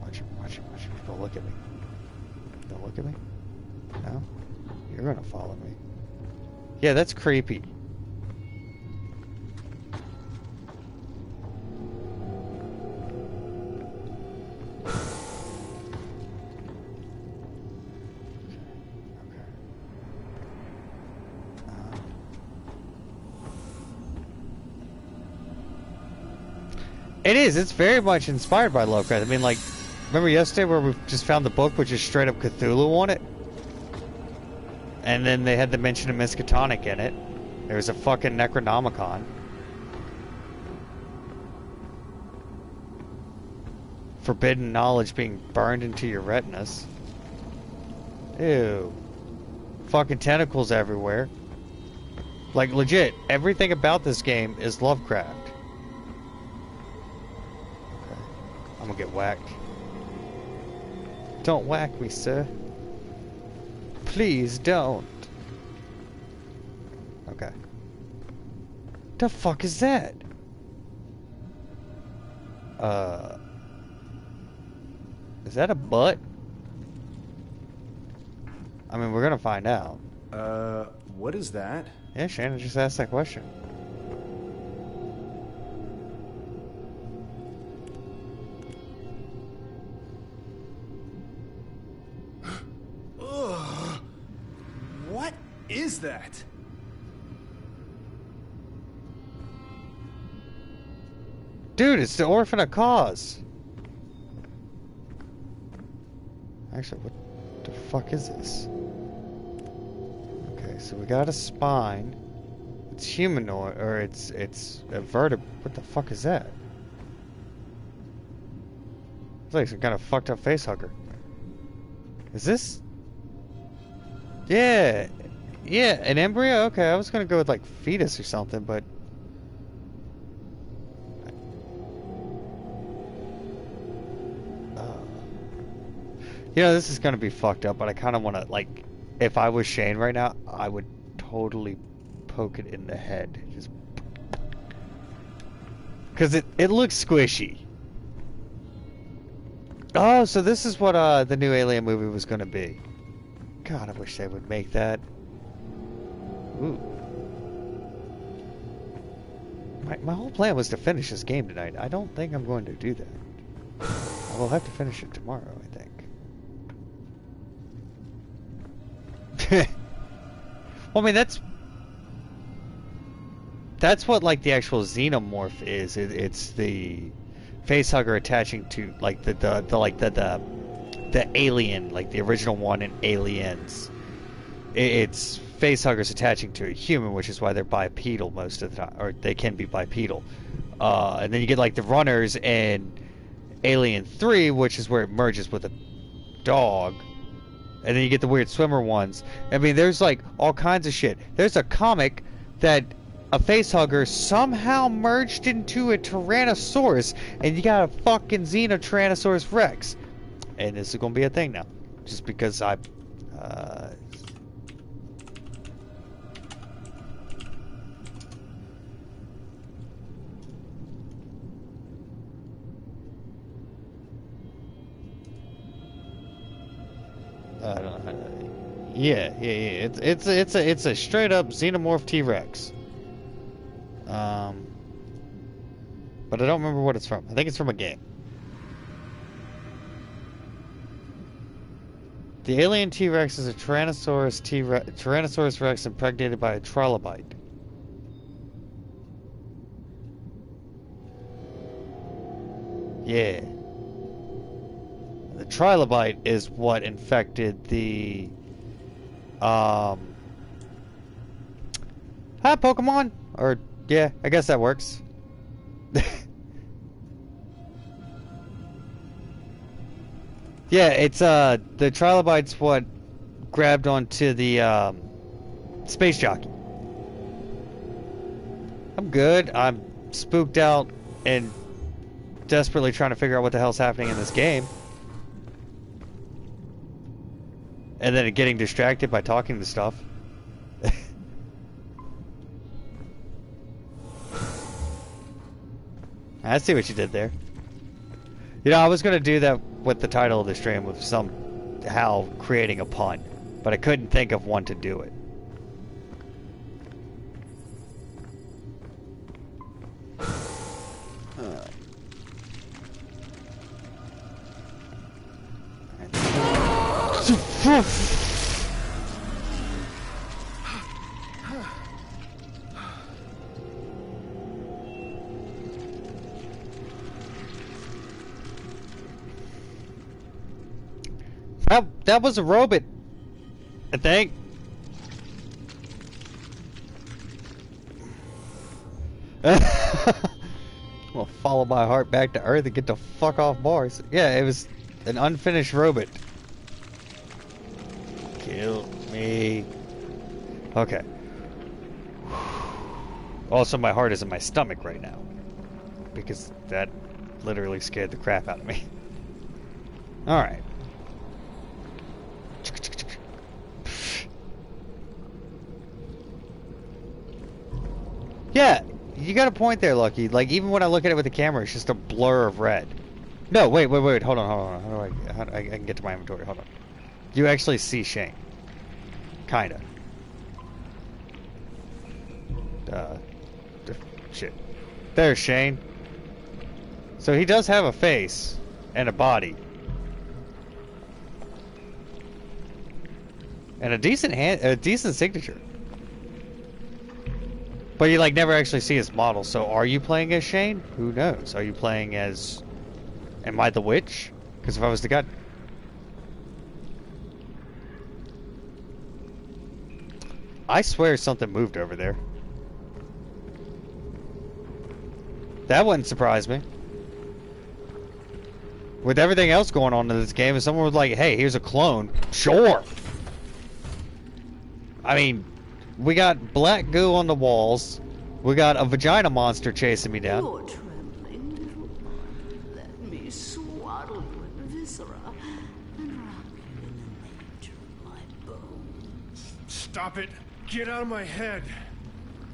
Watch it. Don't look at me. Don't look at me. No? You're gonna follow me. Yeah, that's creepy. It is. It's very much inspired by Lovecraft. I mean, like, remember yesterday where we just found the book which is straight up Cthulhu on it? And then they had the mention of Miskatonic in it. There was a fucking Necronomicon. Forbidden knowledge being burned into your retinas. Ew. Fucking tentacles everywhere. Like, legit, everything about this game is Lovecraft. I'm gonna get whacked. Don't whack me, sir. Please don't. Okay. The fuck is that? Is that a butt? I mean, we're gonna find out. What is that? Yeah, Shannon just asked that question. What is that? Dude, it's the Orphan of Cause. Actually, what the fuck is this? Okay, so we got a spine. It's humanoid, or it's a vertebra. What the fuck is that? It's like some kind of fucked up face hugger. Is this? Yeah, an embryo. Okay, I was gonna go with like fetus or something, but you know, this is gonna be fucked up. But I kind of want to, like, if I was Shane right now, I would totally poke it in the head, just because it looks squishy. Oh, so this is what the new Alien movie was gonna be. God, I wish they would make that. Ooh. My whole plan was to finish this game tonight. I don't think I'm going to do that. I will have to finish it tomorrow, I think. Well, I mean, that's what, like, the actual xenomorph is. It's the facehugger attaching to, like, the alien, like the original one in Aliens. It's facehuggers attaching to a human, which is why they're bipedal most of the time, or they can be bipedal. And then you get like the runners in Alien 3, which is where it merges with a dog. And then you get the weird swimmer ones. I mean, there's like all kinds of shit. There's a comic that a facehugger somehow merged into a Tyrannosaurus, and you got a fucking Xenotyrannosaurus Rex. And this is gonna be a thing now, just because I don't know how to, yeah. It's a straight up xenomorph T-Rex. But I don't remember what it's from. I think it's from a game. The alien T-Rex is a Tyrannosaurus Rex impregnated by a trilobite. Yeah. The trilobite is what infected the Pokemon? Or yeah, I guess that works. Yeah, it's the trilobite's what grabbed onto the space jockey. I'm good. I'm spooked out and desperately trying to figure out what the hell's happening in this game. And then getting distracted by talking to stuff. I see what you did there. You know, I was going to do that with the title of the stream with somehow creating a pun, but I couldn't think of one to do it. That was a robot, I think. Well, follow my heart back to Earth and get the fuck off Mars. Yeah, it was an unfinished robot. Kill me. Okay. Also, my heart is in my stomach right now. Because that literally scared the crap out of me. Alright. Yeah, you got a point there, Lucky. Like, even when I look at it with the camera, it's just a blur of red. No, wait, hold on. How do I can get to my inventory, hold on. You actually see Shane. Kinda. Shit. There's Shane. So he does have a face and a body. And a decent signature. But you like never actually see his model. So are you playing as Shane? Who knows? Are you playing as... Am I the witch? Because if I was the god... I swear something moved over there. That wouldn't surprise me. With everything else going on in this game, if someone was like, hey, here's a clone, sure. I mean, we got black goo on the walls. We got a vagina monster chasing me down. You're trembling, little one. Let me swaddle you in viscera and rock you in the nature of my bones. Stop it! Get out of my head!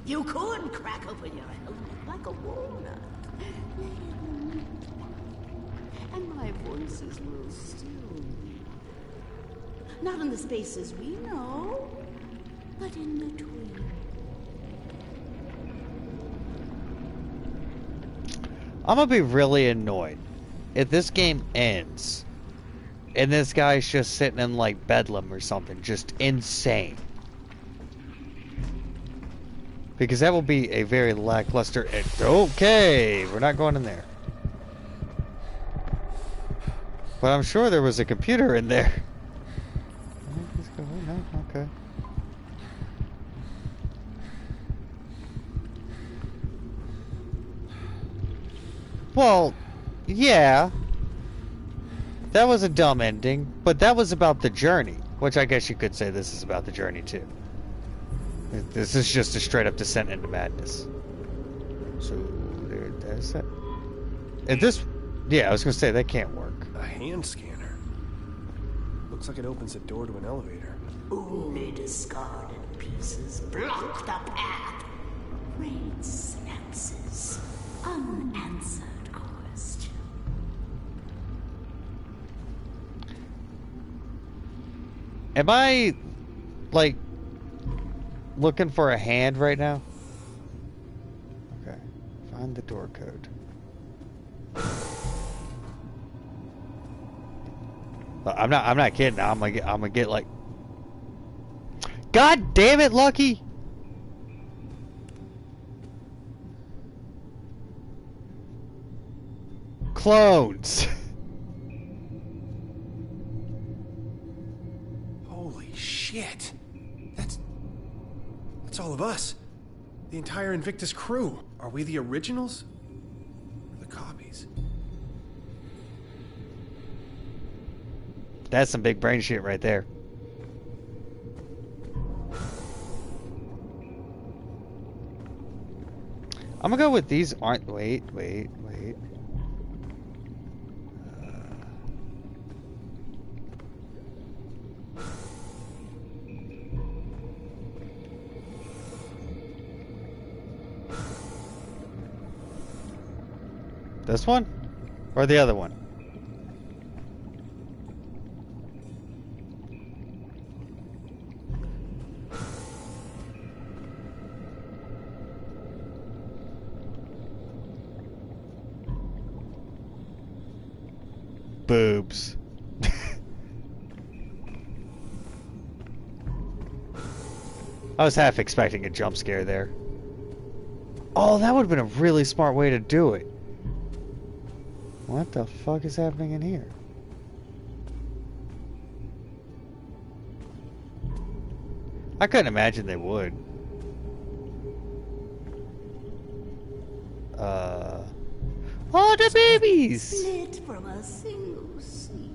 You could crack open your helmet like a walnut. And my voices will still be. Not in the spaces we know, but in between. I'm gonna be really annoyed if this game ends and this guy's just sitting in like Bedlam or something, just insane. Because that will be a very lackluster... Okay, we're not going in there. But I'm sure there was a computer in there. Okay. Well, yeah. That was a dumb ending, but that was about the journey. Which I guess you could say this is about the journey too. This is just a straight up descent into madness. So, there's that. If this... Yeah, I was gonna say, that can't work. A hand scanner. Looks like it opens a door to an elevator. Only discarded pieces block the path. Rain synapses. Unanswered question. Am I, like, looking for a hand right now? Okay. Find the door code. I'm not kidding. I'm gonna get like... God damn it, Lucky! Clones. Holy shit! That's all of us. The entire Invictus crew. Are we the originals? Or the copies? That's some big brain shit right there. I'm gonna go with these aren't... Wait. This one? Or the other one? Boobs. I was half expecting a jump scare there. Oh, that would have been a really smart way to do it. What the fuck is happening in here? I couldn't imagine they would. Oh, the babies! Split from a single seed.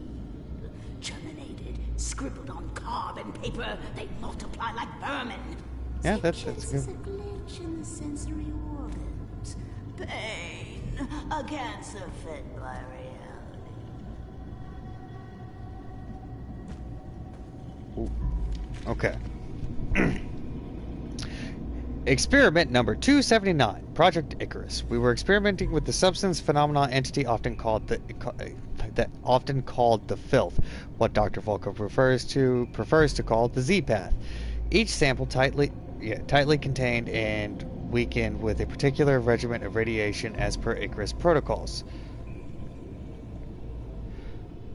Germinated, scribbled on carbon paper, they multiply like vermin. Yeah, that's It's good. a glitch in the sensory organs. Pain, a cancer fed by reality. Ooh. Okay. Experiment number 279, Project Icarus. We were experimenting with the substance phenomena entity often called the filth, what Dr. Volkov prefers to call the Z-path. Each sample tightly contained and weakened with a particular regimen of radiation as per Icarus protocols.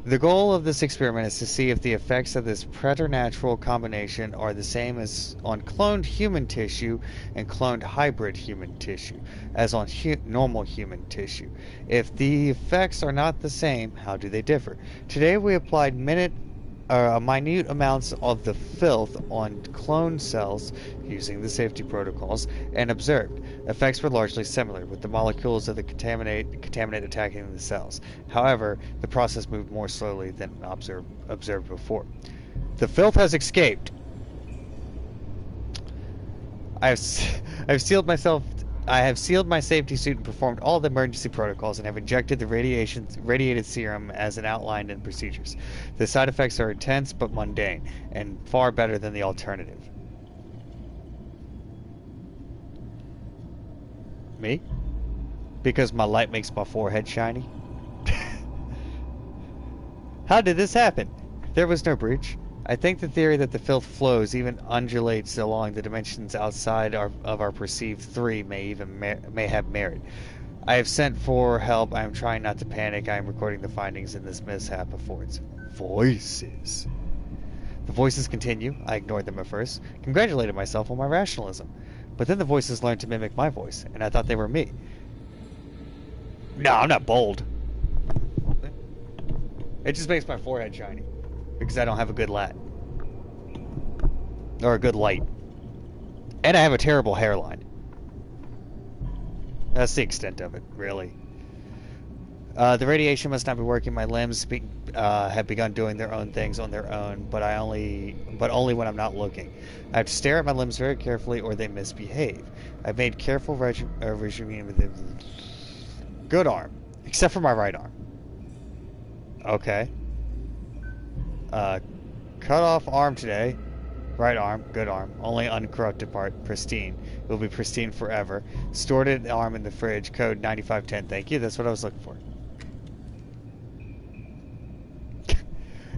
The goal of this experiment is to see if the effects of this preternatural combination are the same as on cloned human tissue and cloned hybrid human tissue, as on normal human tissue. If the effects are not the same, how do they differ? Today we applied minute amounts of the filth on cloned cells using the safety protocols and observed. Effects were largely similar, with the molecules of the contaminant attacking the cells. However, the process moved more slowly than observed before. The filth has escaped. I have sealed my safety suit and performed all the emergency protocols and have injected the radiated serum as an outlined in procedures. The side effects are intense but mundane, and far better than the alternative. Me? Because my light makes my forehead shiny? How did this happen? There was no breach. I think the theory that the filth flows, even undulates along the dimensions outside of our perceived three may have merit. I have sent for help. I am trying not to panic. I am recording the findings in this mishap before its voices. The voices continue. I ignored them at first, congratulated myself on my rationalism. But then the voices learned to mimic my voice, and I thought they were me. No, I'm not bold. It just makes my forehead shiny. Because I don't have a good lat. Or a good light. And I have a terrible hairline. That's the extent of it, really. The radiation must not be working. My limbs have begun doing their own things on their own, but only when I'm not looking. I have to stare at my limbs very carefully or they misbehave. I've made careful regime with the good arm. Except for my right arm. Okay. Cut off arm today. Right arm, good arm. Only uncorrupted part, pristine. It will be pristine forever. Stored an arm in the fridge. Code 9510. Thank you. That's what I was looking for.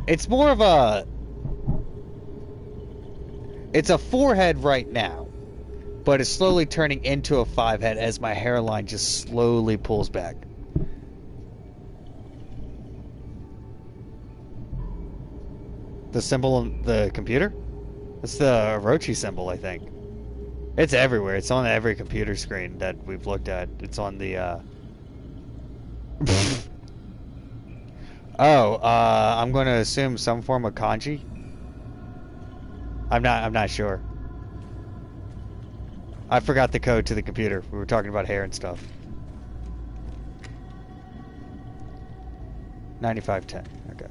It's more of a... It's a 4-head right now. But it's slowly turning into a 5-head as my hairline just slowly pulls back. The symbol on the computer? It's the Orochi symbol, I think. It's everywhere. It's on every computer screen that we've looked at. It's on the, I'm going to assume some form of kanji. I'm not sure. I forgot the code to the computer. We were talking about hair and stuff. 9510. Okay.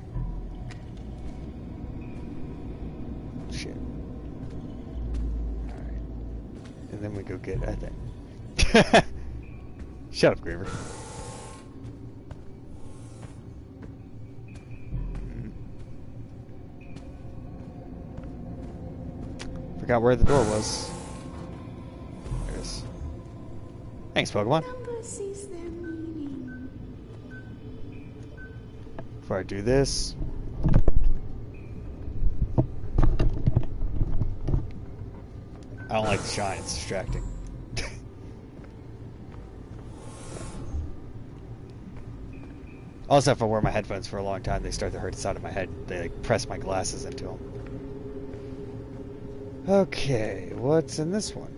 Shit. Alright. And then we go get, I think. Shut up, Graver. Forgot where the door was. There it is. Thanks, Pokemon. Number sees their meaning. Before I do this. I don't like the shine, it's distracting. Also, if I wear my headphones for a long time, they start to hurt the side of my head. They like press my glasses into them. Okay, what's in this one?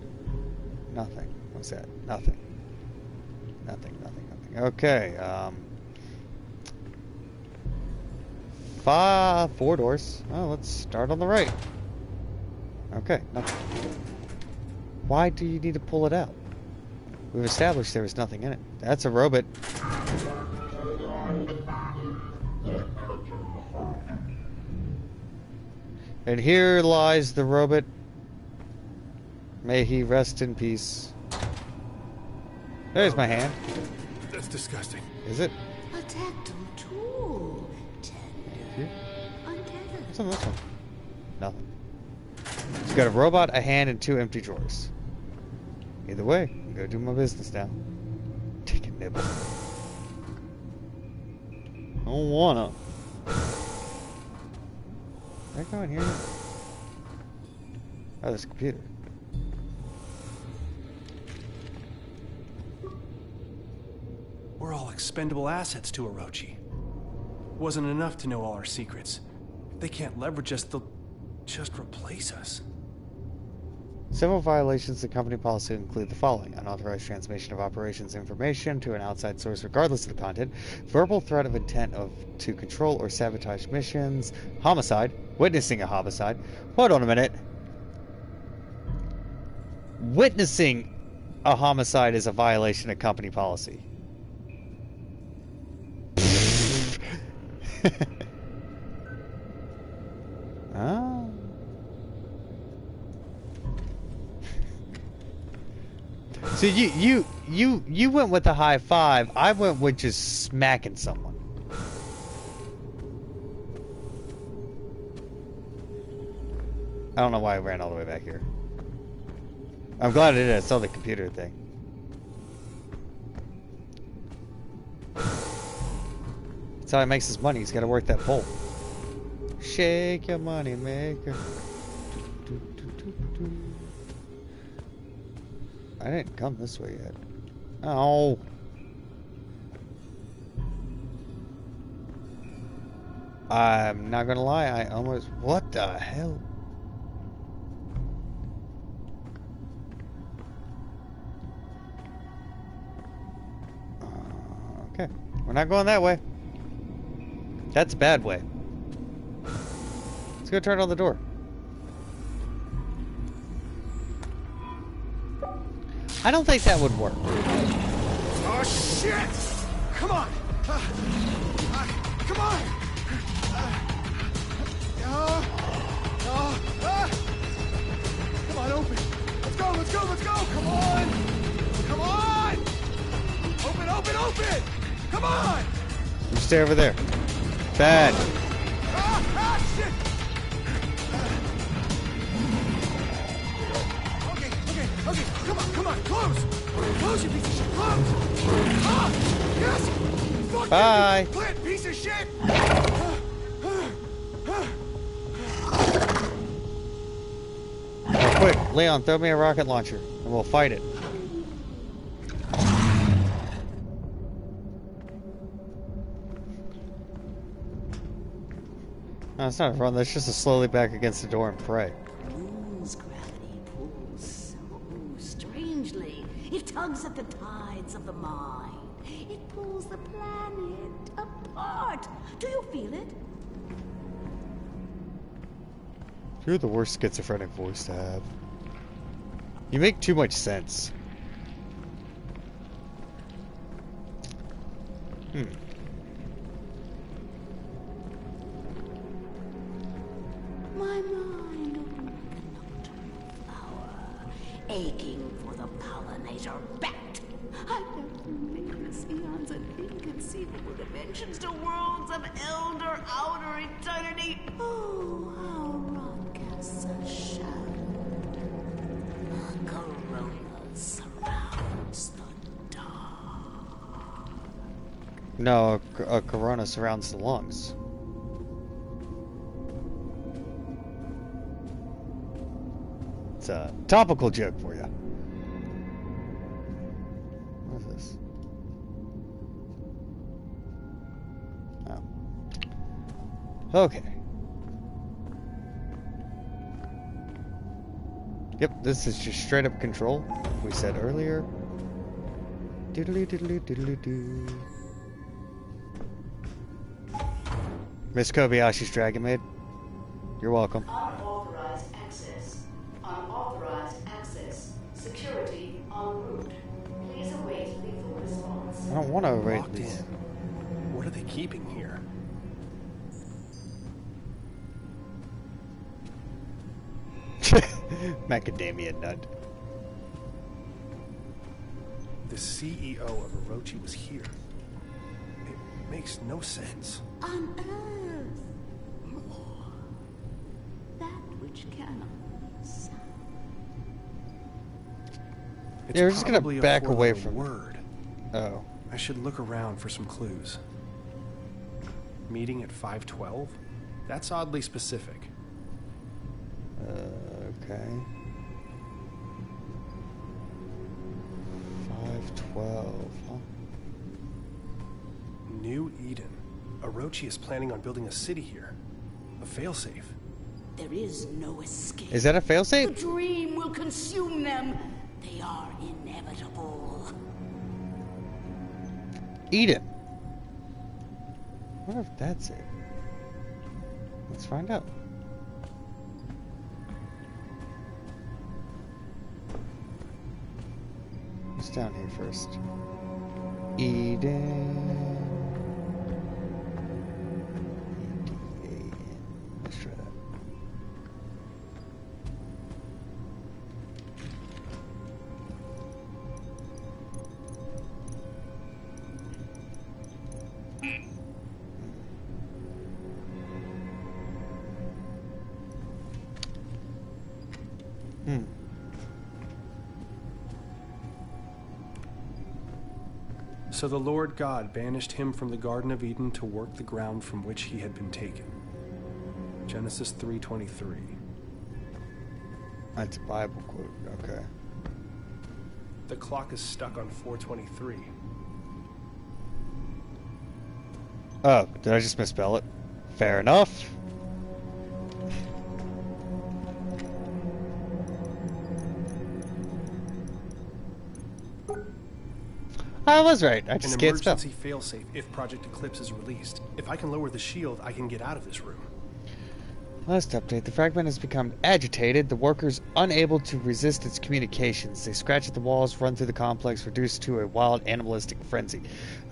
Nothing. What's that? Nothing. Nothing. Okay, 4 doors. Oh, let's start on the right. Okay, nothing. Why do you need to pull it out? We've established there was nothing in it. That's a robot. And here lies the robot. May he rest in peace. There's my hand. That's disgusting. Is it? A tactile tool. Tender. Untethered. What's on this one? Nothing. It's got a robot, a hand, and 2 empty drawers. Either way, I'm gonna do my business now. Take a nibble. I don't wanna. Can I go in here? Oh, there's a computer. We're all expendable assets to Orochi. Wasn't enough to know all our secrets. They can't leverage us, they'll just replace us. Several violations of company policy include the following: unauthorized transmission of operations information to an outside source regardless of the content, verbal threat of intent to control or sabotage missions, homicide, witnessing a homicide. Hold on a minute. Witnessing a homicide is a violation of company policy. Oh. So you went with the high five. I went with just smacking someone. I don't know why I ran all the way back here. I'm glad I did. I saw the computer thing. That's how he makes his money. He's got to work that pole. Shake your money maker. I didn't come this way yet. Oh. I'm not gonna lie, I almost... What the hell? Okay. We're not going that way. That's a bad way. Let's go turn on the door. I don't think that would work. Oh, shit! Come on! Come on! Come on, open! Let's go, let's go, let's go! Come on! Come on! Open, open, open! Come on! You stay over there. Bad. Shit! Okay, come on, close! Close, you piece of shit, close! Ah! Yes! Fuck bye! You plant piece of shit! Oh, quick, Leon, throw me a rocket launcher, and we'll fight it. No, it's not a run, that's just a slowly back against the door and pray. Moon's gravity pulls so strangely. It tugs at the tides of the mind. It pulls the planet apart. Do you feel it? You're the worst schizophrenic voice to have. You make too much sense. My mind opened like a nocturnal flower, aching for the pollinator bat. I left through nameless eons and inconceivable dimensions to worlds of elder outer eternity. Oh, how wrong casts a shadow. A corona surrounds the dark. No, a corona surrounds the lungs. It's a topical joke for you. What is this? Oh. Okay. Yep, this is just straight up control. We said earlier. Doodly doodly doodly doo. Miss Kobayashi's Dragon Maid. You're welcome. Unauthorized access. Unauthorized access. Security en route. Please await lethal response. I don't want to rate Locked these. in. What are they keeping here? Macadamia nut. The CEO of Orochi was here. It makes no sense. On Earth. More. That which cannot be sound. It's Yeah, we're just gonna probably a back away four-letter from- word. Oh. I should look around for some clues. Meeting at 5:12? That's oddly specific. Okay. 512, huh? New Eden. Orochi is planning on building a city here. A failsafe. There is no escape. Is that a The failsafe? dream will consume them. They are inevitable. Eat it. I wonder if that's it. Let's find out. What's down here first? Eden. EDAN. Let's try that. So the Lord God banished him from the Garden of Eden to work the ground from which he had been taken. Genesis 3:23. That's a Bible quote. Okay. The clock is stuck on 4:23. Oh, did I just misspell it? Fair enough. I was right. I An just can't spell. emergency failsafe if Project Eclipse is released. If I can lower the shield, I can get out of this room. Last update, the fragment has become agitated, the workers unable to resist its communications. They scratch at the walls, run through the complex, reduced to a wild animalistic frenzy.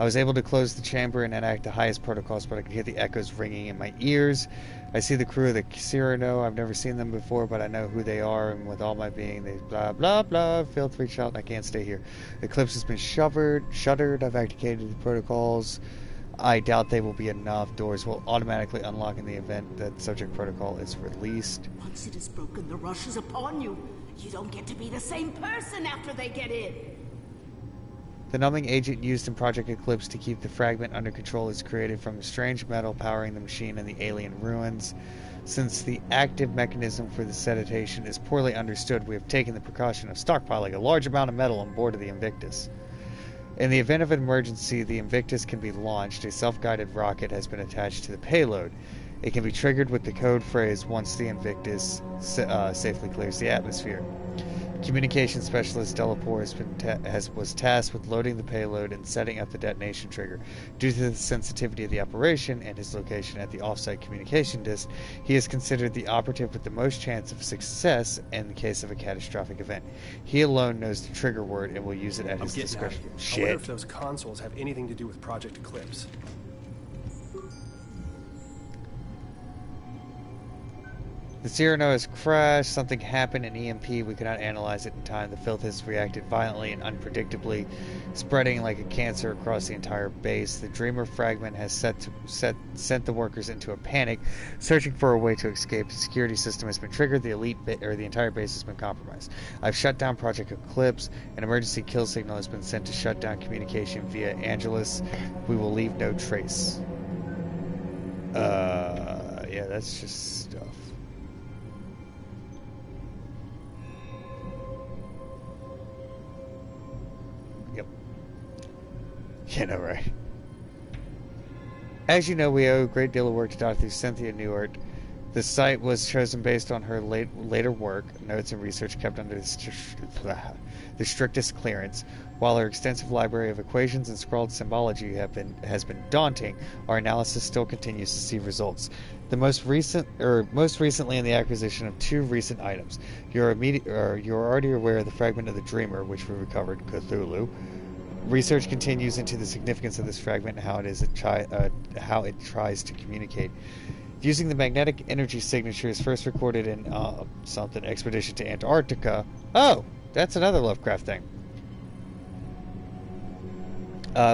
I was able to close the chamber and enact the highest protocols, but I could hear the echoes ringing in my ears. I see the crew of the Cyrano. I've never seen them before, but I know who they are, and with all my being, they blah blah blah. Failed to reach out, and I can't stay here. The Eclipse has been shuttered. I've activated the protocols. I doubt they will be enough. Doors will automatically unlock in the event that subject protocol is released. Once it is broken, the rush is upon you. You don't get to be the same person after they get in. The numbing agent used in Project Eclipse to keep the fragment under control is created from the strange metal powering the machine in the alien ruins. Since the active mechanism for the sedation is poorly understood, we have taken the precaution of stockpiling a large amount of metal on board of the Invictus. In the event of an emergency, the Invictus can be launched. A self-guided rocket has been attached to the payload. It can be triggered with the code phrase once the Invictus safely clears the atmosphere. Communication specialist Delapore was tasked with loading the payload and setting up the detonation trigger. Due to the sensitivity of the operation and his location at the offsite communication disk, he is considered the operative with the most chance of success in the case of a catastrophic event. He alone knows the trigger word and will use it at his discretion. I wonder Shit. if those consoles have anything to do with Project Eclipse. The Cyrano has crashed. Something happened in EMP. We cannot analyze it in time. The filth has reacted violently and unpredictably, spreading like a cancer across the entire base. The Dreamer fragment has sent the workers into a panic, searching for a way to escape. The security system has been triggered. The the entire base has been compromised. I've shut down Project Eclipse. An emergency kill signal has been sent to shut down communication via Angelus. We will leave no trace. Yeah, that's just stuff. Yep. Yeah, no, right. As you know, we owe a great deal of work to Dr. Cynthia Newart. The site was chosen based on her later work, notes, and research kept under the strictest clearance. While her extensive library of equations and scrawled symbology has been daunting, our analysis still continues to see results. The most recently in the acquisition of 2 recent items. You're already aware of the fragment of the Dreamer, which we recovered, Cthulhu. Research continues into the significance of this fragment and how it tries to communicate. Using the magnetic energy signatures first recorded in something expedition to Antarctica. Oh, that's another Lovecraft thing.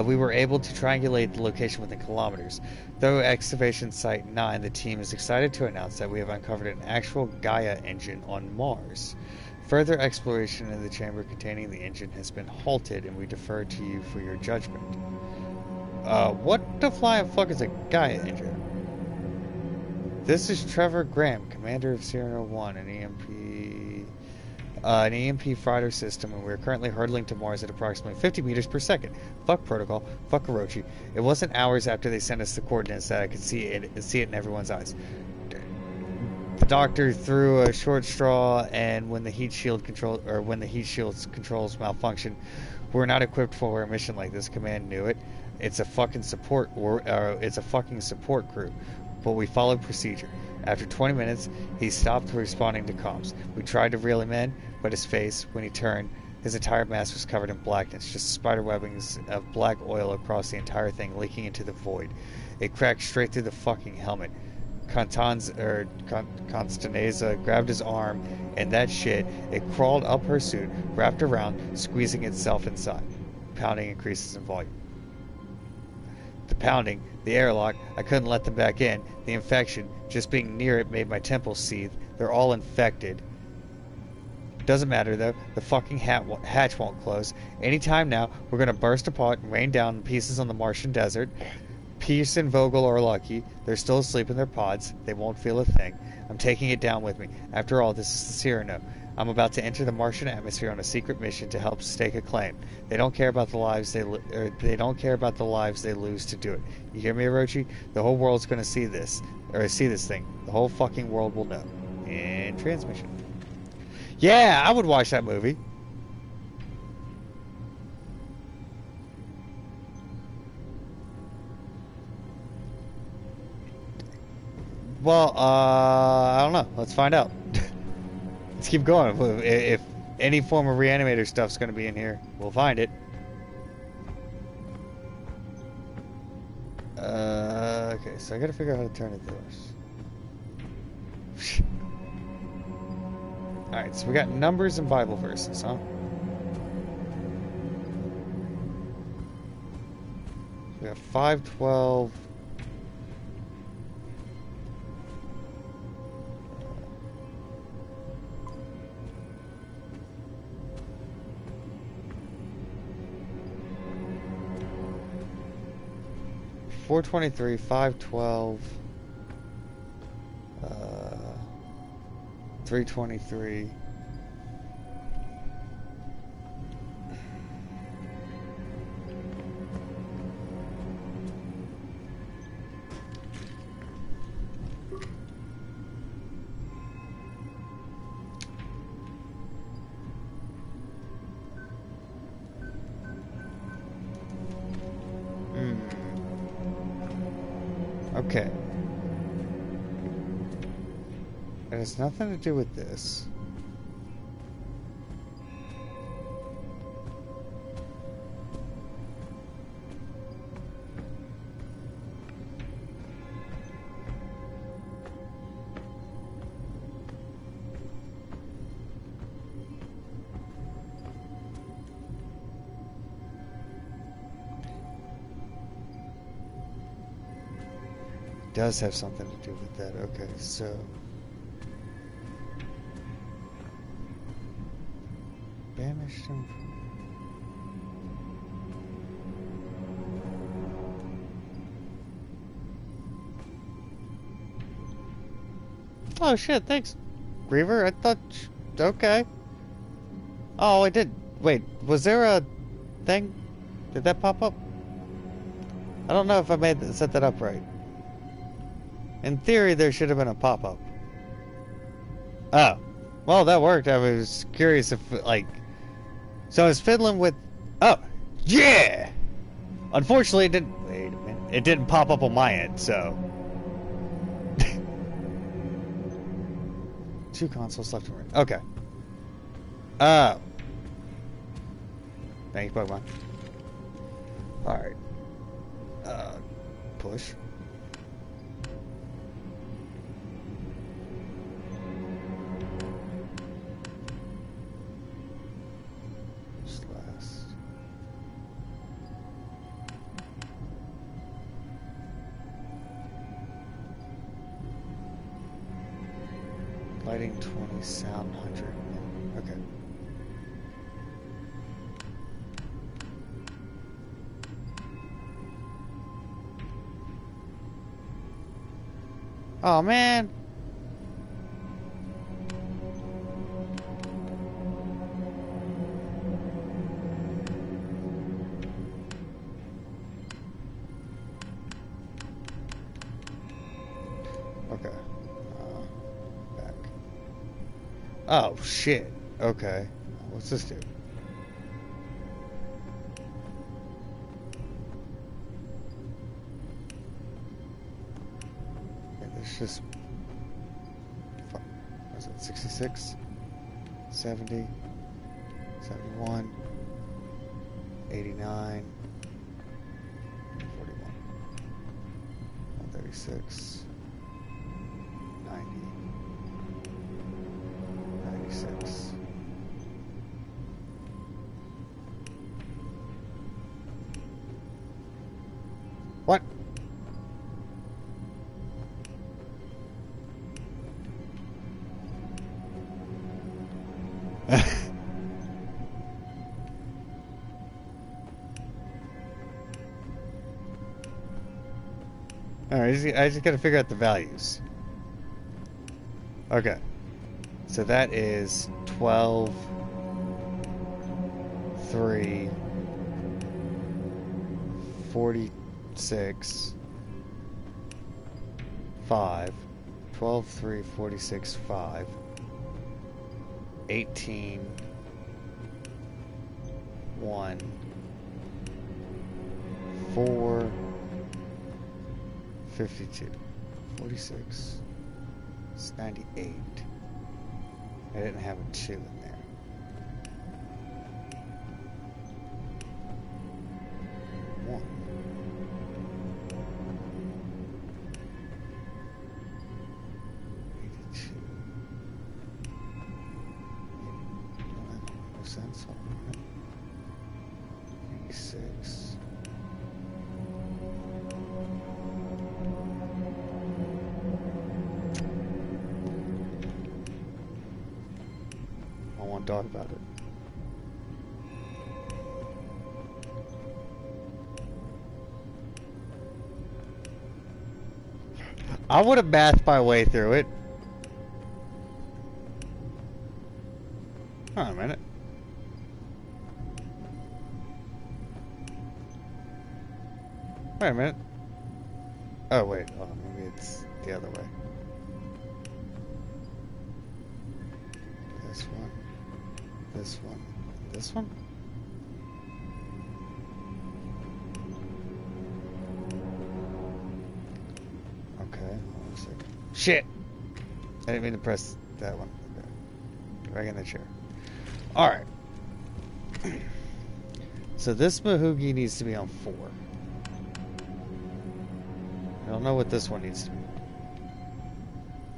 We were able to triangulate the location within kilometers. Though excavation site 9, the team is excited to announce that we have uncovered an actual Gaia engine on Mars. Further exploration in the chamber containing the engine has been halted, and we defer to you for your judgment. What the flying fuck is a Gaia engine? This is Trevor Graham, commander of Cyrano 1, an EMP fighter system, and we're currently hurtling to Mars at approximately 50 meters per second. Fuck protocol, fuck Orochi. It wasn't hours after they sent us the coordinates that I could see it in everyone's eyes. The doctor threw a short straw, and when the heat shield's controls malfunction, we're not equipped for a mission like this. Command knew it. It's a fucking support crew. But we followed procedure. After 20 minutes, he stopped responding to comms. We tried to reel him in, but his face, when he turned, his entire mask was covered in blackness, just spider webbings of black oil across the entire thing, leaking into the void. It cracked straight through the fucking helmet. Constanza grabbed his arm, and that shit, it crawled up her suit, wrapped around, squeezing itself inside. Pounding increases in volume. The pounding, the airlock, I couldn't let them back in. The infection, just being near it made my temples seethe. They're all infected. Doesn't matter though, the fucking hatch won't close. Anytime now, we're gonna burst apart and rain down pieces on the Martian desert. Pearce and Vogel are lucky. They're still asleep in their pods. They won't feel a thing. I'm taking it down with me. After all, this is the Cyrano. I'm about to enter the Martian atmosphere on a secret mission to help stake a claim. They don't care about the lives they lose to do it. You hear me, Orochi? The whole world's going to see this thing. The whole fucking world will know. And transmission. Yeah, I would watch that movie. Well, I don't know. Let's find out. Let's keep going. If any form of reanimator stuff's going to be in here, we'll find it. Okay, so I got to figure out how to turn the doors. Alright, so we got numbers and Bible verses, huh? We got 512. 423, 512, 323. Okay. It has nothing to do with this. does have something to do with that. Okay, so banished him. Oh shit! Thanks, Griever. I thought. Okay. Oh, I did. Wait, was there a thing? Did that pop up? I don't know if I set that up right. In theory, there should have been a pop-up. Oh. Well, that worked. I was curious if, like... So I was fiddling with... Oh! Yeah! Unfortunately, it didn't... Wait a minute. It didn't pop up on my end, so... 2 consoles left and right. Okay. Thank you, Pokemon. Alright. Push. Last. Lighting 20, sound 100. Okay. Oh man. Okay. Back. Oh shit. Okay. What's this do? It's just, what is it, 66, 70, 71, 89, 41, 136, 90, 96. What? Alright, I just gotta figure out the values. Okay. So that is 12, 3, 46, 5, 12, 3, 46, 5, 18, 1, 4, 52, 46, it's 98. I didn't have a 2 in there. One. No sense. 86. I want to talk about it. I would have mathed my way through it. Hold on a minute. Wait a minute. Oh, wait. Oh, maybe it's the other way. This one. This one. This one? Okay, hold on a second. Shit! I didn't mean to press that one. Okay. Back in the chair. Alright. So this Mahugi needs to be on 4. I don't know what this one needs to be.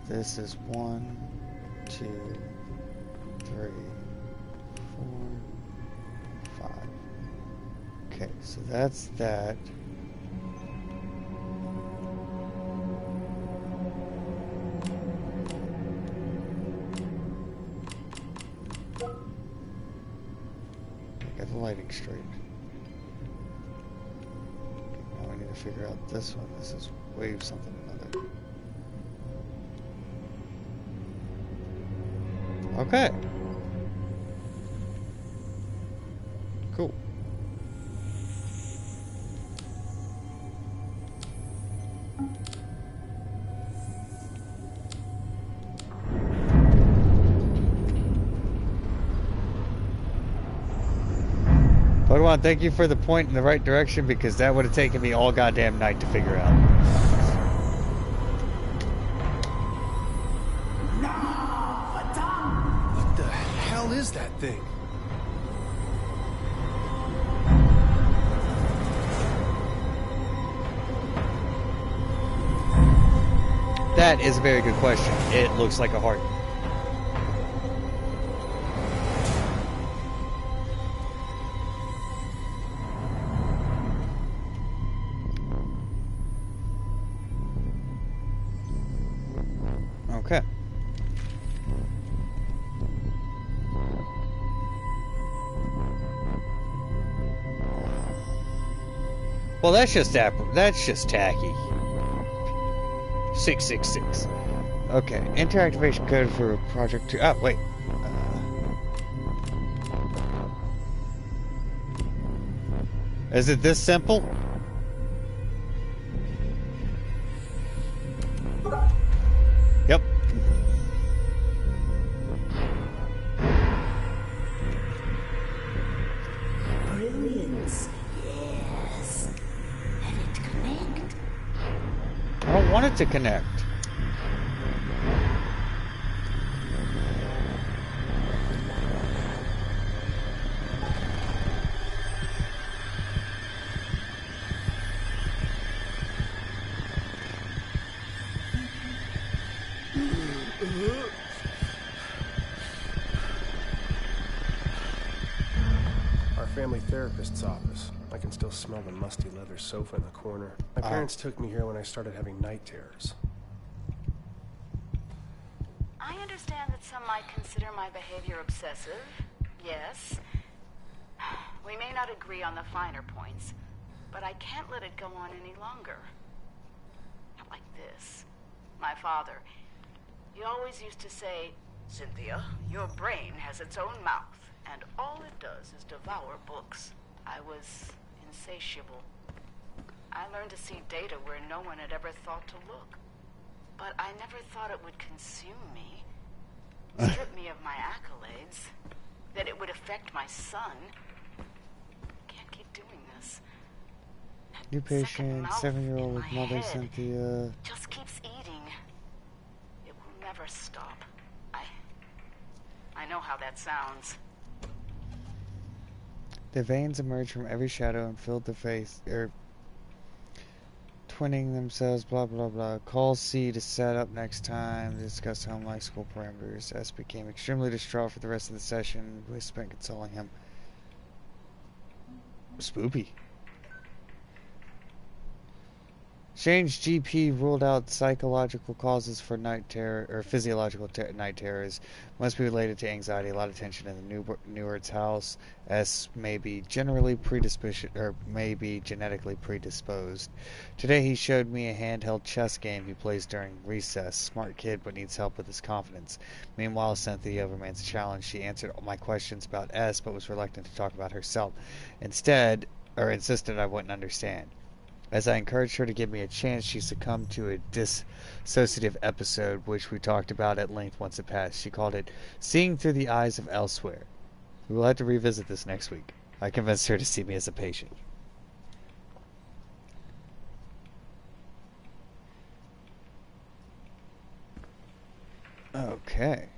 This is 1, 2, 3, 4, 5. Okay, so that's that. the lighting straight. Okay, now I need to figure out this one. This is wave something or another. Okay. Cool. Pokemon, thank you for the point in the right direction, because that would have taken me all goddamn night to figure out. What the hell is that thing? That is a very good question. It looks like a heart. Okay. Well, that's just tacky. 666. Okay, enter activation code for Project 2. Oh, wait. Is it this simple? Yep. Brilliance. Yes. Let it connect. I don't want it to connect. Our family therapist's office. I can still smell the musty leather sofa in the corner. My parents took me here when I started having night terrors. I understand that some might consider my behavior obsessive. Yes. We may not agree on the finer points, but I can't let it go on any longer. Not like this. My father, he always used to say, "Cynthia, your brain has its own mouth, and all it does is devour books." I was insatiable. I learned to see data where no one had ever thought to look. But I never thought it would consume me, strip me of my accolades, that it would affect my son. Can't keep doing this. New patient, 7-year-old with mother head Cynthia. just keeps eating. It will never stop. I know how that sounds. The veins emerged from every shadow and filled the face, twinning themselves, blah blah blah. Call C to set up next time to discuss home life school parameters. S became extremely distraught for the rest of the session. We spent consoling him. Spoopy. Shane's GP ruled out psychological causes for night terror, or physiological night terrors. Must be related to anxiety, a lot of tension in the Neward's house. S may be generally predisposed, or may be genetically predisposed. Today he showed me a handheld chess game he plays during recess. Smart kid, but needs help with his confidence. Meanwhile, Cynthia overmans the challenge. She answered all my questions about S, but was reluctant to talk about herself. Insisted I wouldn't understand. As I encouraged her to give me a chance, she succumbed to a dissociative episode, which we talked about at length once it passed. She called it seeing through the eyes of elsewhere. We will have to revisit this next week. I convinced her to see me as a patient. Okay.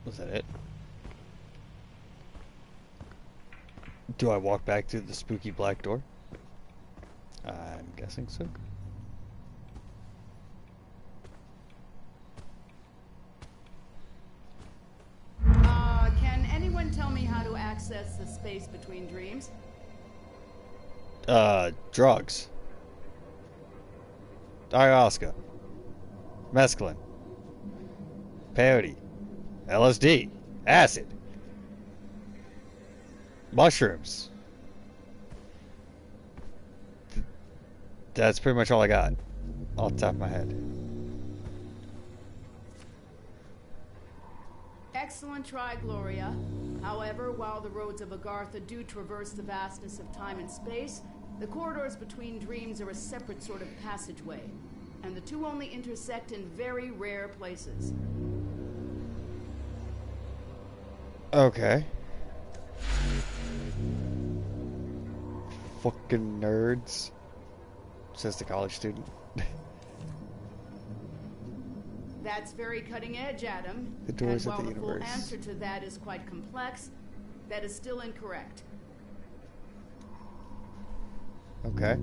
Was that it? Do I walk back through the spooky black door? I'm guessing so. Can anyone tell me how to access the space between dreams? Drugs. Ayahuasca. Mescaline. Peyote. LSD. Acid. Mushrooms. That's pretty much all I got off the top of my head. Excellent try, Gloria. However, while the roads of Agartha do traverse the vastness of time and space, the corridors between dreams are a separate sort of passageway, and the two only intersect in very rare places. Okay. Fucking nerds, says the college student. That's very cutting edge, Adam. The doors and of the while the universe. full answer to that is quite complex, that is still incorrect. Okay.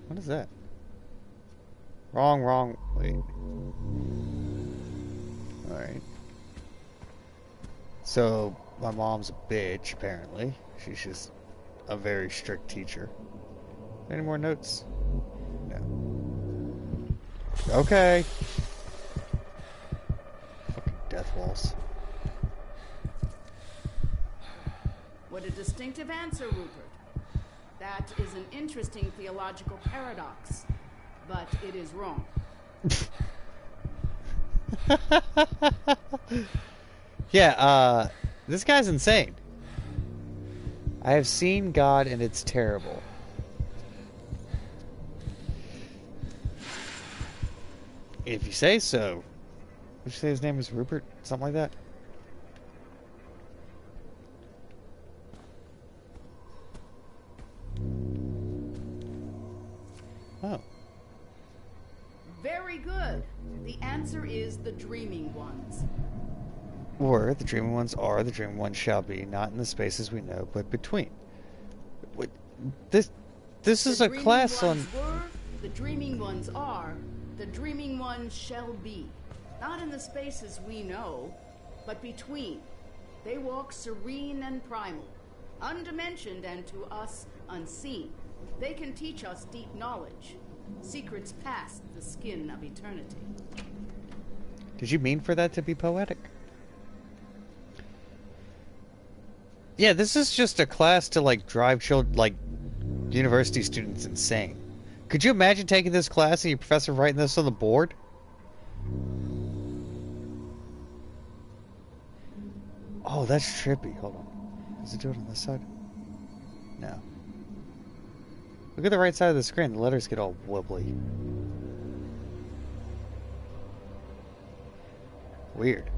What is that? Wrong. Wait. Alright. So, my mom's a bitch, apparently. She's just a very strict teacher. Any more notes? No. Okay. Fucking death walls. What a distinctive answer, Rupert. That is an interesting theological paradox, but it is wrong. Yeah, this guy's insane. I have seen God and it's terrible. If you say so. Would you say his name is Rupert? Something like that? Oh. Very good. The answer is the dreaming ones. Or the dreaming ones are, the dreaming ones shall be, not in the spaces we know, but between. What, this is a class on... Were, the dreaming ones are, the dreaming ones shall be. Not in the spaces we know, but between. They walk serene and primal, undimensioned and to us unseen. They can teach us deep knowledge, secrets past the skin of eternity. Did you mean for that to be poetic? Yeah, this is just a class to, like, drive children, like, university students insane. Could you imagine taking this class and your professor writing this on the board? Oh, that's trippy. Hold on. Does it do it on this side? No. Look at the right side of the screen. The letters get all wobbly. Weird.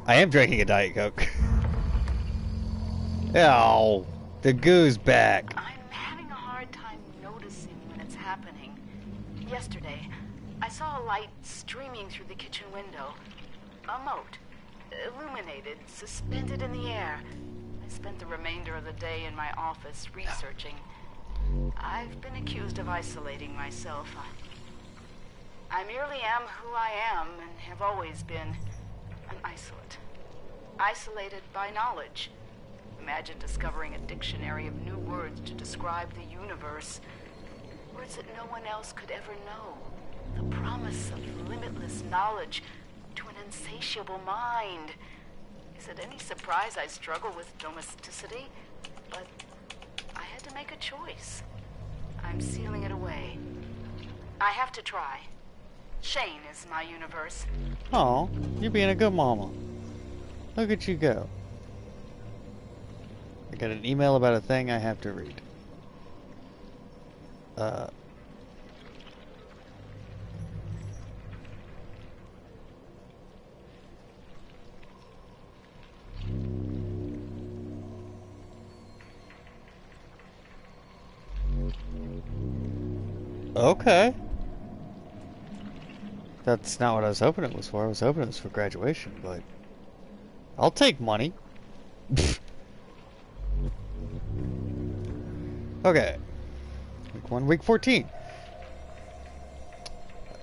I am drinking a Diet Coke. Ow, the goo's back. I'm having a hard time noticing when it's happening. Yesterday, I saw a light streaming through the kitchen window. A mote, illuminated, suspended in the air. I spent the remainder of the day in my office researching. I've been accused of isolating myself. I merely am who I am and have always been. An isolate. Isolated by knowledge. Imagine discovering a dictionary of new words to describe the universe. Words that no one else could ever know. The promise of limitless knowledge to an insatiable mind. Is it any surprise I struggle with domesticity? But I had to make a choice. I'm sealing it away. I have to try. Shane is my universe. Oh, you're being a good mama. Look at you go. I got an email about a thing I have to read. Okay. That's not what I was hoping it was for. I was hoping it was for graduation, but I'll take money. Okay. Week 1, week 14.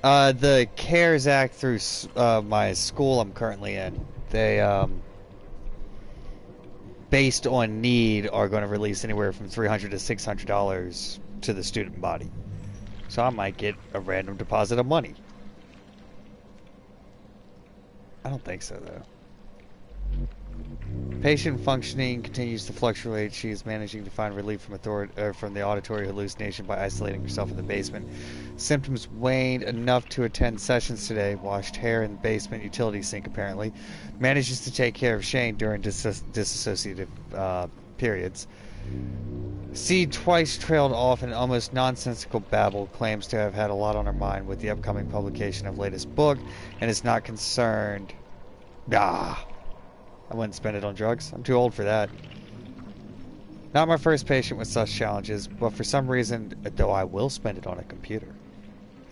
The CARES Act through my school I'm currently in, they, based on need, are going to release anywhere from $300 to $600 to the student body. So I might get a random deposit of money. I don't think so, though. Patient functioning continues to fluctuate. She is managing to find relief from the auditory hallucination by isolating herself in the basement. Symptoms waned enough to attend sessions today. Washed hair in the basement utility sink, apparently. Manages to take care of Shane during disassociative periods. Seed twice trailed off in almost nonsensical babble. Claims to have had a lot on her mind with the upcoming publication of latest book and is not concerned. I wouldn't spend it on drugs. I'm too old for that. Not my first patient with such challenges, but for some reason, though, I will spend it on a computer.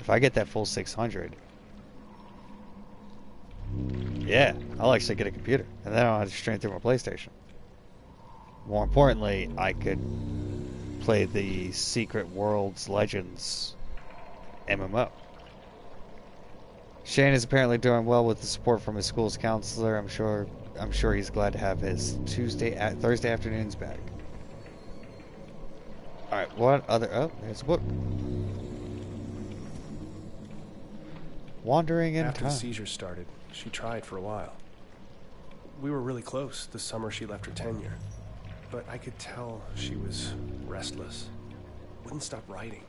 If I get that full 600, yeah, I'll actually get a computer, and then I don't have to stream through my PlayStation. More importantly, I could play the Secret Worlds Legends MMO. Shane is apparently doing well with the support from his school's counselor. I'm sure he's glad to have his Thursday afternoons back. Alright, what other... Oh, there's a book. Wandering in After Time. the seizure started, she tried for a while. We were really close the summer she left her tenure. But I could tell she was restless. Wouldn't stop writing.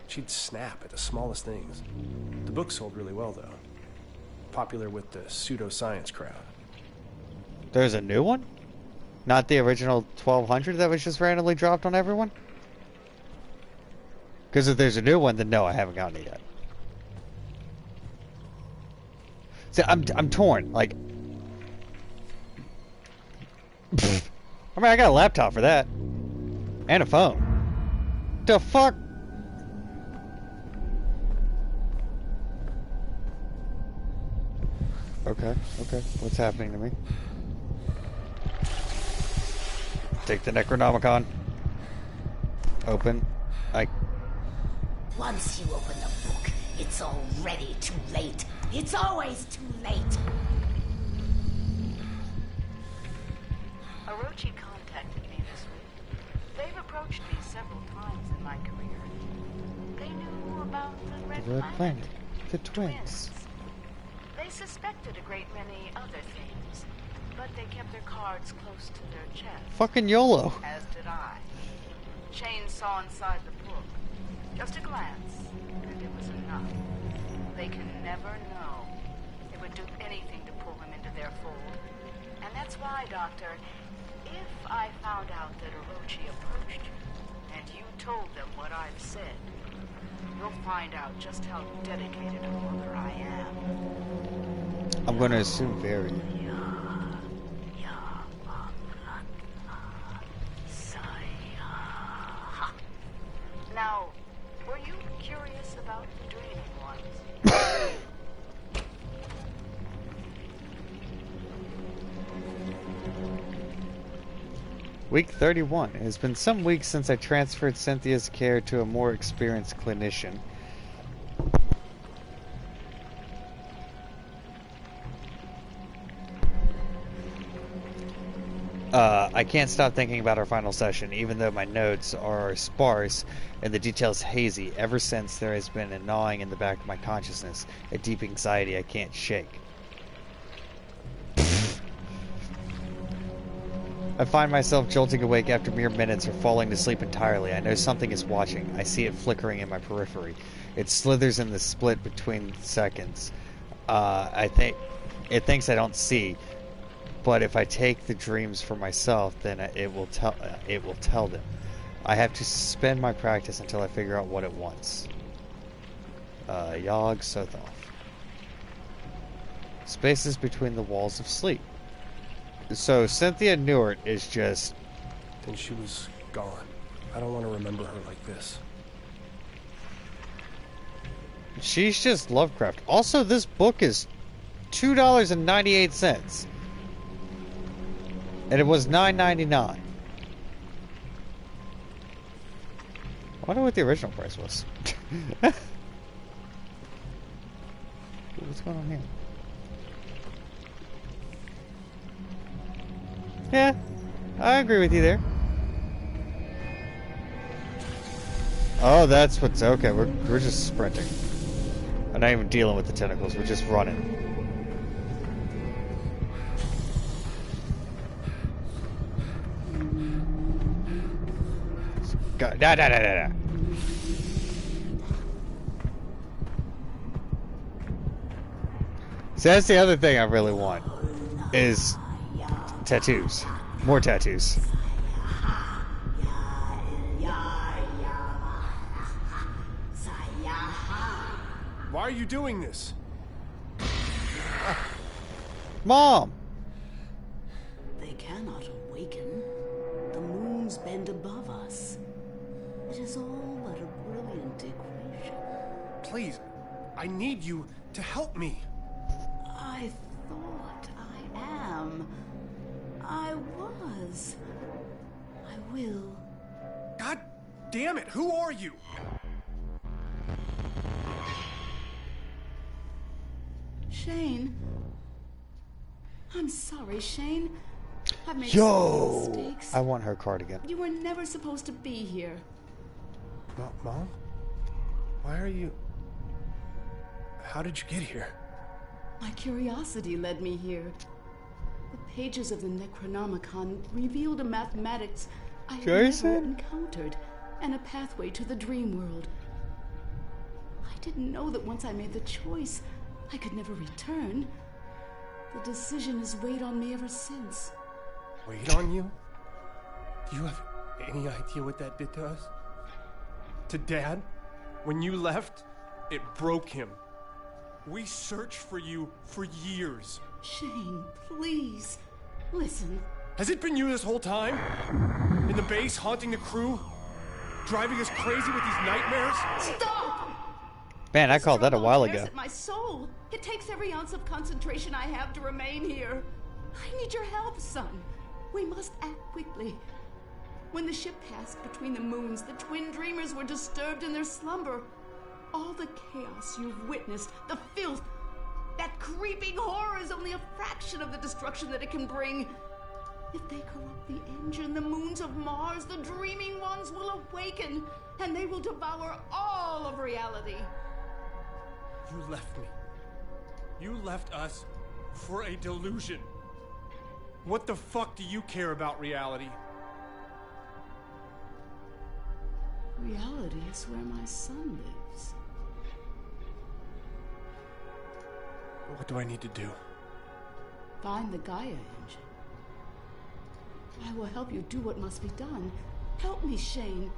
She'd snap at the smallest things. The book sold really well, though. Popular with the pseudoscience crowd. There's a new one? Not the original 1200 that was just randomly dropped on everyone? Because if there's a new one, then no, I haven't gotten it yet. See, I'm torn. Like, I mean, I got a laptop for that, and a phone. The fuck? Okay. What's happening to me? Take the Necronomicon. Open. Once you open the book, it's already too late. It's always too late. Orochi contacted me this week. They've approached me several times in my career. They knew about the Red Planet. The twins. They suspected a great many other things, but they kept their cards close to their chest. Fucking YOLO. As did I. Shane saw inside the book. Just a glance, and it was enough. They can never know. They would do anything to pull him into their fold. And that's why, Doctor, if I found out that Orochi approached you, and you told them what I've said, you'll find out just how dedicated a worker I am. I'm going to assume very. Now, were you curious about the dreaming ones? Week 31. It has been some weeks since I transferred Cynthia's care to a more experienced clinician. I can't stop thinking about our final session, even though my notes are sparse and the details hazy. Ever since, there has been a gnawing in the back of my consciousness, a deep anxiety I can't shake. I find myself jolting awake after mere minutes or falling to sleep entirely. I know something is watching. I see it flickering in my periphery. It slithers in the split between seconds. I think it thinks I don't see. But if I take the dreams for myself, then it will tell them. I have to suspend my practice until I figure out what it wants. Yog Sothoth. Spaces between the walls of sleep. So Cynthia Newitt is just... Then she was gone. I don't want to remember her like this. She's just Lovecraft. Also, this book is $2.98. And it was $9.99. I wonder what the original price was. What's going on here? Yeah, I agree with you there. Oh, that's what's... Okay, we're just sprinting. I'm not even dealing with the tentacles, we're just running. Go. Da, da, da, da, da. So that's the other thing I really want is tattoos. More tattoos. Why are you doing this? Mom! They cannot awaken. The moons bend above us. It is all but a brilliant equation. Please, I need you to help me. I thought I am. I was. I will. God damn it, who are you? Shane. I'm sorry, Shane. I've made Yo! some mistakes. I want her card again. You were never supposed to be here. Mom? Why are you... How did you get here? My curiosity led me here. The pages of the Necronomicon revealed a mathematics I had never encountered, and a pathway to the dream world. I didn't know that once I made the choice, I could never return. The decision has weighed on me ever since. Weighed on you? Do you have any idea what that did to us? To Dad? When you left, it broke him. We searched for you for years. Shane, please, listen. Has it been you this whole time? In the base, haunting the crew? Driving us crazy with these nightmares? Stop! Man, I called that a while ago. At my soul. It takes every ounce of concentration I have to remain here. I need your help, son. We must act quickly. When the ship passed between the moons, the twin dreamers were disturbed in their slumber. All the chaos you've witnessed, the filth, that creeping horror is only a fraction of the destruction that it can bring. If they corrupt the engine, the moons of Mars, the dreaming ones will awaken, and they will devour all of reality. You left me. You left us for a delusion. What the fuck do you care about reality? Reality is where my son lives. What do I need to do? Find the Gaia engine. I will help you do what must be done. Help me, Shane.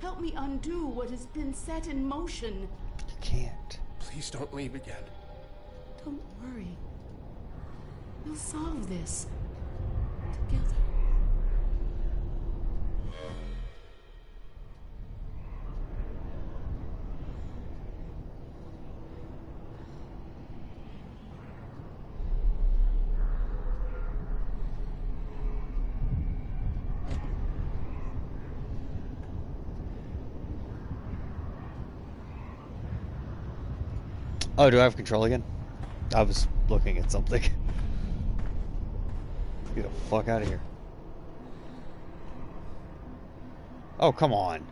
Help me undo what has been set in motion. You can't. Please don't leave again. Don't worry. We'll solve this. Together. Oh, do I have control again? I was looking at something. Get the fuck out of here. Oh, come on.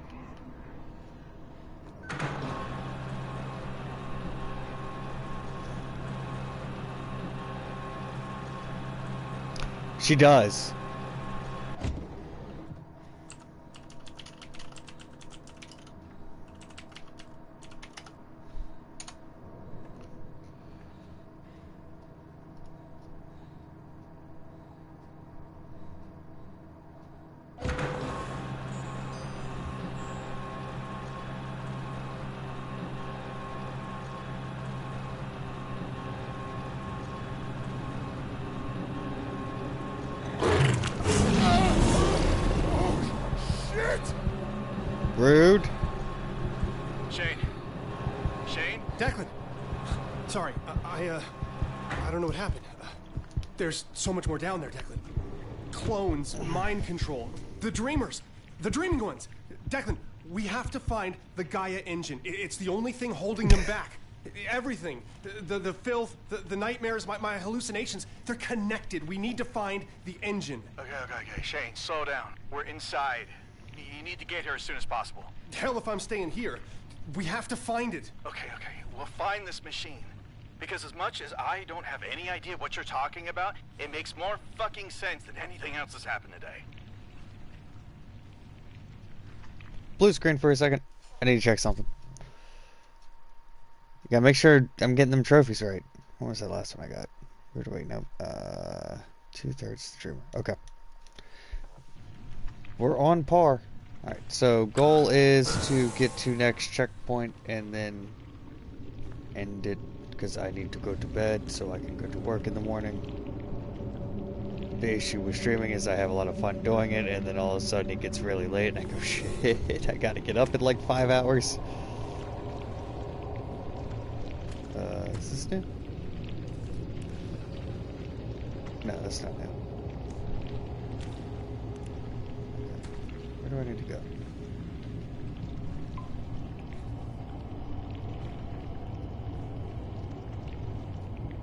She does. Rude. Shane. Shane? Declan! Sorry, I don't know what happened. There's so much more down there, Declan. Clones, mind control, the dreamers, the dreaming ones. Declan, we have to find the Gaia engine. It's the only thing holding them back. Everything, the filth, the nightmares, my hallucinations, they're connected. We need to find the engine. Okay. Shane, slow down. We're inside. You need to get here as soon as possible. Hell if I'm staying here. We have to find it. Okay. We'll find this machine. Because as much as I don't have any idea what you're talking about, it makes more fucking sense than anything else that's happened today. blue screen for a second. I need to check something. You gotta make sure I'm getting them trophies right. When was that last time I got? Where do I know? 2/3 streamer. Okay. We're on par. Alright, so goal is to get to next checkpoint and then end it because I need to go to bed so I can go to work in the morning. The issue with streaming is I have a lot of fun doing it, and then all of a sudden it gets really late and I go, shit, I gotta get up in like 5 hours. Is this new? No, that's not new. Where do I need to go?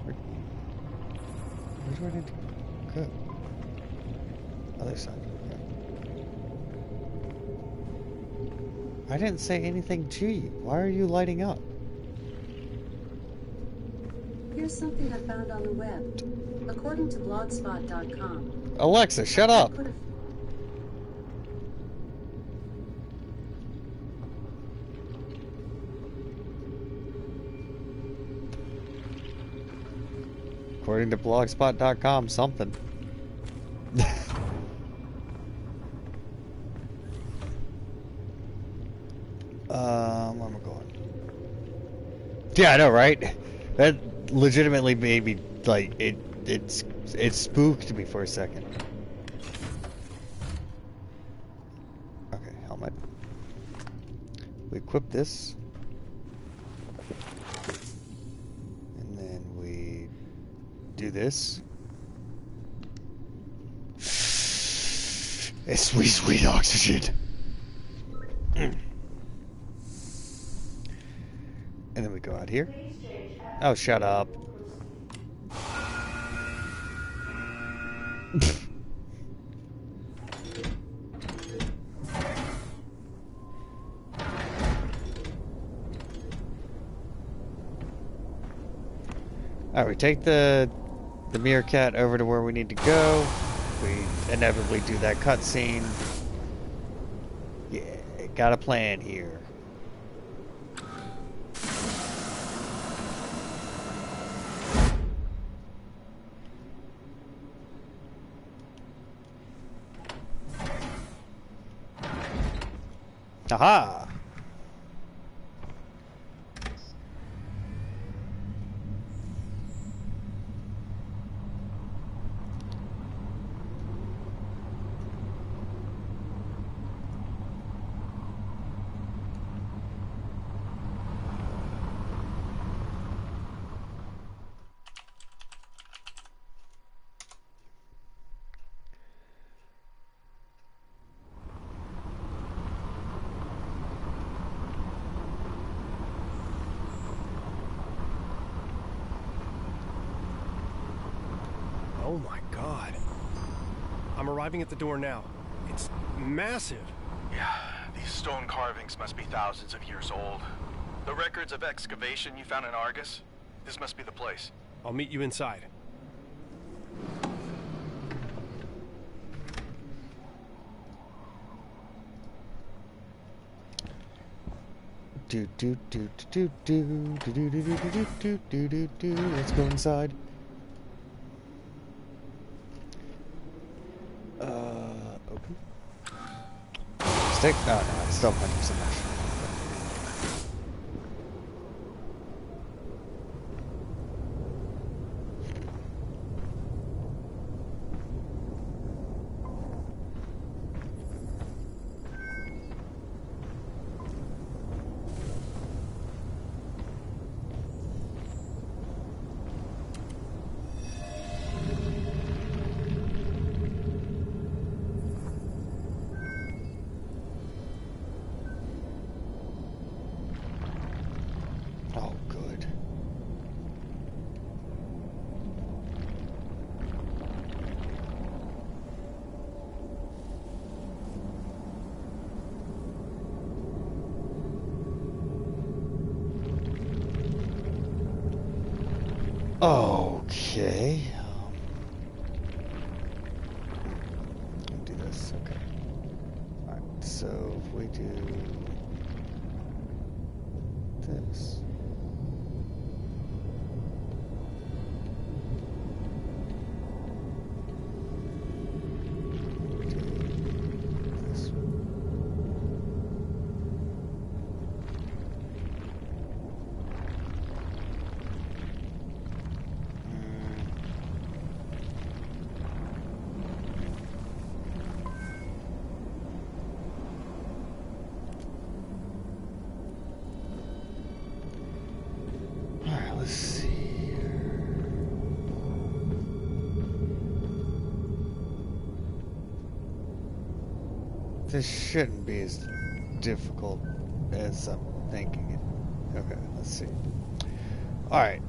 Where do I need to go? Other side. Okay. I didn't say anything to you. Why are you lighting up? Here's something I found on the web. According to blogspot.com. Alexa, shut up! According to blogspot.com, something. Where am I going? Yeah, I know, right? That legitimately made me, like, it spooked me for a second. Okay, helmet. We equip this. And then we do this. It's sweet, sweet oxygen. And then we go out here. Oh, shut up. Alright, we take the meerkat over to where we need to go. We inevitably do that cutscene. Yeah, got a plan here. Aha! Oh my god. I'm arriving at the door now. It's massive. Yeah, these stone carvings must be thousands of years old. The records of excavation you found in Argus? This must be the place. I'll meet you inside. Do do do do do do do do do do do do do do. Let's go inside. Open. Stick. Oh no, I still punch him so much. Oh, good. Okay. Do this. Okay. All right. So we do this? Let's see here. This shouldn't be as difficult as I'm thinking it. Okay, let's see. Alright.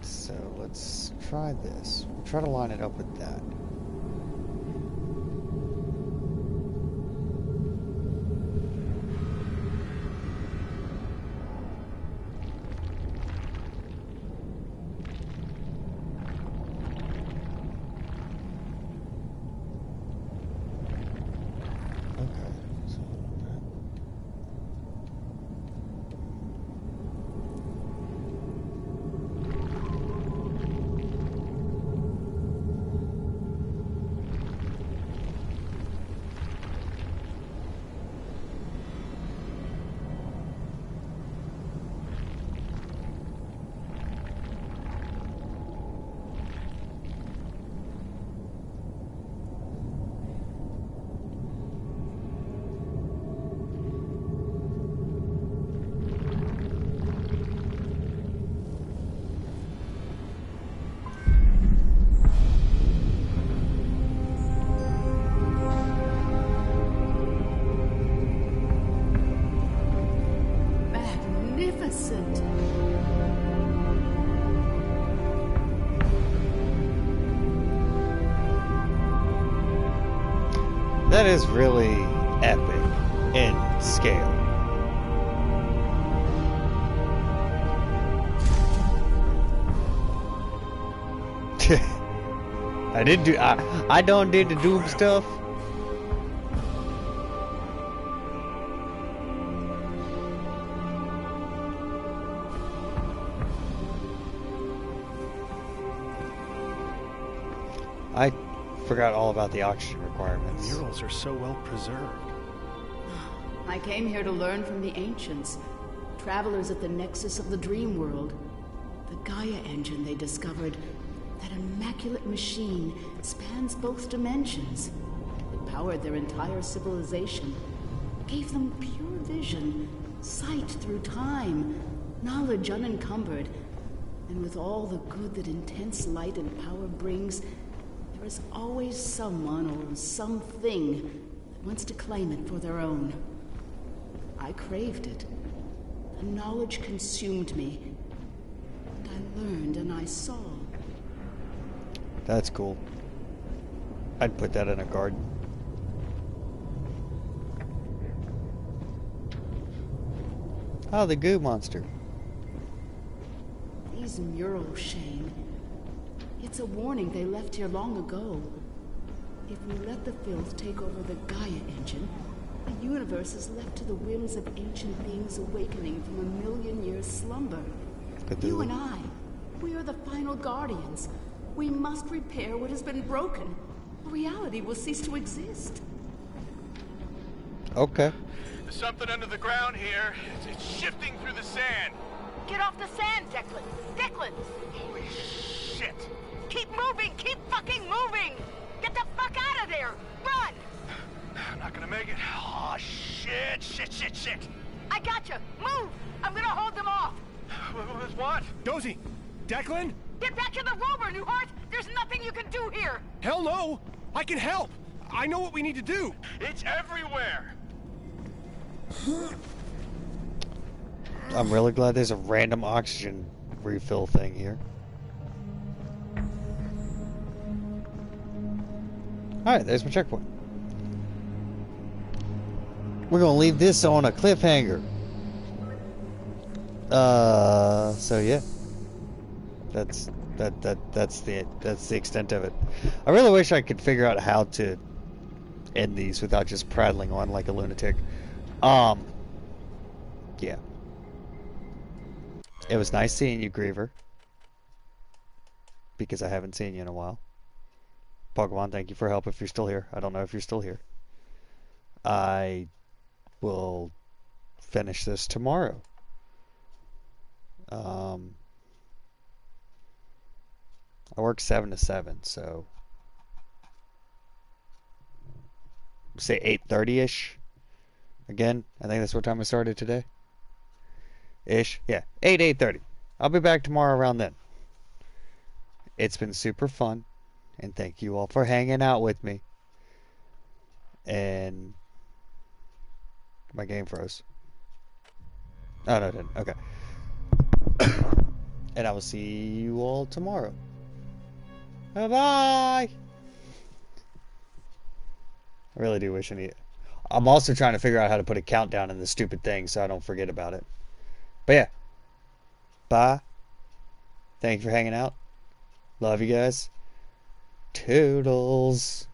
So let's try this. We'll try to line it up with that. That is really epic in scale. I don't did the Doom stuff. I forgot all about the oxygen requirements. The murals are so well preserved. I came here to learn from the ancients, travelers at the nexus of the dream world. The Gaia engine they discovered, that immaculate machine, spans both dimensions. It powered their entire civilization, gave them pure vision, sight through time, knowledge unencumbered. And with all the good that intense light and power brings, there is always someone or something that wants to claim it for their own. I craved it. The knowledge consumed me. And I learned and I saw. That's cool. I'd put that in a garden. Oh, the goo monster. These murals, Shane. It's a warning they left here long ago. If we let the filth take over the Gaia engine, the universe is left to the whims of ancient beings awakening from a million-year slumber. You and I, we are the final guardians. We must repair what has been broken. Reality will cease to exist. Okay. There's something under the ground here. It's shifting through the sand. Get off the sand, Declan! Declan! Holy shit! Keep moving! Keep fucking moving! Get the fuck out of there! Run! I'm not gonna make it. Oh, shit, shit, shit, shit! I gotcha! Move! I'm gonna hold them off! What? Dozy! Declan? Get back to the rover, Newhart! There's nothing you can do here! Hell no! I can help! I know what we need to do! It's everywhere! I'm really glad there's a random oxygen refill thing here. Alright, there's my checkpoint. We're gonna leave this on a cliffhanger. So yeah. That's That's the extent of it. I really wish I could figure out how to end these without just prattling on like a lunatic. Yeah. It was nice seeing you, Griever. Because I haven't seen you in a while. Pokemon, thank you for help if you're still here. I don't know if you're still here. I will finish this tomorrow. I work 7 to 7, so say 8:30-ish. Again, I think that's what time I started today. Ish. Yeah, 8:30. I'll be back tomorrow around then. It's been super fun, and thank you all for hanging out with me. And my game froze. Oh, no, it didn't. Okay. And I will see you all tomorrow. Bye-bye! I really do wish I need... I'm also trying to figure out how to put a countdown in this stupid thing so I don't forget about it. But yeah. Bye. Thank you for hanging out. Love you guys. Toodles.